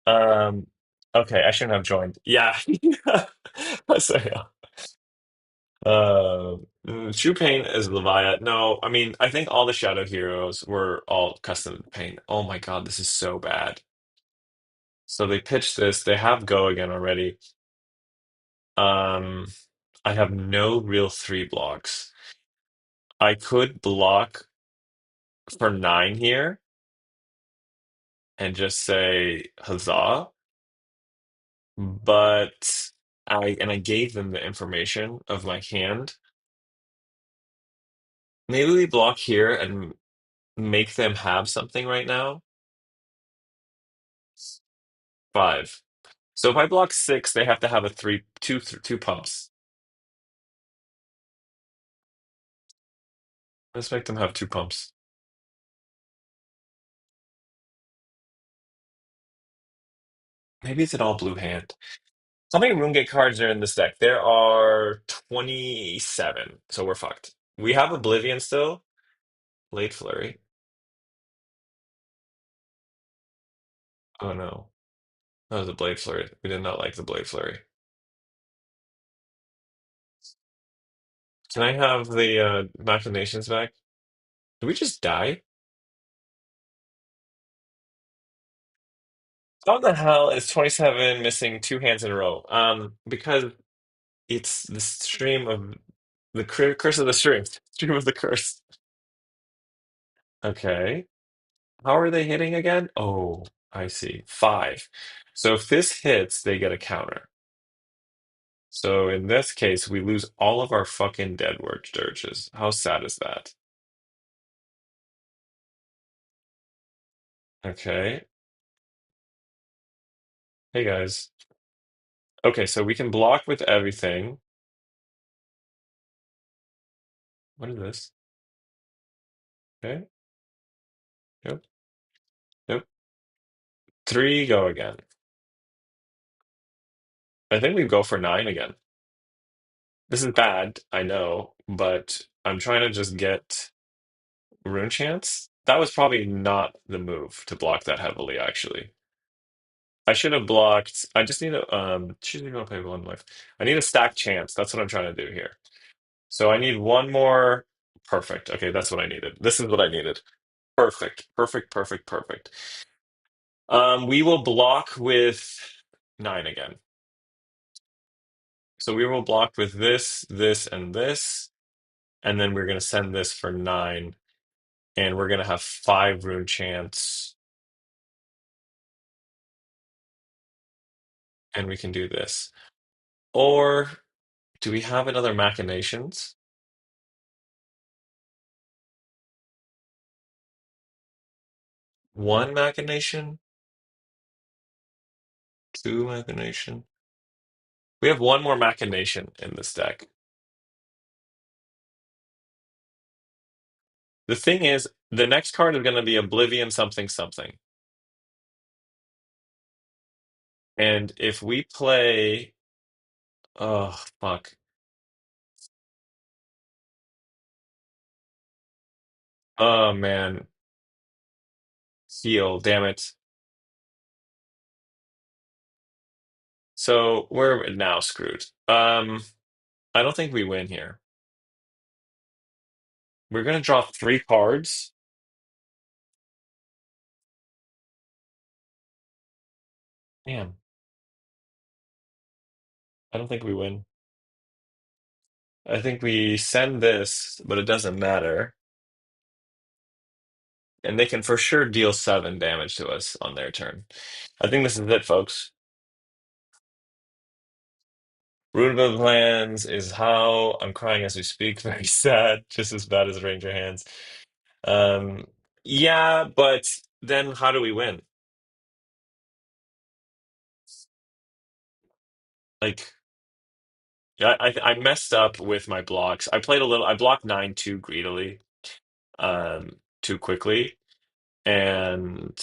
Um, okay, I shouldn't have joined. Yeah, so yeah. True Pain is Leviat. No, I mean, I think all the Shadow Heroes were all custom paint. Oh my God, this is so bad. So they pitched this. They have Go again already. Um, I have no real 3 blocks. I could block for 9 here and just say huzzah, but I gave them the information of my hand. Maybe we block here and make them have something right now. 5. So if I block 6, they have to have a two pumps. Let's make them have 2 pumps. Maybe it's an all blue hand. How many RuneGate cards are in this deck? There are 27, so we're fucked. We have Oblivion still. Late Flurry. Oh no. That was a Blade Flurry. We did not like the Blade Flurry. Can I have the Machinations back? Did we just die? How the hell is 27 missing 2 hands in a row? Because it's the stream of the curse of the stream. Stream of the curse. Okay. How are they hitting again? Oh, I see. 5. So if this hits, they get a counter. So in this case, we lose all of our fucking Deadward dirges. How sad is that? Okay. Hey guys. Okay, so we can block with everything. What is this? Okay. Yep. Yep. 3 go again. I think we go for 9 again. This is bad, I know, but I'm trying to just get rune chance. That was probably not the move to block that heavily, actually. I should have blocked. I just need to choose you want to play one life. I need a stack chance. That's what I'm trying to do here. So I need one more. Perfect. Okay, that's what I needed. This is what I needed. Perfect. Perfect. Perfect. Perfect. We will block with 9 again. So we will block with this, and this, and then we're gonna send this for 9, and we're gonna have 5 rune chance, and we can do this. Or do we have another machinations? One machination? Two machination? We have one more machination in this deck. The thing is, the next card is going to be Oblivion something something. And if we play, oh fuck, oh man, heal, damn it. So we're now screwed. I don't think we win here. We're going to draw 3 cards. Damn, I don't think we win. I think we send this, but it doesn't matter. And they can for sure deal 7 damage to us on their turn. I think this is it, folks. Rune plans is how I'm crying as we speak. Very sad, just as bad as Ranger Hands. Um, yeah, but then how do we win? Like, I messed up with my blocks. I played a little. I blocked 9 too greedily, too quickly, and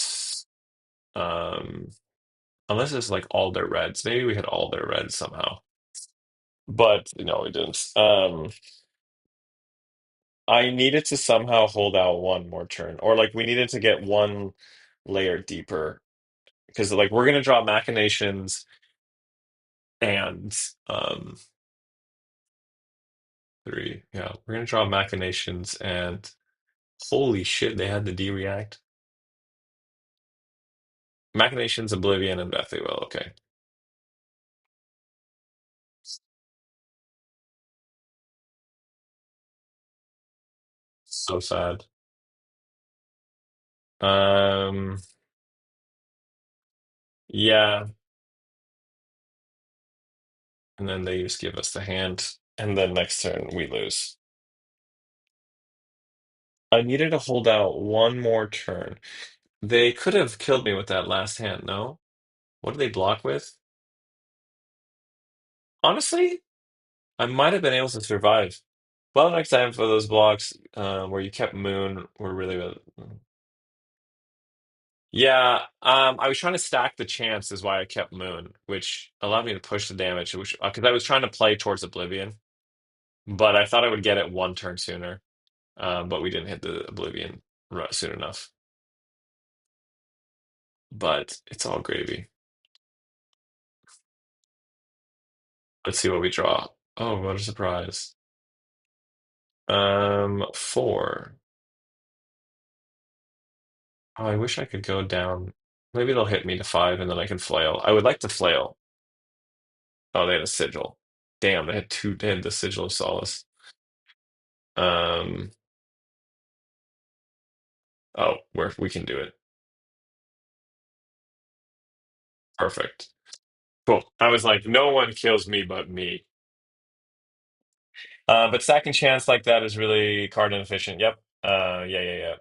um, unless it's like all their reds, maybe we had all their reds somehow. But no, we didn't. I needed to somehow hold out one more turn, or like we needed to get one layer deeper because like we're gonna draw machinations and 3. Yeah, we're gonna draw machinations and holy shit, they had the D react. Machinations, Oblivion, and Deathly Will. Okay, so sad. Um, yeah, and then they just give us the hand, and then next turn we lose. I needed to hold out one more turn. They could have killed me with that last hand, no? What did they block with? Honestly, I might have been able to survive. Well, next time for those blocks where you kept Moon were really good. Yeah, I was trying to stack the chance is why I kept Moon, which allowed me to push the damage, which because I was trying to play towards Oblivion, but I thought I would get it one turn sooner. But we didn't hit the Oblivion soon enough. But it's all gravy. Let's see what we draw. Oh, what a surprise. 4. Oh, I wish I could go down. Maybe they'll hit me to 5 and then I can flail. I would like to flail. Oh, they had a sigil. Damn, they had two. They had the sigil of Solace. Um. Oh, we can do it. Perfect. Cool. I was like, no one kills me but me. But stacking chance like that is really card inefficient. Yep. Yeah, yeah, yeah.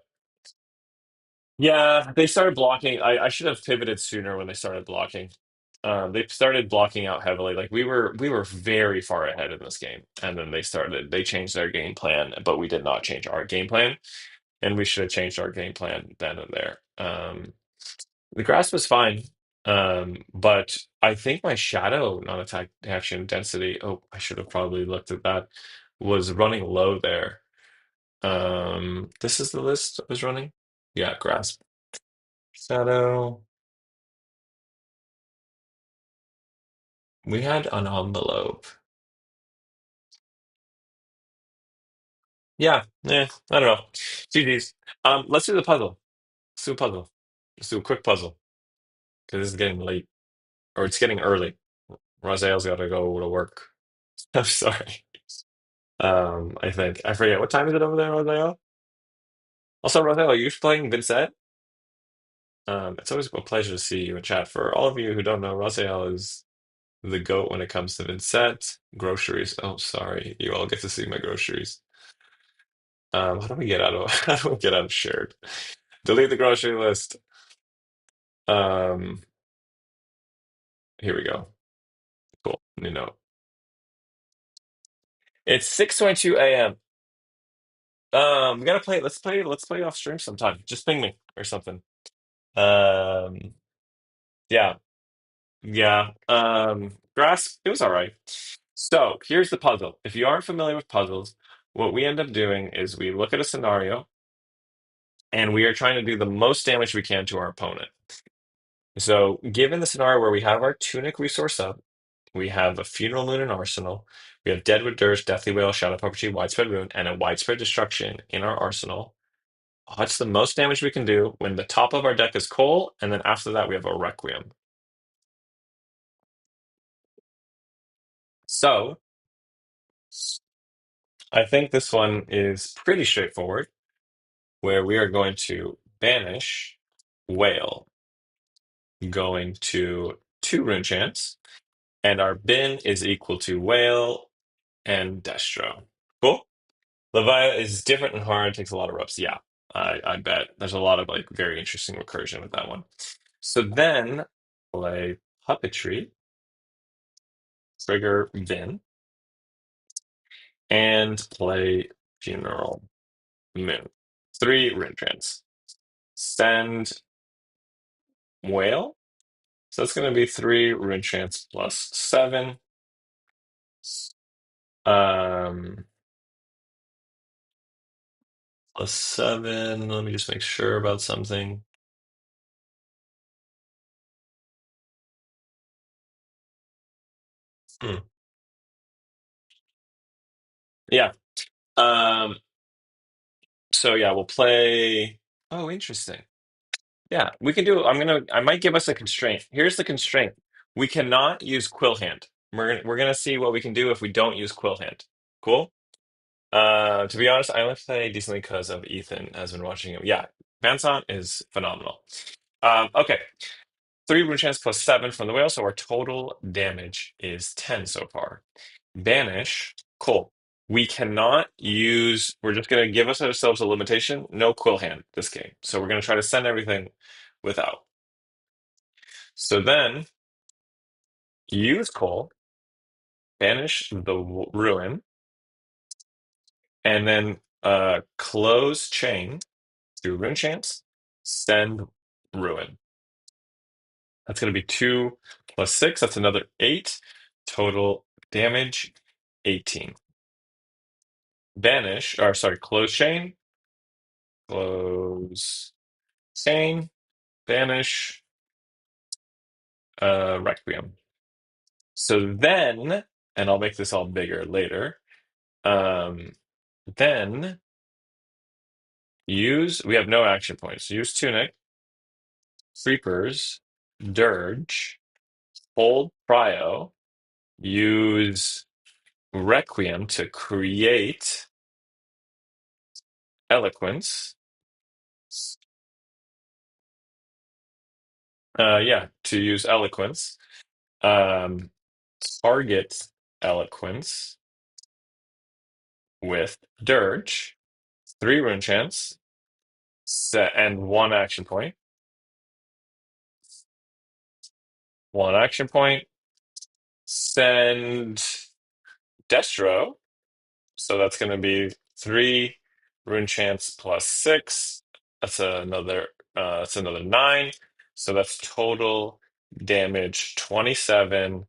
Yeah, they started blocking. I should have pivoted sooner when they started blocking. They started blocking out heavily. Like we were very far ahead in this game, and then they changed their game plan, but we did not change our game plan, and we should have changed our game plan then and there. The grass was fine, but I think my shadow non-attack action density. Oh, I should have probably looked at that. Was running low there. This is the list I was running. Yeah, grasp. Shadow. We had an envelope. Yeah, I don't know. GG's. Let's do the puzzle. Let's do a puzzle. Let's do a quick puzzle because this is getting late, or it's getting early. Raziel's got to go to work. I'm sorry. I think I forget what time is it over there, Raziel. Also, Raziel, are you playing Vynnset? It's always a pleasure to see you in chat. For all of you who don't know, Raziel is the goat when it comes to Vynnset. Groceries. Oh, sorry. You all get to see my groceries. How do we get out of how do we get out of shared? Delete the grocery list. Um, Here we go. Cool. New note. It's 6:22 a.m. We gotta play. Let's play off stream sometime. Just ping me or something. Um, yeah, yeah. Grasp, it was all right. So here's the puzzle. If you aren't familiar with puzzles, what we end up doing is we look at a scenario and we are trying to do the most damage we can to our opponent. So, given the scenario where we have our Tunic resource up, we have a Funeral Moon and Arsenal, we have Deadwood Dirge, Deathly Wail, Shadow Puppetry, Widespread Ruin, and a Widespread Destruction in our arsenal. What's the most damage we can do when the top of our deck is Coal, and then after that we have a Requiem? So, I think this one is pretty straightforward, where we are going to banish Whale, going to 2 Rune Chance, and our bin is equal to Whale and Destro. Cool. Leviathan is different and hard, takes a lot of reps. Yeah, I bet. There's a lot of like very interesting recursion with that one. So then play Puppetry, trigger Vin, and play Funeral Moon. 3 Rune Trance. Send Whale. So that's going to be 3 Rune Trance plus 7. Um, plus 7. Let me just make sure about something. Hmm. Yeah. Um, so yeah, we'll play. Oh, interesting. Yeah, we can do. I might give us a constraint. Here's the constraint. We cannot use Quill Hand. We're gonna see what we can do if we don't use Quill Hand. Cool? To be honest, I only play decently because of Ethan has been watching him. Yeah, Vincent is phenomenal. Okay. 3 Rune Chance plus 7 from the whale, so our total damage is 10 so far. Banish, cool. We cannot use, we're just going to give us ourselves a limitation, no Quill Hand this game. So we're going to try to send everything without. So then use Coal, banish the ruin, and then close chain to Rune Chance, send ruin. That's going to be 2 plus 6. That's another 8. Total damage 18. Banish, or sorry, close chain, banish, Requiem. So then, and I'll make this all bigger later. Um, then we have no action points. Use Tunic, Creepers, Dirge, hold Prio, use Requiem to create Eloquence. Yeah, to use Eloquence. Um, Target Eloquence with Dirge, 3 Rune Chance, set, and 1 action point. 1 action point. Send Destro. So that's going to be 3 Rune Chance plus 6. That's another. That's another 9. So that's total damage 27,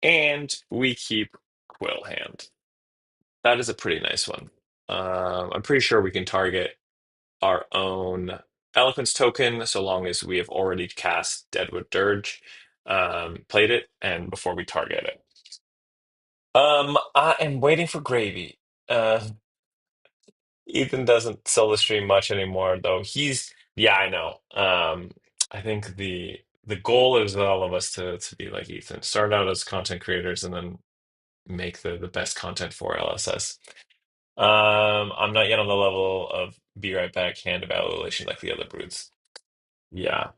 and we keep Quill Hand. That is a pretty nice one. I'm pretty sure we can target our own Eloquence token so long as we have already cast Deadwood Dirge, played it, and before we target it. I am waiting for gravy. Ethan doesn't sell the stream much anymore, though. Yeah, I know. I think the goal is all of us to be like Ethan, start out as content creators and then make the best content for LSS. I'm not yet on the level of be right back hand evaluation like the other broods. Yeah,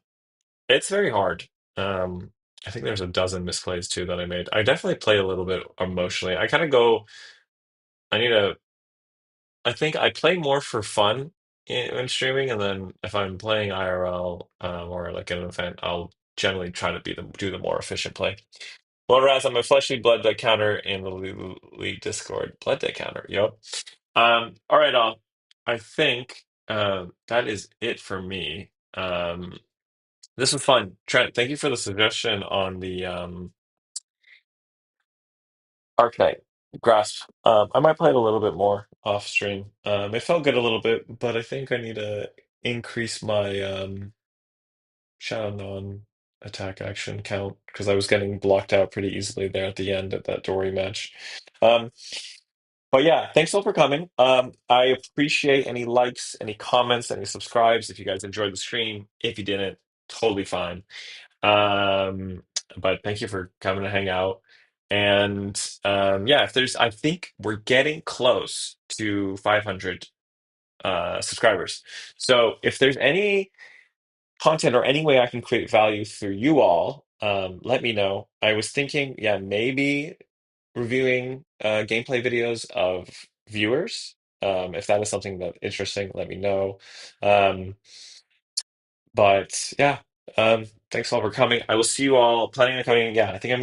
it's very hard. Um, I think there's a dozen misplays too that I made. I definitely play a little bit emotionally. I kind of go. I need to. I think I play more for fun when streaming, and then if I'm playing IRL or like an event, I'll generally try to do the more efficient play. Whereas I'm a fleshly blood deck counter in the League Discord blood deck counter. Yep. All right, I think that is it for me. This was fun. Trent, thank you for the suggestion on the Arcanite Grasp. I might play it a little bit more off stream. It felt good a little bit, but I think I need to increase my Shadow Non attack action count because I was getting blocked out pretty easily there at the end of that Dori match. Um, but yeah, thanks all for coming. I appreciate any likes, any comments, any subscribes if you guys enjoyed the stream. If you didn't, totally fine. Um, but thank you for coming to hang out. And yeah, if there's, I think we're getting close to 500 subscribers. So if there's any content or any way I can create value through you all, let me know. I was thinking, yeah, maybe reviewing gameplay videos of viewers. If that is something that's interesting, let me know. Um, but yeah, thanks all for coming. I will see you all planning on coming. Yeah, I think I'm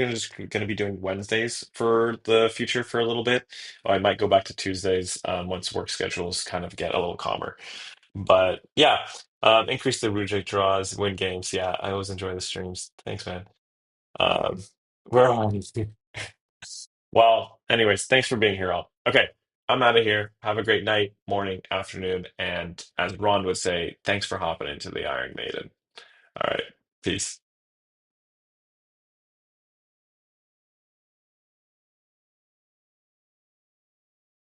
gonna be doing Wednesdays for the future for a little bit. I might go back to Tuesdays once work schedules kind of get a little calmer. But yeah, increase the Rujik draws, win games. Yeah, I always enjoy the streams. Thanks, man. Um, we're on. Well, anyways, thanks for being here, all. Okay, I'm out of here. Have a great night, morning, afternoon, and as Ron would say, thanks for hopping into the Iron Maiden. All right, peace.